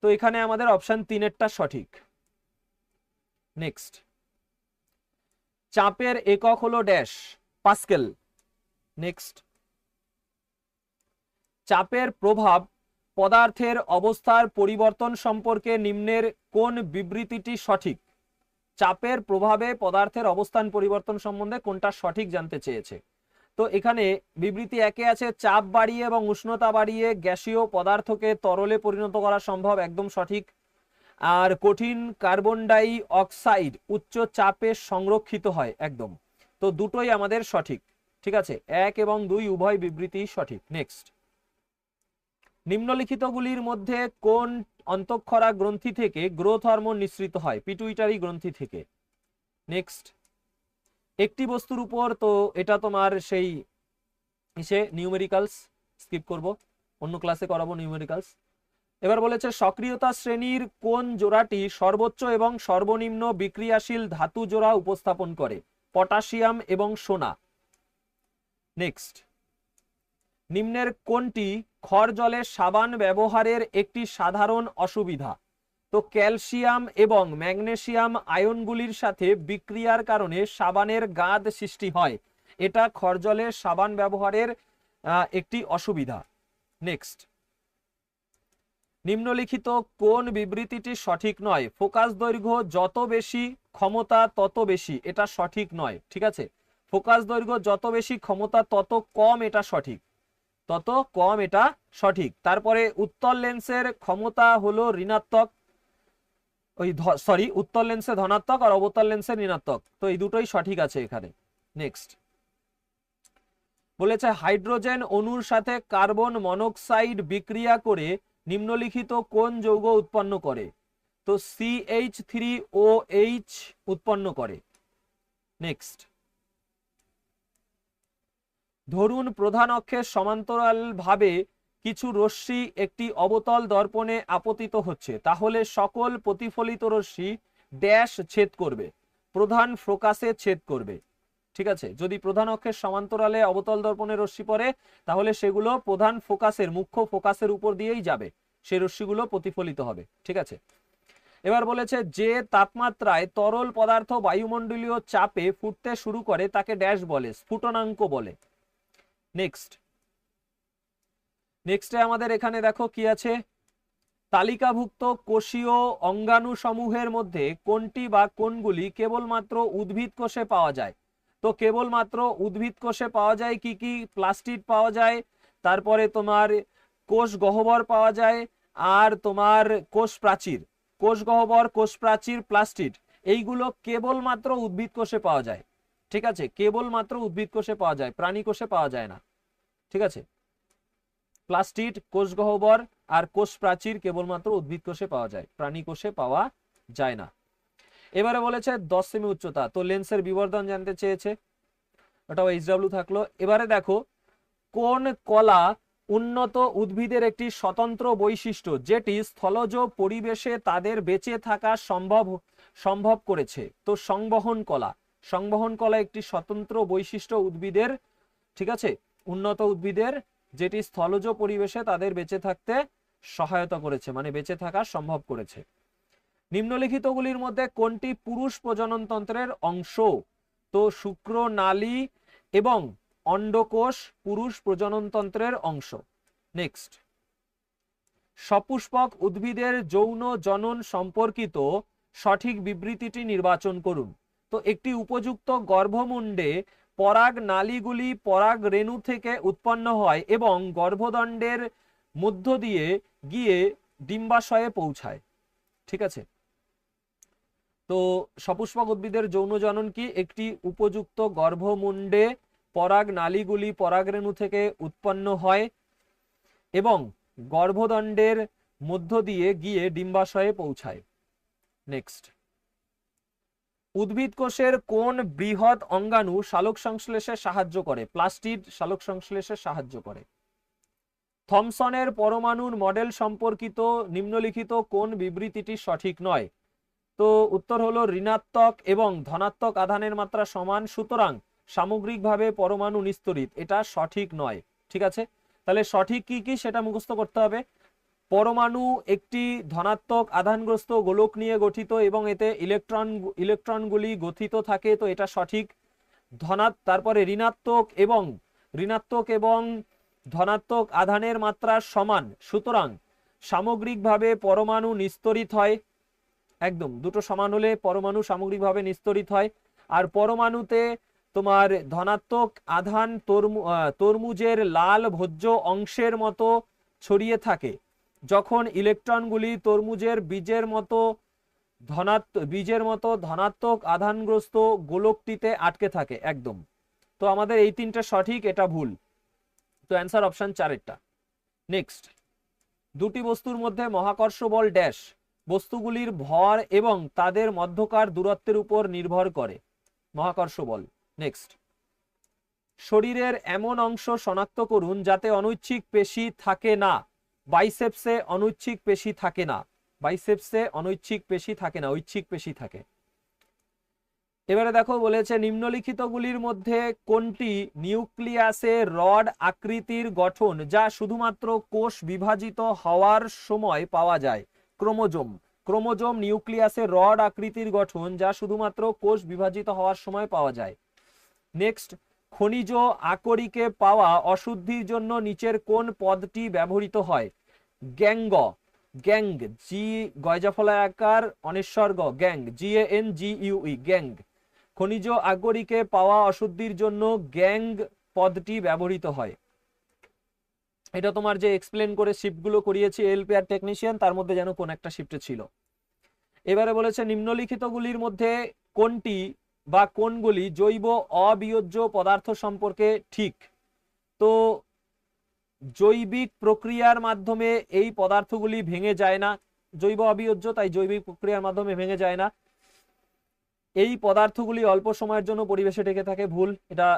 তো এখানে আমাদের অপশন 3-এরটা সঠিক। নেক্সট চাপের একক হলো ড্যাশ, পাস্কেল। নেক্সট চাপের প্রভাব পদার্থের অবস্থার পরিবর্তন সম্পর্কে নিম্নের কোন বিবৃতিটি সঠিক। চাপের প্রভাবে পদার্থের অবস্থান পরিবর্তন সম্বন্ধে কোনটা সঠিক জানতে চেয়েছে। তো এখানে বিবৃতি 1-এ আছে চাপ বাড়িয়ে এবং উষ্ণতা বাড়িয়ে গ্যাসীয় পদার্থকে তরলে পরিণত করা সম্ভব, একদম সঠিক। আর কঠিন কার্বন ডাই অক্সাইড উচ্চ চাপে সংরক্ষিত হয়, একদম। তো দুটোই আমাদের সঠিক। ঠিক আছে, 1 এবং 2 উভয় বিবৃতি সঠিক। নেক্সট নিম্নলিখিতগুলির মধ্যে কোন অন্তঃক্ষরা গ্রন্থি থেকে গ্রোথ হরমোন নিঃসৃত হয়, পিটুইটারি গ্রন্থি থেকে। নেক্সট একটি বস্তুর উপর, তো এটা তোমার সেই নিউমেরিক্যালস স্কিপ করব, অন্য ক্লাসে করাবো নিউমেরিক্যালস। এবার বলেছে সক্রিয়তা শ্রেণীর কোন জোড়াটি সর্বোচ্চ এবং সর্বনিম্ন বিক্রিয়াশীল ধাতু জোড়া উপস্থাপন করে, পটাশিয়াম এবং সোনা। নেক্সট নিম্নের কোনটি খড় জলে সাবান ব্যবহারের একটি সাধারণ অসুবিধা। তো ক্যালসিয়াম এবং ম্যাগনেসিয়াম আয়নগুলির সাথে বিক্রিয়ার কারণে সাবানের গাদ সৃষ্টি হয়, এটা খড় জলে সাবান ব্যবহারের একটি অসুবিধা। নেক্সট নিম্নলিখিত কোন বিবৃতিটি সঠিক নয়। ফোকাস দৈর্ঘ্য যত বেশি ক্ষমতা তত বেশি, এটা সঠিক নয়। ঠিক আছে, ফোকাস দৈর্ঘ্য যত বেশি ক্ষমতা তত কম, এটা সঠিক, তত কম, এটা সঠিক। তারপরে উত্তল লেন্সের ক্ষমতা হলো ঋণাত্মক, উত্তল লেন্সে ধনাত্মক আর অবতল লেন্সে ঋণাত্মক, তো এই দুটোই সঠিক আছে এখানে। নেক্সট বলেছে হাইড্রোজেন অণুর সাথে কার্বন মনোক্সাইড বিক্রিয়া করে নিম্নলিখিত কোন যৌগ উৎপন্ন করে। তো CH3OH উৎপন্ন করে। নেক্সট ধরুন প্রধান অক্ষের সমান্তরালভাবে কিছু রশ্মি একটি অবতল দর্পণে আপতিত হচ্ছে, তাহলে সকল প্রতিফলিত রশ্মি ড্যাশ ছেদ করবে, প্রধান ফোকাসে ছেদ করবে। ঠিক আছে, যদি প্রধান অক্ষের সমান্তরালে অবতল দর্পণে রশ্মি পড়ে তাহলে সেগুলো প্রধান ফোকাসের, মুখ্য ফোকাসের উপর দিয়েই যাবে, সেই রশ্মিগুলো প্রতিফলিত হবে। ঠিক আছে, এবার বলেছে যে তাপমাত্রায় তরল পদার্থ বায়ুমণ্ডলীয় চাপে ফুটতে শুরু করে তাকে ড্যাশ বলে, স্ফুটনাঙ্ক বলে। নেক্সটে আমাদের এখানে দেখো কি আছে, তালিকাভুক্ত কোষীয় অঙ্গাণু সমূহের মধ্যে কোনটি বা কোনগুলি কেবলমাত্র উদ্ভিদ কোষে পাওয়া যায়। তো কেবলমাত্র উদ্ভিদ কোষে পাওয়া যায় কি কি, প্লাস্টিড পাওয়া যায়, তারপরে তোমার কোষ গহ্বর পাওয়া যায়, আর তোমার কোষ প্রাচীর, কোষ গহ্বর, কোষ প্রাচীর, প্লাস্টিড, এইগুলো কেবলমাত্র উদ্ভিদ কোষে পাওয়া যায়। ঠিক আছে, কেবলমাত্র উদ্ভিদ কোষে পাওয়া যায়, প্রাণী কোষে পাওয়া যায় না। ঠিক আছে, প্লাস্টিড, কোষ গহ্বর আর কোষ প্রাচীর কেবলমাত্র উদ্ভিদ কোষে পাওয়া যায়, প্রাণী কোষে পাওয়া যায় না। এবারে বলেছে 10 সেমি উচ্চতা, তো লেন্সের বিবর্ধন জানতে চেয়েছে, ওটাও এইচডব্লিউ থাকলো। এবারে দেখো কোন কলা উন্নত উদ্ভিদের একটি স্বতন্ত্র বৈশিষ্ট্য যেটি স্থলজ পরিবেশে তাদের বেঁচে থাকা সম্ভব করেছে। তো সংবহন কলা, সংবহন কলা একটি স্বতন্ত্র বৈশিষ্ট্য উদ্ভিদের, ঠিক আছে, উন্নত উদ্ভিদের যেটি স্থলজ পরিবেশে তাদের বেঁচে থাকতে সহায়তা করেছে, মানে বেঁচে থাকা সম্ভব করেছে। নিম্নলিখিতগুলির মধ্যে কোনটি পুরুষ প্রজননতন্ত্রের অংশ? তো শুক্রনালী এবং অন্ডকোষ পুরুষ প্রজননতন্ত্রের অংশ। নেক্সট, সপুষ্পক উদ্ভিদের যৌন জনন সম্পর্কিত সঠিক বিবৃতিটি নির্বাচন করুন। তো একটি উপযুক্ত গর্ভমুণ্ডে পরাগ নালীগুলি পরাগ রেণু থেকে উৎপন্ন হয় এবং গর্ভদণ্ডের মধ্য দিয়ে গিয়ে ডিম্বাশয়ে পৌঁছায়, ঠিক আছে। তো সপুষ্পক উদ্ভিদের যৌন জনন কি? একটি উপযুক্ত গর্ভমুণ্ডে পরাগ নালীগুলি পরাগরেণু থেকে উৎপন্ন হয় এবং গর্ভদণ্ডের মধ্য দিয়ে গিয়ে ডিম্বাশয়ে পৌঁছায়। নেক্সট, উদ্ভিদ কোষের কোন বৃহৎ অঙ্গাণু সালোক সংশ্লেষে সাহায্য করে? প্লাস্টিড সালোক সংশ্লেষে সাহায্য করে। থমসনের পরমাণুর মডেল সম্পর্কিত নিম্নলিখিত কোন বিবৃতিটি সঠিক নয়? তো উত্তর হলো ঋণাত্মক এবং ধনাত্মক আধানের মাত্রা সমান, সুতরাং সামগ্রিকভাবে পরমাণু নিস্তরিত। এটা সঠিক নয়, ঠিক আছে। তাহলে সঠিক কি কি সেটা মুখস্থ করতে হবে। পরমাণু একটি ধনাত্মক আধানগ্রস্ত গোলক নিয়ে গঠিত এবং এতে ইলেকট্রনগুলি গঠিত থাকে, তো এটা সঠিক। তারপরে ঋণাত্মক এবং ধনাত্মক আধানের মাত্রা সমান, সুতরাং সামগ্রিকভাবে পরমাণু নিস্তরিত হয়। একদম, দুটো সমান হলে পরমাণু সামগ্রিকভাবে নিস্তরিত হয়। আর পরমাণুতে তোমার ধনাত্মক আধান তরমুজের লাল ভোজ্য অংশের মতো ছড়িয়ে থাকে, যখন ইলেকট্রনগুলি তরমুজের বীজের মতো ধনাত্মক আধানগ্রস্ত গোলকটিতে আটকে থাকে। একদম, তো আমাদের এই তিনটা সঠিক, এটা ভুল। তো অ্যান্সার অপশন 4 নেক্সট, দুটি বস্তুর মধ্যে মহাকর্ষ বল ড্যাশ বস্তুগুলির ভর এবং তাদের মধ্যকার দূরত্বের উপর নির্ভর করে। মহাকর্ষ বল। নেক্সট, শরীরের এমন অংশ শনাক্ত করুন যাতে অনৈচ্ছিক পেশি থাকে না। বাইসেপসে অনৈচ্ছিক পেশি থাকে না, বাইসেপসে অনৈচ্ছিক পেশি থাকে না, ঐচ্ছিক পেশি থাকে। এবারে দেখো বলেছে নিম্নলিখিতগুলির মধ্যে কোনটি নিউক্লিয়াসে রড আকৃতির গঠন যা শুধুমাত্র কোষ বিভাজিত হওয়ার সময় পাওয়া যায়? ক্রোমোজোম নিউক্লিয়াসে রড আকৃতির গঠন যা শুধুমাত্র কোষ বিভাজিত হওয়ার সময় পাওয়া যায়। নেক্সট, খনিজ আকরিকে পাওয়া অশুদ্ধির জন্য নিচের কোন পদটি ব্যবহৃত হয়? গ্যাং, জি গয়জাফলা আকার অনিশ্বর্গ, গ্যাং, GANGUE, গ্যাং। খনিজ আকরিকে পাওয়া অশুদ্ধির জন্য গ্যাং পদটি ব্যবহৃত হয়। এটা তোমার যে এক্সপ্লেন করে শিফটগুলো করিয়েছি এলপি আর টেকনিশিয়ান, তার মধ্যে যেন কোন একটা শিফটে ছিল। এবারে বলেছে নিম্নলিখিতগুলির মধ্যে কোনটি বা কোনগুলি জৈব অবিয়োজ্য পদার্থ সম্পর্কে ঠিক? তো জৈবিক প্রক্রিয়ার মাধ্যমে এই পদার্থগুলি ভেঙে যায় না, জৈব অবিয়োজ্য, তাই জৈবিক প্রক্রিয়ার মাধ্যমে ভেঙে যায় না। এই পদার্থগুলি অল্প সময়ের জন্য পরিবেশে টিকে থাকে। ভুল, এটা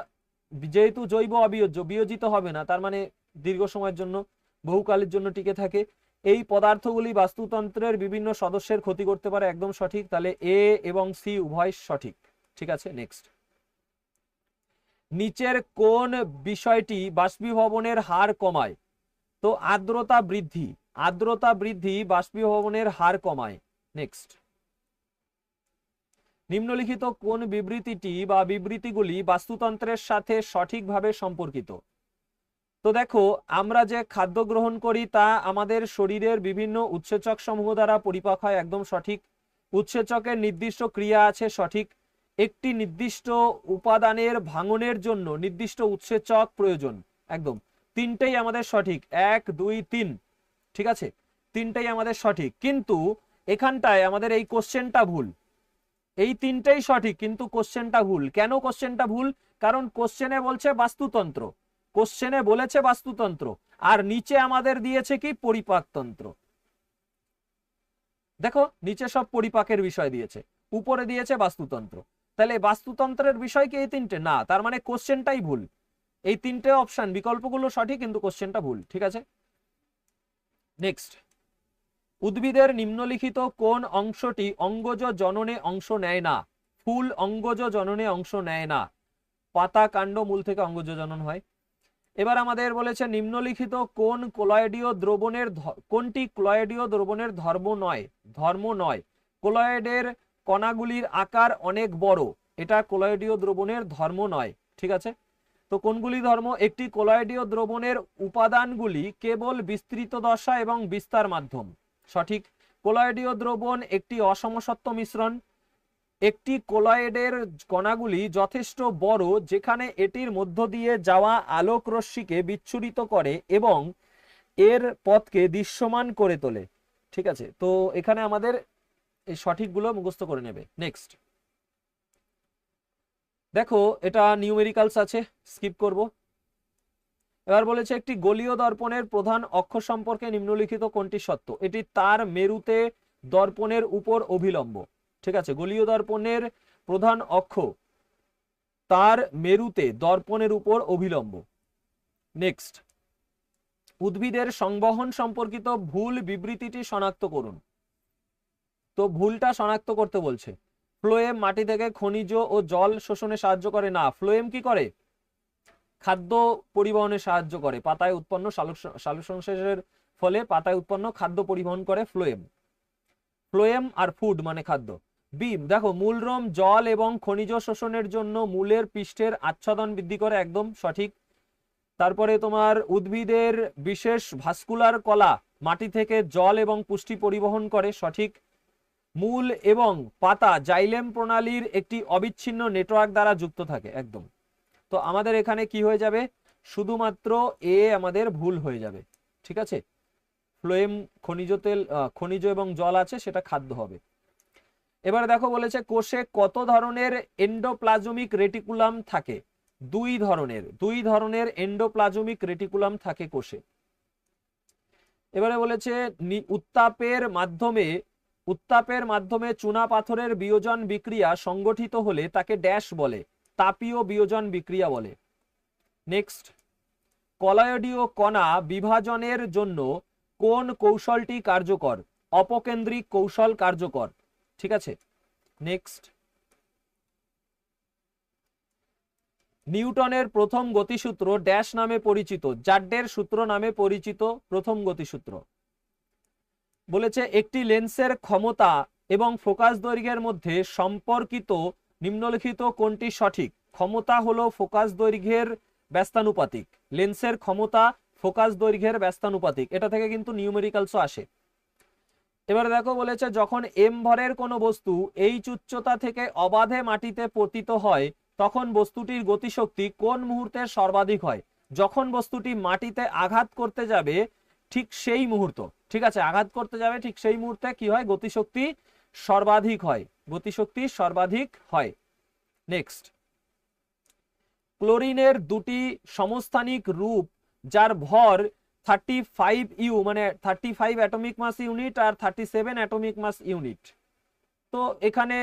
যেহেতু জৈব অবিয়োজ্য, বিয়োজিত হবে না, তার মানে দীর্ঘ সময়ের জন্য, বহুকালের জন্য টিকে থাকে। এই পদার্থগুলি বাস্তুতন্ত্রের বিভিন্ন সদস্যের ক্ষতি করতে পারে। একদম সঠিক, তাহলে এ এবং সি উভয় সঠিক, ঠিক আছে। নেক্সট, নিচের কোন বিষয়টি বাষ্পীভবনের হার কমায়? তো আর্দ্রতা বৃদ্ধি বাষ্পীভবনের হার কমায়। নেক্সট, নিম্নলিখিত কোন বিবৃতিটি বা বিবৃতিগুলি বাস্তুতন্ত্রের সাথে সঠিকভাবে সম্পর্কিত? তো দেখো, আমরা যে খাদ্য গ্রহণ করি তা আমাদের শরীরের বিভিন্ন উৎসেচক সমূহ দ্বারা পরিপাক হয়। একদম সঠিক। উৎসেচকের নির্দিষ্ট ক্রিয়া আছে। সঠিক। একটি নির্দিষ্ট উপাদানের ভাঙনের জন্য নির্দিষ্ট উৎসেচক প্রয়োজন। একদম, তিনটেই আমাদের সঠিক, 1 2 3, ঠিক আছে, তিনটেই আমাদের সঠিক। কিন্তু এখানটায় আমাদের এই কোশ্চেনটা ভুল। এই তিনটেই সঠিক কিন্তু কোশ্চেনটা ভুল। কেন কোশ্চেনটা ভুল? কারণ কোশ্চেনে বলছে বাস্তুতন্ত্র, কোশ্চেনে বলেছে বাস্তুতন্ত্র, আর নিচে আমাদের দিয়েছে কি পরিপাকতন্ত্র। দেখো নিচে সব পরিপাকের বিষয় দিয়েছে, উপরে দিয়েছে বাস্তুতন্ত্র। তাহলে বাস্তুতন্ত্রের বিষয় কি এই তিনটে? না, তার মানে কোশ্চেনটাই ভুল। এই তিনটে অপশন বিকল্পগুলো সঠিক কিন্তু কোশ্চেনটা ভুল। ঠিক আছে, নেক্সট। উদ্ভিদের নিম্নলিখিত কোন অংশটি অঙ্গজ জননে অংশ নেয় না? ফুল অঙ্গজ জননে অংশ নেয় না, পাতা কাণ্ড মূল থেকে অঙ্গজ জনন হয়। এবার আমাদের বলেছে নিম্নলিখিত কোন কোলয়েডীয় দ্রবণের কোনটি ক্লয়েডীয় দ্রবণের ধর্ম নয়? কোলয়েডের কণাগুলির আকার অনেক বড়, এটা কোলয়েডীয় দ্রবণের ধর্ম নয়। ঠিক আছে, তো কোনগুলি ধর্ম? একটি কোলয়েডীয় দ্রবণের উপাদানগুলি কেবল বিস্তৃত দশা এবং বিস্তার মাধ্যম, সঠিক। কোলয়েডীয় দ্রবণ একটি অসমসত্ব মিশ্রণ। একটি কোলয়েডের কণাগুলি যথেষ্ট বড় যেখানে এটির মধ্য দিয়ে যাওয়া আলোক রশ্মিকে বিচ্ছুরিত করে এবং এর পথকে দৃশ্যমান করে তোলে। ঠিক আছে, তো এখানে আমাদের এই সঠিকগুলো মুখস্থ করে নেবে। নেক্সট দেখো, এটা নিউমেরিক্যালস আছে, স্কিপ করব। এবার বলেছে একটি গোলীয় দর্পণের প্রধান অক্ষ সম্পর্কে নিম্নলিখিত কোনটি সত্য? এটি তার মেরুতে দর্পণের উপর অভিলম্ব। ঠিক আছে, গোলীয় দর্পণের প্রধান অক্ষ তার মেরুতে দর্পণের উপর অভিলম্ব। নেক্সট, উদ্ভিদের সংবহন সম্পর্কিত ভুল বিবৃতিটি শনাক্ত করুন। তো ভুলটা শনাক্ত করতে বলছে। ফ্লোয়েম মাটি থেকে খনিজ ও জল শোষণে সাহায্য করে না। ফ্লোয়েম কি করে? খাদ্য পরিবহনে সাহায্য করে। পাতায় উৎপন্ন সালোকসংশ্লেষের ফলে পাতায় উৎপন্ন খাদ্য পরিবহন করে ফ্লোয়েম। ফ্লোয়েম আর ফুড মানে খাদ্য। বিম, দেখো মূলরোম জল এবং খনিজ শোষণের জন্য মূলের পৃষ্ঠের আচ্ছাদন বৃদ্ধি করে, একদম সঠিক। তারপরে তোমার উদ্ভিদের বিশেষ ভাস্কুলার কলা মাটি থেকে জল এবং পুষ্টি পরিবহন করে, সঠিক। মূল এবং পাতা জাইলেম প্রণালীর একটি অবিচ্ছিন্ন নেটওয়ার্ক দ্বারা যুক্ত থাকে, একদম। তো আমাদের এখানে কি হয়ে যাবে? শুধুমাত্র এ আমাদের ভুল হয়ে যাবে। ঠিক আছে, ফ্লোয়েম খনিজ তেল, খনিজ এবং জল আছে, সেটা খাদ্য হবে। এবার দেখো বলেছে কোষে কত ধরনের এন্ডোপ্লাজমিক রেটিকুলাম থাকে? দুই ধরনের এন্ডোপ্লাজমিক রেটিকুলাম থাকে কোষে। এবারে বলেছে উত্তাপের মাধ্যমে চুনা পাথরের বিয়োজন বিক্রিয়া সংগঠিত হলে তাকে ড্যাশ বলে? তাপীয় বিয়োজন বিক্রিয়া বলে। নেক্সট, কলয়েডীয় কণা বিভাজনের জন্য কোন কৌশলটি কার্যকর? অপকেন্দ্রিক কৌশল কার্যকর। ঠিক আছে, নেক্সট, নিউটনের প্রথম গতিসূত্র ড্যাশ নামে পরিচিত? জাড্ডের সূত্র নামে পরিচিত প্রথম গতিসূত্র। বলেছে একটি লেন্সের ক্ষমতা এবং ফোকাস দৈর্ঘ্যের মধ্যে সম্পর্কিত নিম্নলিখিত কোনটি সঠিক? ক্ষমতা হলো ফোকাস দৈর্ঘ্যের ব্যস্তানুপাতিক। লেন্সের ক্ষমতা ফোকাস দৈর্ঘ্যের ব্যস্তানুপাতিক, এটা থেকে কিন্তু নিউমেরিক্যালসও আসে। এবার দেখো বলেছে যখন এম ভরের কোনো বস্তু এইচ উচ্চতা থেকে অবাধে মাটিতে পতিত হয় তখন বস্তুটির গতিশক্তি কোন মুহূর্তে সর্বাধিক হয়? যখন বস্তুটি মাটিতে আঘাত করতে যাবে ঠিক সেই মুহূর্ত। ঠিক আছে, আঘাত করতে যাবে ঠিক সেই মুহূর্তে কি হয়? গতিশক্তি সর্বাধিক হয়, গতিশক্তি সর্বাধিক হয়। নেক্সট, ক্লোরিনের দুটি সমস্থানিক রূপ যার ভর 35 ইউ মানে 35 অ্যাটমিক মাস ইউনিট আর 37 অ্যাটমিক মাস ইউনিট। তো এখানে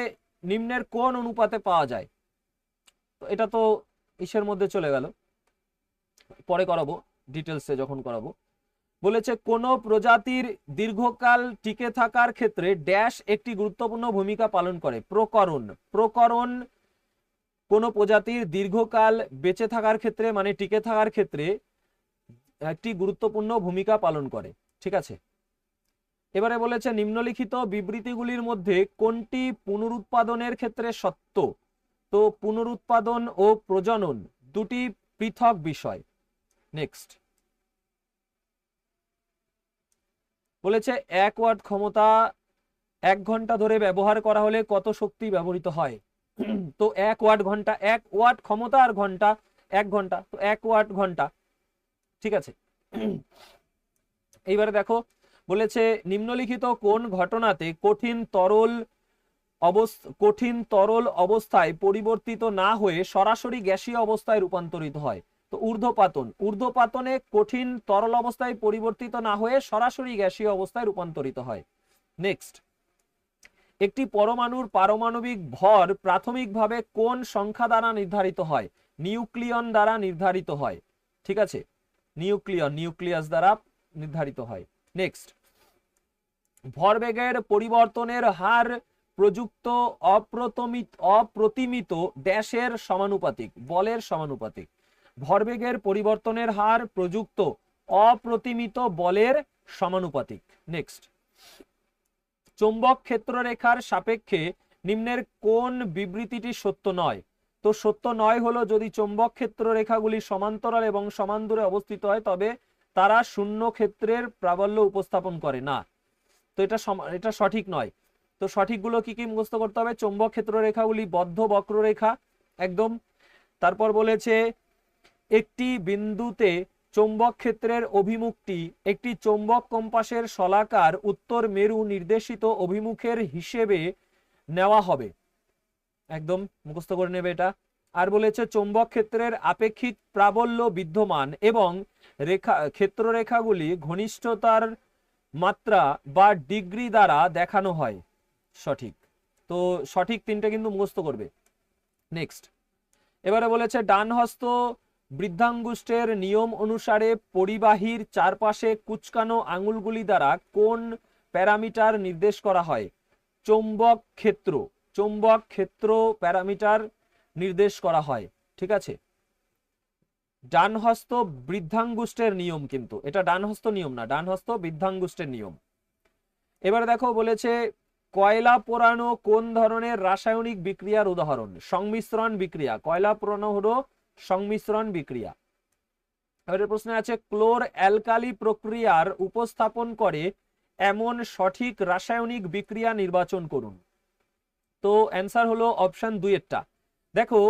নিম্নের কোন অনুপাতে পাওয়া যায়? তো এটা তো ইসের মধ্যে চলে গেল, পরে করাবো ডিটেলসে যখন করাবো। বলেছে কোন প্রজাতির দীর্ঘকাল টিকে থাকার ক্ষেত্রে ড্যাশ একটি গুরুত্বপূর্ণ ভূমিকা পালন করে? প্রকরণ কোন প্রজাতির দীর্ঘকাল বেঁচে থাকার ক্ষেত্রে মানে টিকে থাকার ক্ষেত্রে একটি গুরুত্বপূর্ণ ভূমিকা পালন করে। ঠিক আছে, এবারে বলেছে নিম্নলিখিত বিবৃতিগুলির মধ্যে কোনটি পুনরুৎপাদনের ক্ষেত্রে সত্য? তো পুনরুৎপাদন ও প্রজনন দুটি পৃথক বিষয়। নেক্সট, বলেছে 1 ওয়াট ক্ষমতা 1 ঘন্টা ধরে ব্যবহার করা হলে কত শক্তি ব্যবহৃত হয়? তো 1 ওয়াট ঘন্টা, 1 ওয়াট ক্ষমতা আর ঘন্টা 1 ঘন্টা, তো 1 ওয়াট ঘন্টা। ঠিক আছে, এইবারে দেখো বলেছে নিম্নলিখিত কোন ঘটনাতে কঠিন তরল অবস্থায় পরিবর্তিত না হয়ে সরাসরি গ্যাসীয় অবস্থায় রূপান্তরিত হয়? তো ঊর্ধ্বপাতন, ঊর্ধ্বপাতনে কঠিন তরল অবস্থায় পরিবর্তিত না হয়ে সরাসরি গ্যাসীয় অবস্থায় রূপান্তরিত হয়। নেক্সট, একটি পরমাণুর পারমাণবিক ভর প্রাথমিকভাবে কোন সংখ্যা দ্বারা নির্ধারিত হয়? নিউক্লিয়ন দ্বারা নির্ধারিত হয়। ঠিক আছে, নিউক্লিয়াস দ্বারা নির্ধারিত হয়। নেক্সট, ভরবেগের পরিবর্তনের হার প্রযুক্ত অপ্রতিমিত ড্যাশের সমানুপাতিক, বলের সমানুপাতিক। ভরবেগের পরিবর্তনের হার প্রযুক্ত অপ্রতিমিত বলের সমানুপাতিক। নেক্সট, চৌম্বক ক্ষেত্ররেখার সাপেক্ষে নিম্নের কোন বিবৃতিটি সত্য নয়? তো সত্য নয় হলো যদি চৌম্বক ক্ষেত্ররেখাগুলি সমান্তরাল এবং সমান দূরে অবস্থিত হয় তবে তারা শূন্য ক্ষেত্রের প্রাবল্য উপস্থাপন করে না। তো এটা সঠিক নয়। তো সঠিকগুলো কি কি মুখস্থ করতে হবে? চৌম্বক ক্ষেত্ররেখাগুলি বদ্ধ বক্ররেখা একদম। তারপর বলেছে একটি বিন্দুতে চৌম্বক ক্ষেত্রের অভিমুখটি একটি চৌম্বক কম্পাসের শলাকার উত্তর মেরু নির্দেশিত অভিমুখের হিসেবে নেওয়া হবে, একদম মুখস্থ করে নেবে এটা। আর বলেছে চৌম্বক ক্ষেত্রের আপেক্ষিক প্রাবল্য বিদ্যমান এবং ক্ষেত্ররেখাগুলি ঘনিষ্ঠতার মাত্রা বা ডিগ্রি দ্বারা দেখানো হয়। সঠিক। তো সঠিক তিনটে কিন্তু মুখস্থ করবে। নেক্সট, এবারে বলেছে ডান হস্ত বৃদ্ধাঙ্গুষ্ঠের নিয়ম অনুসারে পরিবাহীর চারপাশে কুঁচকানো আঙুলগুলি দ্বারা কোন প্যারামিটার নির্দেশ করা হয়? চৌম্বক ক্ষেত্র প্যারামিটার নির্দেশ করা হয়। ঠিক আছে, ডান হস্ত বৃদ্ধাঙ্গুষ্ঠের নিয়ম, কিন্তু এটা ডান হস্ত নিয়ম না, ডান হস্ত বৃদ্ধাঙ্গুষ্ঠের নিয়ম। এবারে দেখো বলেছে কয়লা পোড়ানো কোন ধরনের রাসায়নিক বিক্রিয়ার উদাহরণ? সংমিশ্রণ বিক্রিয়া। কয়লা পোড়ানো হলো সংমিশ্রণ বিক্রিয়া। এবারে প্রশ্ন আছে ক্লোর অ্যালকালি প্রক্রিয়ার উপস্থাপন করে এমন সঠিক রাসায়নিক বিক্রিয়া নির্বাচন করুন। তো অ্যান্সার হলো অপশন 2 এরটা। দেখো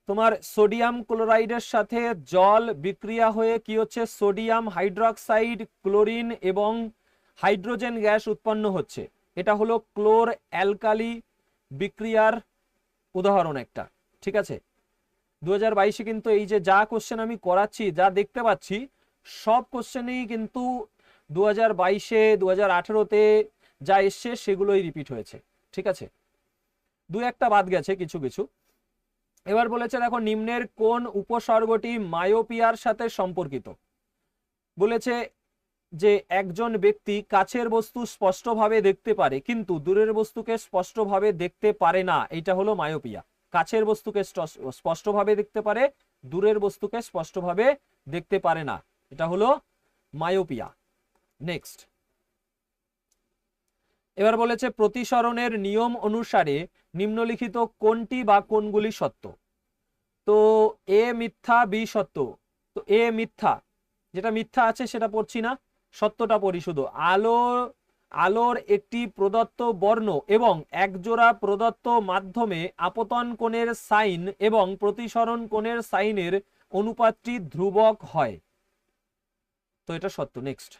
তোমার সোডিয়াম ক্লোরাইডের সাথে জল বিক্রিয়া হয়ে কি হচ্ছে? সোডিয়াম হাইড্রোক্সাইড, ক্লোরিন এবং হাইড্রোজেন গ্যাস উৎপন্ন হচ্ছে। এটা হলো ক্লোর অ্যালকালি বিক্রিয়ার উদাহরণ একটা। ঠিক আছে, 2022-এ কিন্তু এই যে যা কোশ্চেন আমি করাচ্ছি, যা দেখতে পাচ্ছি সব কোশ্চেনেই কিন্তু 2022-এ 2018-তে যা এসছে সেগুলোই রিপিট হয়েছে। ঠিক আছে, দু একটা বাদ গেছে কিছু কিছু। এবার বলেছে দেখো নিম্নের কোন উপসর্গটি মায়োপিয়ার সাথে সম্পর্কিত? বলেছে যে একজন ব্যক্তি কাছের বস্তু স্পষ্টভাবে দেখতে পারে কিন্তু দূরের বস্তুকে স্পষ্টভাবে দেখতে পারে না, এটা হলো মায়োপিয়া। কাছের বস্তুকে স্পষ্টভাবে দেখতে পারে, দূরের বস্তুকে স্পষ্টভাবে দেখতে পারে না, এটা হলো মায়োপিয়া। নেক্সট, এবার বলেছে প্রতিসরণের নিয়ম অনুসারে নিম্নলিখিত কোনটি বা কোনগুলি সত্য? তো এ মিথ্যা, বি সত্য। তো এ মিথ্যা, যেটা মিথ্যা আছে সেটা পড়ছি না, সত্যটা পড়ি শুধু। আলোর একটি প্রদত্ত বর্ণ এবং একজোড়া প্রদত্ত মাধ্যমে আপতন কোণের সাইন এবং প্রতিসরণ কোণের সাইনের অনুপাতটি ধ্রুবক হয়। তো এটা সত্য। নেক্সট,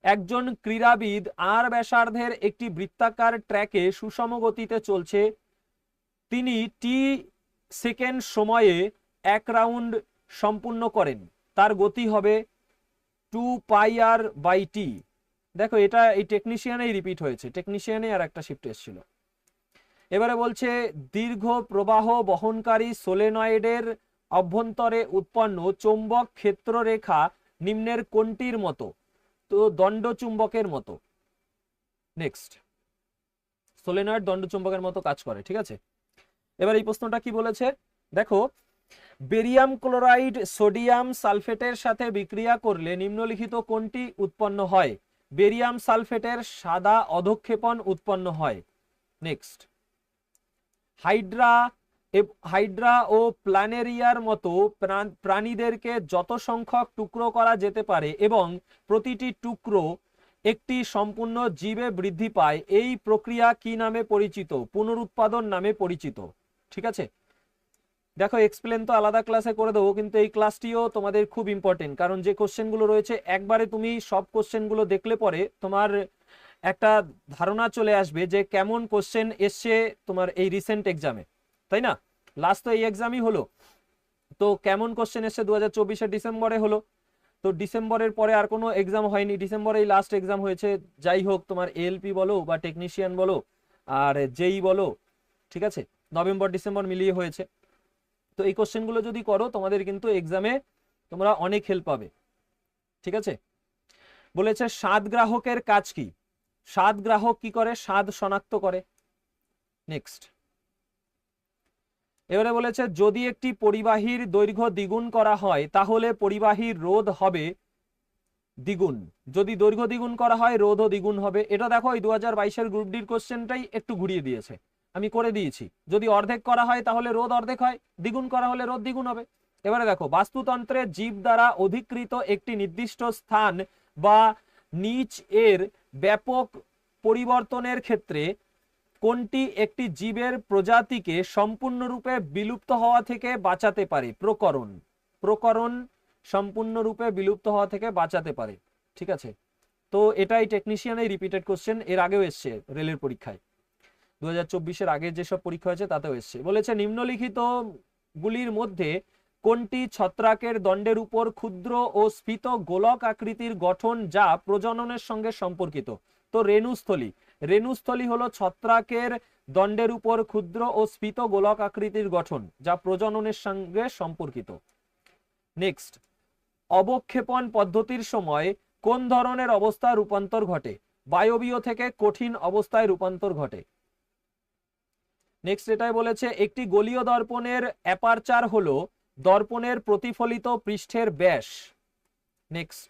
একজন ক্রীড়াবিদ আর ব্যাসার্ধের একটি বৃত্তাকার ট্র্যাকে সুষম গতিতে চলছে। তিনি টি সেকেন্ড সময়ে এক রাউন্ড সম্পূর্ণ করেন, তার গতি হবে 2πr/t। দেখো এটা এই টেকনিশিয়ানেই রিপিট হয়েছে, টেকনিশিয়ানে আর একটা শিফট এসেছিল। এবারে বলছে দীর্ঘ প্রবাহ বহনকারী সোলেনয়েডের অভ্যন্তরে উৎপন্ন চৌম্বক ক্ষেত্ররেখা নিম্নের কোনটির মতো? তো দণ্ডচুম্বকের মতো। নেক্সট, সোলেনয়েড দণ্ডচুম্বকের মতো কাজ করে। ঠিক আছে, এবার এই প্রশ্নটা কি বলেছে দেখো, বেরিয়াম ক্লোরাইড সোডিয়াম সালফেটের সাথে বিক্রিয়া করলে নিম্নলিখিত কোনটি উৎপন্ন হয়? বেরিয়াম সালফেটের সাদা অধঃক্ষেপণ উৎপন্ন হয়। নেক্সট, হাইড্রা ও প্ল্যানেরিয়ার মতো প্রাণীদেরকে যত সংখ্যক টুকরো করা যেতে পারে এবং প্রতিটি টুকরো একটি সম্পূর্ণ জীবে বৃদ্ধি পায়, এই প্রক্রিয়া কি নামে পরিচিত? পুনরুৎপাদন নামে পরিচিত। ঠিক আছে, দেখো এক্সপ্লেন তো আলাদা ক্লাসে করে দেবো, কিন্তু এই ক্লাসটিও তোমাদের খুব ইম্পর্টেন্ট, কারণ যে কোশ্চেনগুলো রয়েছে একবারে তুমি সব কোশ্চেনগুলো দেখলে পরে তোমার একটা ধারণা চলে আসবে যে কেমন কোশ্চেন এসছে তোমার এই রিসেন্ট এক্সামে, তাই না? লাস্ট তো এই এক্সামই হলো, তো কেমন কোশ্চেন এসছে 2024 ডিসেম্বরে হলো, তো ডিসেম্বরের পরে আর কোনো এক্সাম হয়নি, ডিসেম্বরেই লাস্ট এক্সাম হয়েছে। যাই হোক, তোমার এএলপি বলো বা টেকনিশিয়ান বলো আর জেই বলো, ঠিক আছে, নভেম্বর ডিসেম্বর মিলিয়ে হয়েছে। তো এই কোশ্চেনগুলো যদি করো তোমাদের কিন্তু এক্সামে তোমরা অনেক হেল্প পাবে, ঠিক আছে। বলেছে স্বাদ গ্রাহকের কাজ কি? স্বাদ গ্রাহক কি করে? স্বাদ শনাক্ত করে। নেক্সট, এবারে বলেছে যদি একটি পরিবাহীর দৈর্ঘ্য দ্বিগুণ করা হয় তাহলে পরিবাহীর রোধ হবে দ্বিগুণ। যদি দৈর্ঘ্য দ্বিগুণ করা হয় রোধও দ্বিগুণ হবে। এটা দেখো এই 2022 গ্রুপ ডির কোশ্চেনটাই একটু ঘুরিয়ে দিয়েছে, আমি করে দিয়েছি। যদি অর্ধেক করা হয় তাহলে রোধ অর্ধেক হয়, দ্বিগুণ করা হলে রোধ দ্বিগুণ হবে। এবারে দেখো বাস্তুতন্ত্রে জীব দ্বারা অধিকৃত একটি নির্দিষ্ট স্থান বা নিচ এর ব্যাপক পরিবর্তনের ক্ষেত্রে কোনটি একটি জীবের প্রজাতিকে সম্পূর্ণরূপে বিলুপ্ত হওয়া থেকে বাঁচাতে পারে? প্রকরণ। প্রকরণ সম্পূর্ণরূপে বিলুপ্ত হওয়া থেকে বাঁচাতে পারে, ঠিক আছে। তো এটাই টেকনিশিয়ানের রিপিটেড কোশ্চেন, এর আগেও এসছে রেলের পরীক্ষায়, 2024 আগে যেসব পরীক্ষা হয়েছে তাতেও এসছে। বলেছে নিম্নলিখিত গুলির মধ্যে কোনটি ছত্রাকের দণ্ডের উপর ক্ষুদ্র ও স্ফীত গোলক আকৃতির গঠন যা প্রজননের সঙ্গে সম্পর্কিত? তো রেণুস্থলী। রেণুস্থলী হলো ছত্রাকের দণ্ডের উপর ক্ষুদ্র ও স্ফীত গোলক আকৃতির গঠন যা প্রজননের সঙ্গে সম্পর্কিত। নেক্সট, অবক্ষেপণ পদ্ধতির সময় কোন ধরনের অবস্থা রূপান্তর ঘটে? বায়বীয় থেকে কঠিন অবস্থায় রূপান্তর ঘটে। নেক্সট, এটাই বলেছে একটি গোলীয় দর্পণের অ্যাপারচার হলো দর্পণের প্রতিফলিত পৃষ্ঠের ব্যাস। নেক্সট,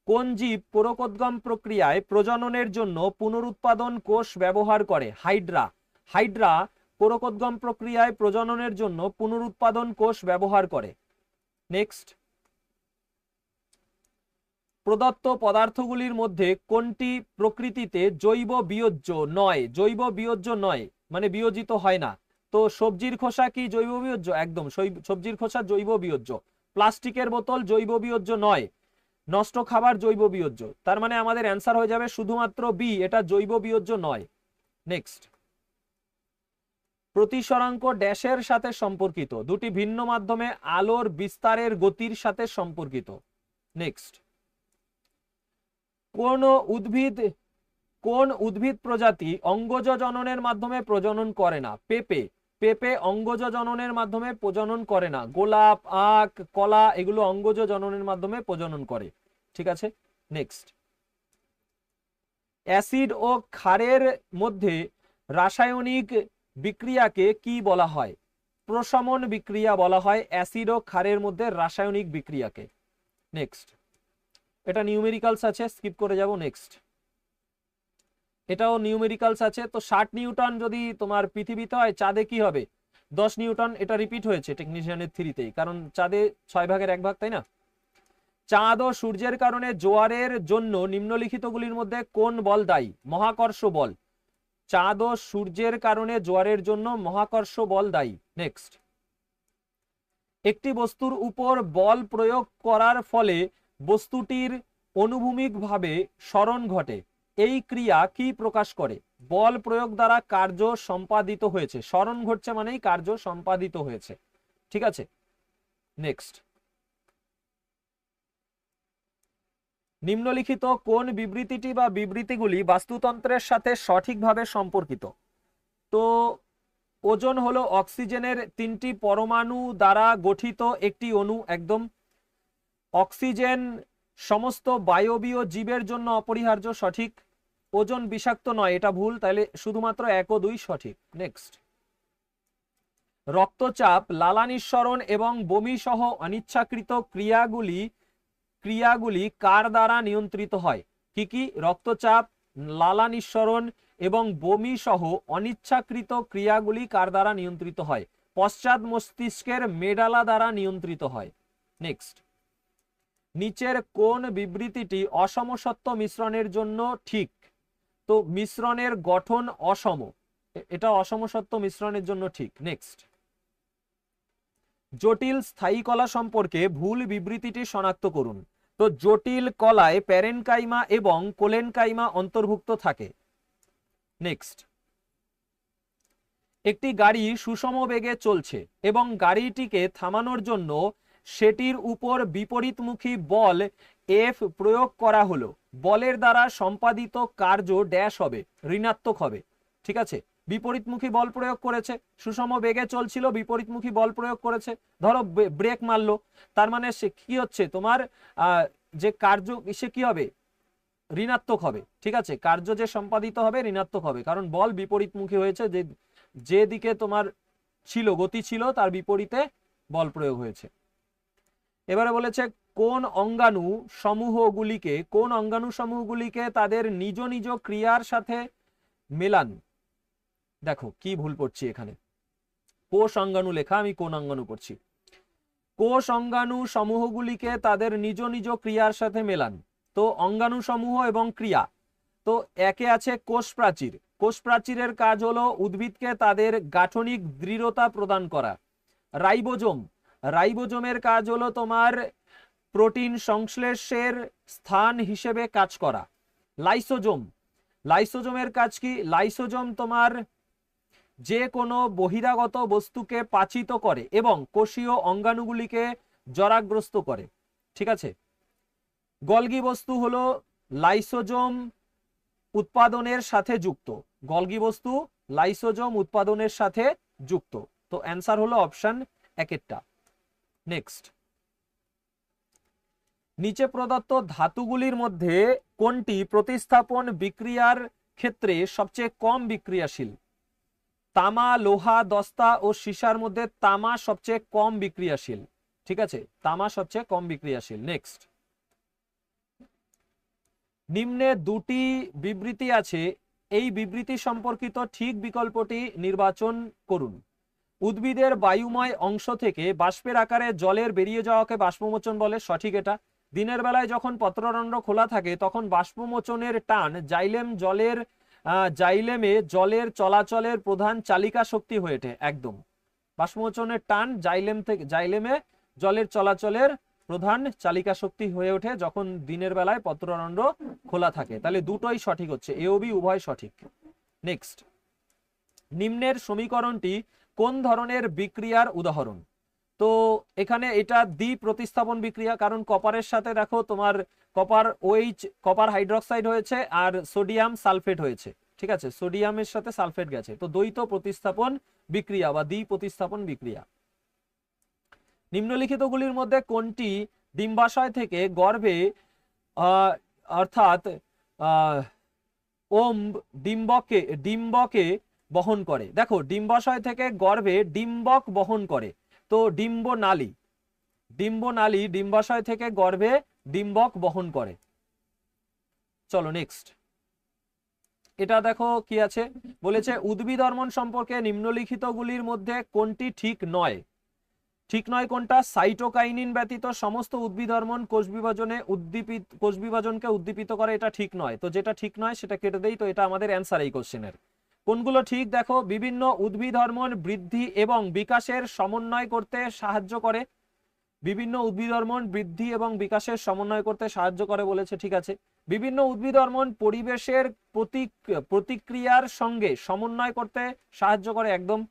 কোন জীব পরকোদ্গম প্রক্রিয়ায় প্রজননের জন্য পুনরুৎপাদন কোষ ব্যবহার করে? হাইড্রা। হাইড্রা পরকোদ্গম প্রক্রিয়ায় প্রজননের জন্য পুনরুৎপাদন কোষ ব্যবহার করে। নেক্সট, প্রদত্ত পদার্থগুলির মধ্যে কোনটি প্রকৃতিতে জৈব বিয়োজ্য নয়? জৈব বিয়োজ্য নয় মানে বিয়োজিত হয় না। তো সবজির খোসা কি জৈব বিয়োজ্য? একদম, সবজির খোসা জৈব বিয়োজ্য। প্লাস্টিকের বোতল জৈব বিয়োজ্য নয়। নষ্ট খাবার জৈব বিয়োজ্য। তার মানে আমাদের অ্যান্সার হয়ে যাবে শুধুমাত্র বি, এটা জৈব বিয়োজ্য নয়। নেক্সট, প্রতিসরাঙ্ক ড্যাশের সাথে সম্পর্কিত? দুটি ভিন্ন মাধ্যমে আলোর বিস্তারের গতির সাথে সম্পর্কিত। নেক্সট, কোন উদ্ভিদ প্রজাতি অঙ্গজ জননের মাধ্যমে প্রজনন করে না? পেঁপে। পেঁপে অঙ্গজ জননের মাধ্যমে প্রজনন করে না। গোলাপ, আখ, কলা এগুলো অঙ্গজ জননের মাধ্যমে প্রজনন করে, ঠিক আছে। নেক্সট, অ্যাসিড ও ক্ষারের মধ্যে রাসায়নিক বিক্রিয়াকে কি বলা হয়? প্রশমন বিক্রিয়া বলা হয় অ্যাসিড ও ক্ষারের মধ্যে রাসায়নিক বিক্রিয়াকে। নেক্সট, এটা নিউমেরিক্যালস আছে, স্কিপ করে যাব। নেক্সট, এটাও নিউমেরিক্যালস আছে। তো 60 নিউটন যদি তোমার পৃথিবীতে হয়, চাঁদে কি হবে? 10 নিউটন। এটা রিপিট হয়েছে টেকনিশিয়ানের থ্রিতেই, কারণ চাঁদে 6 ভাগের 1 ভাগ, তাই না? চাঁদ ও সূর্যের কারণে জোয়ারের জন্য নিম্নলিখিতগুলির মধ্যে কোন বল দায়ী? মহাকর্ষ বল। চাঁদ ও সূর্যের কারণে জোয়ারের জন্য মহাকর্ষ বল দায়ী। নেক্সট, একটি বস্তুর উপর বল প্রয়োগ করার ফলে বস্তুটির অনুভূমিকভাবে সরণ ঘটে, এই ক্রিয়া কি প্রকাশ করে? বল প্রয়োগ দ্বারা কার্য সম্পাদিত হয়েছে। সরণ ঘটছে মানেই কার্য সম্পাদিত হয়েছে, ঠিক আছে। নেক্সট, নিম্নলিখিত কোন বিবৃতিটি বা বিবৃতিগুলি বাস্তুতন্ত্রের সাথে সঠিকভাবে সম্পর্কিত? তো ওজোন হলো অক্সিজেনের 3টি পরমাণু দ্বারা গঠিত একটি অণু, একদম। অক্সিজেন সমস্ত বায়বীয় জীবের জন্য অপরিহার্য, সঠিক। ওজোন বিষাক্ত নয়, এটা ভুল, তাহলে শুধুমাত্র 1 ও 2 সঠিক। নেক্সট, রক্তচাপ, লালা নিঃসরণ এবং বমি সহ অনিচ্ছাকৃত ক্রিয়াগুলি কার দ্বারা নিয়ন্ত্রিত হয়? কি কি? রক্তচাপ, লালা নিঃসরণ এবং বমি সহ অনিচ্ছাকৃত ক্রিয়াগুলি কার দ্বারা নিয়ন্ত্রিত হয়? পশ্চাৎ মস্তিষ্কের মেডালা দ্বারা নিয়ন্ত্রিত হয়। নেক্সট, নিচের কোন বিবৃতিটি অসমসত্ব মিশ্রণের জন্য ঠিক? তো মিশ্রণের গঠন অসম, এটা অসমসত্ব মিশ্রণের জন্য ঠিক। নেক্সট, জটিল স্থায়ী কলা সম্পর্কে ভুল বিবৃতিটি শনাক্ত করুন। তো জটিল কলায় প্যারেনকাইমা এবং কোলেনকাইমা অন্তর্ভুক্ত থাকে। নেক্সট, একটি গাড়ি সুষম বেগে চলছে এবং গাড়িটিকে থামানোর জন্য সেটির উপর বিপরীতমুখী বল এফ প্রয়োগ করা হলো। বলের দ্বারা সম্পাদিত কার্য ড্যাশ হবে, ঋণাত্মক হবে। ঠিক আছে, বিপরীতমুখী বল প্রয়োগ করেছে, সুষম বেগে চলছিল, বিপরীতমুখী বল প্রয়োগ করেছে। ধরো ব্রেক মারলো, তার মানে সে কি হচ্ছে, তোমার যে কার্য সে কি হবে, ঋণাত্মক হবে। ঠিক আছে, কার্য যে সম্পাদিত হবে ঋণাত্মক হবে, কারণ বল বিপরীতমুখী হয়েছে, যে দিকে তোমার ছিল গতি ছিল তার বিপরীতে বল প্রয়োগ হয়েছে। এবারে বলেছে কোন অঙ্গাণু সমূহগুলিকে তাদের নিজ নিজ ক্রিয়ার সাথে মেলান। দেখো কি ভুল পড়ছি এখানে, কোষ অঙ্গাণু লেখা, আমি কোন অঙ্গাণু পড়ছি। কোষ অঙ্গাণু সমূহগুলিকে তাদের নিজ নিজ ক্রিয়ার সাথে মেলান। তো অঙ্গাণু সমূহ এবং ক্রিয়া, তো একে আছে কোষ প্রাচীর। কোষ প্রাচীরের কাজ হলো উদ্ভিদকে তাদের গাঠনিক দৃঢ়তা প্রদান করা। রাইবোজোমের কাজ হলো তোমার প্রোটিন সংশ্লেষের স্থান হিসেবে কাজ করা। লাইসোজোমের কাজ কি, লাইসোজোম তোমার যে কোনো বহিরাগত বস্তুকে পাচিত করে এবং কোষীয় অঙ্গাণুগুলিকে জরাগ্রস্ত করে। ঠিক আছে, গলগি বস্তু হলো লাইসোজোম উৎপাদনের সাথে যুক্ত। গলগি বস্তু লাইসোজোম উৎপাদনের সাথে যুক্ত। তো অ্যান্সার হলো অপশন একেরটা। নেক্সট, নিচে প্রদত্ত ধাতুগুলির মধ্যে কোনটি প্রতিস্থাপন বিক্রিয়ার ক্ষেত্রে সবচেয়ে কম বিক্রিয়াশীল? তামা, লোহা, দস্তা ও সীসার মধ্যে তামা সবচেয়ে কম বিক্রিয়াশীল। ঠিক আছে, তামা সবচেয়ে কম বিক্রিয়াশীল। নেক্সট, নিম্নে দুটি বিবৃতি আছে, এই বিবৃতি সম্পর্কিত ঠিক বিকল্পটি নির্বাচন করুন। উদ্ভিদের বায়ুময় অংশ থেকে বাষ্পের আকারে জলের বেরিয়ে যাওয়াকে বাষ্পমোচন বলে, সঠিক এটা। দিনের বেলায় যখন পত্ররন্ধ্র খোলা থাকে তখন বাষ্পমোচনের টান জাইলেমে জলের চলাচলের প্রধান চালিকা শক্তি হয়ে ওঠে। একদম, বাষ্পমোচনের টান জাইলেমে জলের চলাচলের প্রধান চালিকা শক্তি হয়ে ওঠে যখন দিনের বেলায় পত্ররন্ধ্র খোলা থাকে। তাহলে দুটোই সঠিক হচ্ছে, এ ও বি উভয় সঠিক। নেক্সট, নিম্নের সমীকরণটি কোন ধরনের বিক্রিয়ার উদাহরণ? তো এখানে এটা দ্বি প্রতিস্থাপন বিক্রিয়া, কারণ কপারের সাথে দেখো তোমার কপার হাইড্রক্সাইড হয়েছে আর সোডিয়াম সালফেট হয়েছে। ঠিক আছে, সোডিয়ামের সাথে সালফেট গেছে, তো দ্বৈত প্রতিস্থাপন বিক্রিয়া বা দ্বি প্রতিস্থাপন বিক্রিয়া। নিম্নলিখিতগুলির মধ্যে কোনটি ডিম্বাশয় থেকে গর্ভে অর্থাৎ ডিম্বকে বহন করে? দেখো, ডিম্বাশয় থেকে গর্ভে ডিম্বক বহন করে, তো ডিম্বনালী ডিম্বাশয় থেকে গর্ভে ডিম্বক বহন করে। চলো নেক্সট, এটা দেখো কি আছে, বলেছে উদ্ভিদ হরমোন সম্পর্কে নিম্নলিখিতগুলির মধ্যে কোনটি ঠিক নয়? ঠিক নয় কোনটা? সাইটোকাইনিন ব্যতীত সমস্ত উদ্ভিদ হরমোন কোষ বিভাজনকে উদ্দীপিত করে, এটা ঠিক নয়। তো যেটা ঠিক নয় সেটা কেটে দেই, তো এটা আমাদের অ্যান্সার এই কোশ্চেনের। কোনগুলো ঠিক দেখো, বিভিন্ন উদ্ভিদ হরমোন বৃদ্ধি এবং বিকাশের সমন্বয় করতে সাহায্য করে। বিভিন্ন উদ্ভিদ হরমোন বৃদ্ধি এবং বিকাশের সমন্বয় করতে সাহায্য করে বলেছে, ঠিক আছে। বিভিন্ন উদ্ভিদ হরমোন পরিবেশের প্রতিক্রিয়ার সঙ্গে সমন্বয় করতে সাহায্য করে, একদম।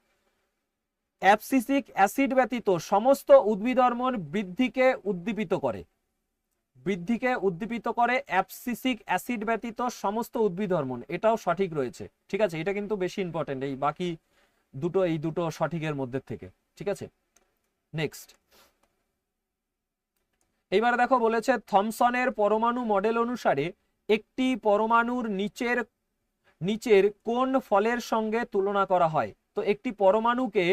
অ্যাবসিসিক অ্যাসিড ব্যতীত সমস্ত উদ্ভিদ হরমোন বৃদ্ধিকে উদ্দীপিত করে অ্যাবসিসিক অ্যাসিড ব্যতীত সমস্ত উদ্ভিদ হরমোন, এটাও সঠিক রয়েছে। ঠিক আছে, এটা কিন্তু বেশি ইম্পর্টেন্ট এই বাকি এই দুটো সঠিকের মধ্যে থেকে। ঠিক আছে, নেক্সট, এইবার দেখো বলেছে থমসনের পরমাণু মডেল অনুসারে একটি পরমাণুর নিচের কোন ফলের সঙ্গে তুলনা করা হয়? তো একটি পরমাণুকে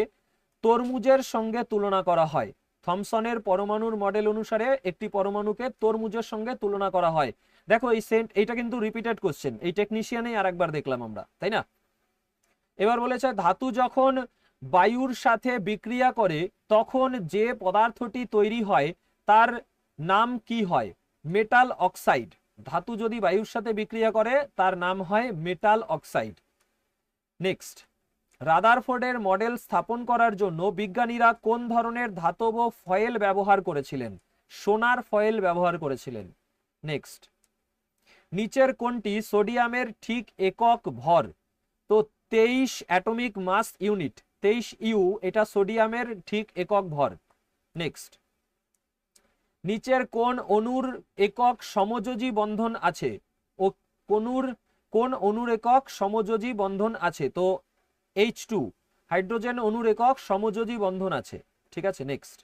তরমুজের সঙ্গে তুলনা করা হয়। থমসনের পরমাণুর মডেল অনুসারে একটি পরমাণুকে তরমুজের সঙ্গে তুলনা করা হয়। দেখো এইটা কিন্তু রিপিটেড কোশ্চেন, এই টেকনিশিয়ানেই আরেকবার দেখলাম আমরা, তাই না? এবার বলেছে ধাতু যখন বায়ুর সাথে বিক্রিয়া করে তখন যে পদার্থটি তৈরি হয় তার নাম কি হয়? Metal oxide. ধাতু যদি বায়ুর সাথে বিক্রিয়া করে তার নাম হয় মেটাল অক্সাইড। নেক্সট, রাদারফোর্ডের মডেল স্থাপন করার জন্য বিজ্ঞানীরা কোন ধরনের ধাতব ফয়েল ব্যবহার করেছিলেন? সোনার ফয়েল ব্যবহার করেছিলেন। নেক্সট, নিচের কোনটি সোডিয়ামের ঠিক একক ভর? তো 23 অ্যাটমিক মাস ইউনিট, 23 ইউ, এটা সোডিয়ামের ঠিক একক ভর। নেক্সট, নিচের কোন অণুর একক সমযোজী বন্ধন আছে? ও কোন অণুর একক সমযোজী বন্ধন আছে? তো H2, হাইড্রোজেন অণুর একক সমযোজী বন্ধন আছে। ঠিক আছে, নেক্সট,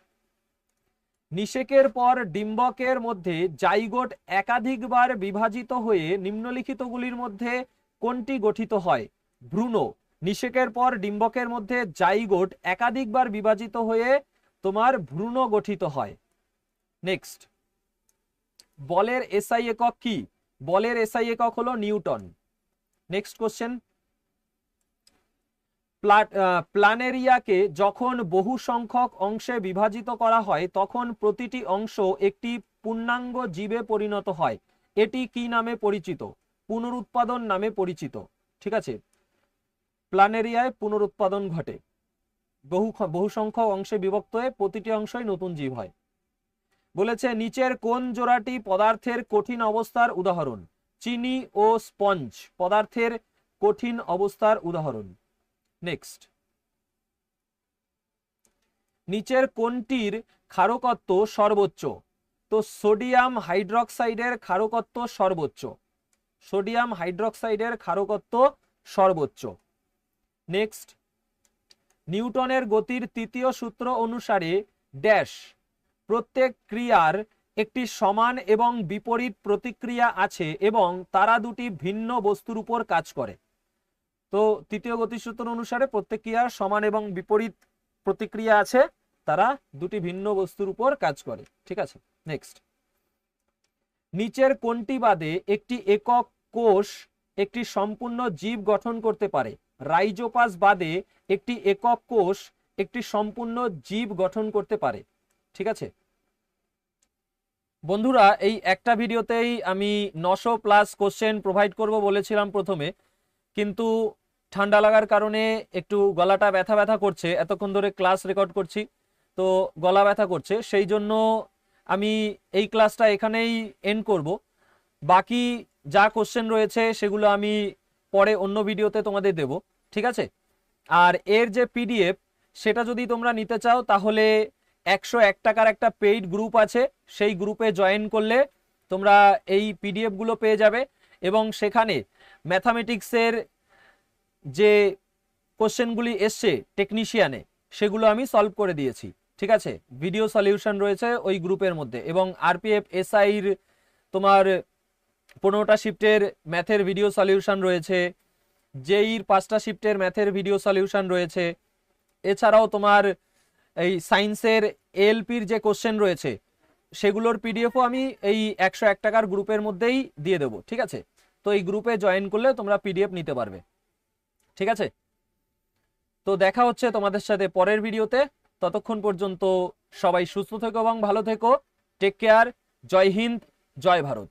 নিষেকের পর ডিম্বকের মধ্যে জাইগোট একাধিকবার বিভাজিত হয়ে নিম্নলিখিতগুলির মধ্যে কোনটি গঠিত হয়? ভ্রূণ। নিষেকের পর ডিম্বকের মধ্যে জাইগোট একাধিকবার বিভাজিত হয়ে তোমার ভ্রূণ গঠিত হয়। নেক্সট, বলের এসআই একক কি? বলের এসআই একক হলো নিউটন। নেক্সট কোশ্চেন, প্ল্যানেরিয়াকে যখন বহু সংখ্যক অংশে বিভাজিত করা হয় তখন প্রতিটি অংশ একটি পূর্ণাঙ্গ জীবে পরিণত হয়, এটি কি নামে পরিচিত? পুনরুৎপাদন নামে পরিচিত। ঠিক আছে, প্ল্যানেরিয়ায় পুনরুৎপাদন ঘটে, বহু সংখ্যক অংশে বিভক্ত হয়ে প্রতিটি অংশই নতুন জীব হয়। বলেছে নিচের কোন জোড়াটি পদার্থের কঠিন অবস্থার উদাহরণ? চিনি ও স্পঞ্জ পদার্থের কঠিন অবস্থার উদাহরণ। নেক্সট, নিচের কোনটির ক্ষারকত্ব সর্বোচ্চ? তো সোডিয়াম হাইড্রক্সাইডের ক্ষারকত্ব সর্বোচ্চ, সোডিয়াম হাইড্রক্সাইডের ক্ষারকত্ব সর্বোচ্চ। নেক্সট, নিউটনের গতির তৃতীয় সূত্র অনুসারে ড্যাশ প্রত্যেক ক্রিয়ার একটি সমান এবং বিপরীত প্রতিক্রিয়া আছে এবং তারা দুটি ভিন্ন বস্তুর উপর কাজ করে। তো তৃতীয় গতিসূত্র অনুসারে প্রত্যেক ক্রিয়ার সমান এবং বিপরীত প্রতিক্রিয়া আছে, তারা দুটি ভিন্ন বস্তুর উপর কাজ করে। ঠিক আছে, নেক্সট, নিচের কোনটি বাদে একটি একক কোষ একটি সম্পূর্ণ জীব গঠন করতে পারে? রাইজোপাস বাদে একটি একক কোষ একটি সম্পূর্ণ জীব গঠন করতে পারে। ঠিক আছে বন্ধুরা, এই একটা ভিডিওতেই আমি 900+ কোশ্চেন প্রোভাইড করব বলেছিলাম প্রথমে, কিন্তু ঠান্ডা লাগার কারণে একটু গলাটা ব্যথা ব্যথা করছে, এতক্ষণ ধরে ক্লাস রেকর্ড করছি তো গলা ব্যথা করছে, সেই জন্য আমি এই ক্লাসটা এখানেই এন্ড করব। বাকি যা কোশ্চেন রয়েছে সেগুলো আমি পরে অন্য ভিডিওতে তোমাদের দেব। ঠিক আছে, আর এর যে পিডিএফ সেটা যদি তোমরা নিতে চাও তাহলে 101 টাকার একটা পেইড গ্রুপ আছে, সেই গ্রুপে জয়েন করলে তোমরা এই পিডিএফ গুলো পেয়ে যাবে এবং সেখানে ম্যাথামেটিক্সের যে কোশ্চেনগুলি এসছে টেকনিশিয়ানে সেগুলো আমি সলভ করে দিয়েছি। ঠিক আছে, ভিডিও সলিউশন রয়েছে ওই গ্রুপের মধ্যে, এবং আরপিএফ এসআইর তোমার 15টা শিফটের ম্যাথের ভিডিও সলিউশন রয়েছে, জেইর 5টা শিফটের ম্যাথের ভিডিও সলিউশন রয়েছে, এছাড়াও তোমার এই সায়েন্সের এএলপির যে কোশ্চেন রয়েছে সেগুলোর পিডিএফও আমি এই 101 টাকার গ্রুপের মধ্যেই দিয়ে দেবো। ঠিক আছে, তো এই গ্রুপে জয়েন করলে তোমরা পিডিএফ নিতে পারবে। ঠিক আছে, তো দেখা হচ্ছে তোমাদের সাথে পরের ভিডিওতে। ততক্ষণ পর্যন্ত সবাই সুস্থ থেকো এবং ভালো থেকো। Take care. জয় হিন্দ, জয় ভারত।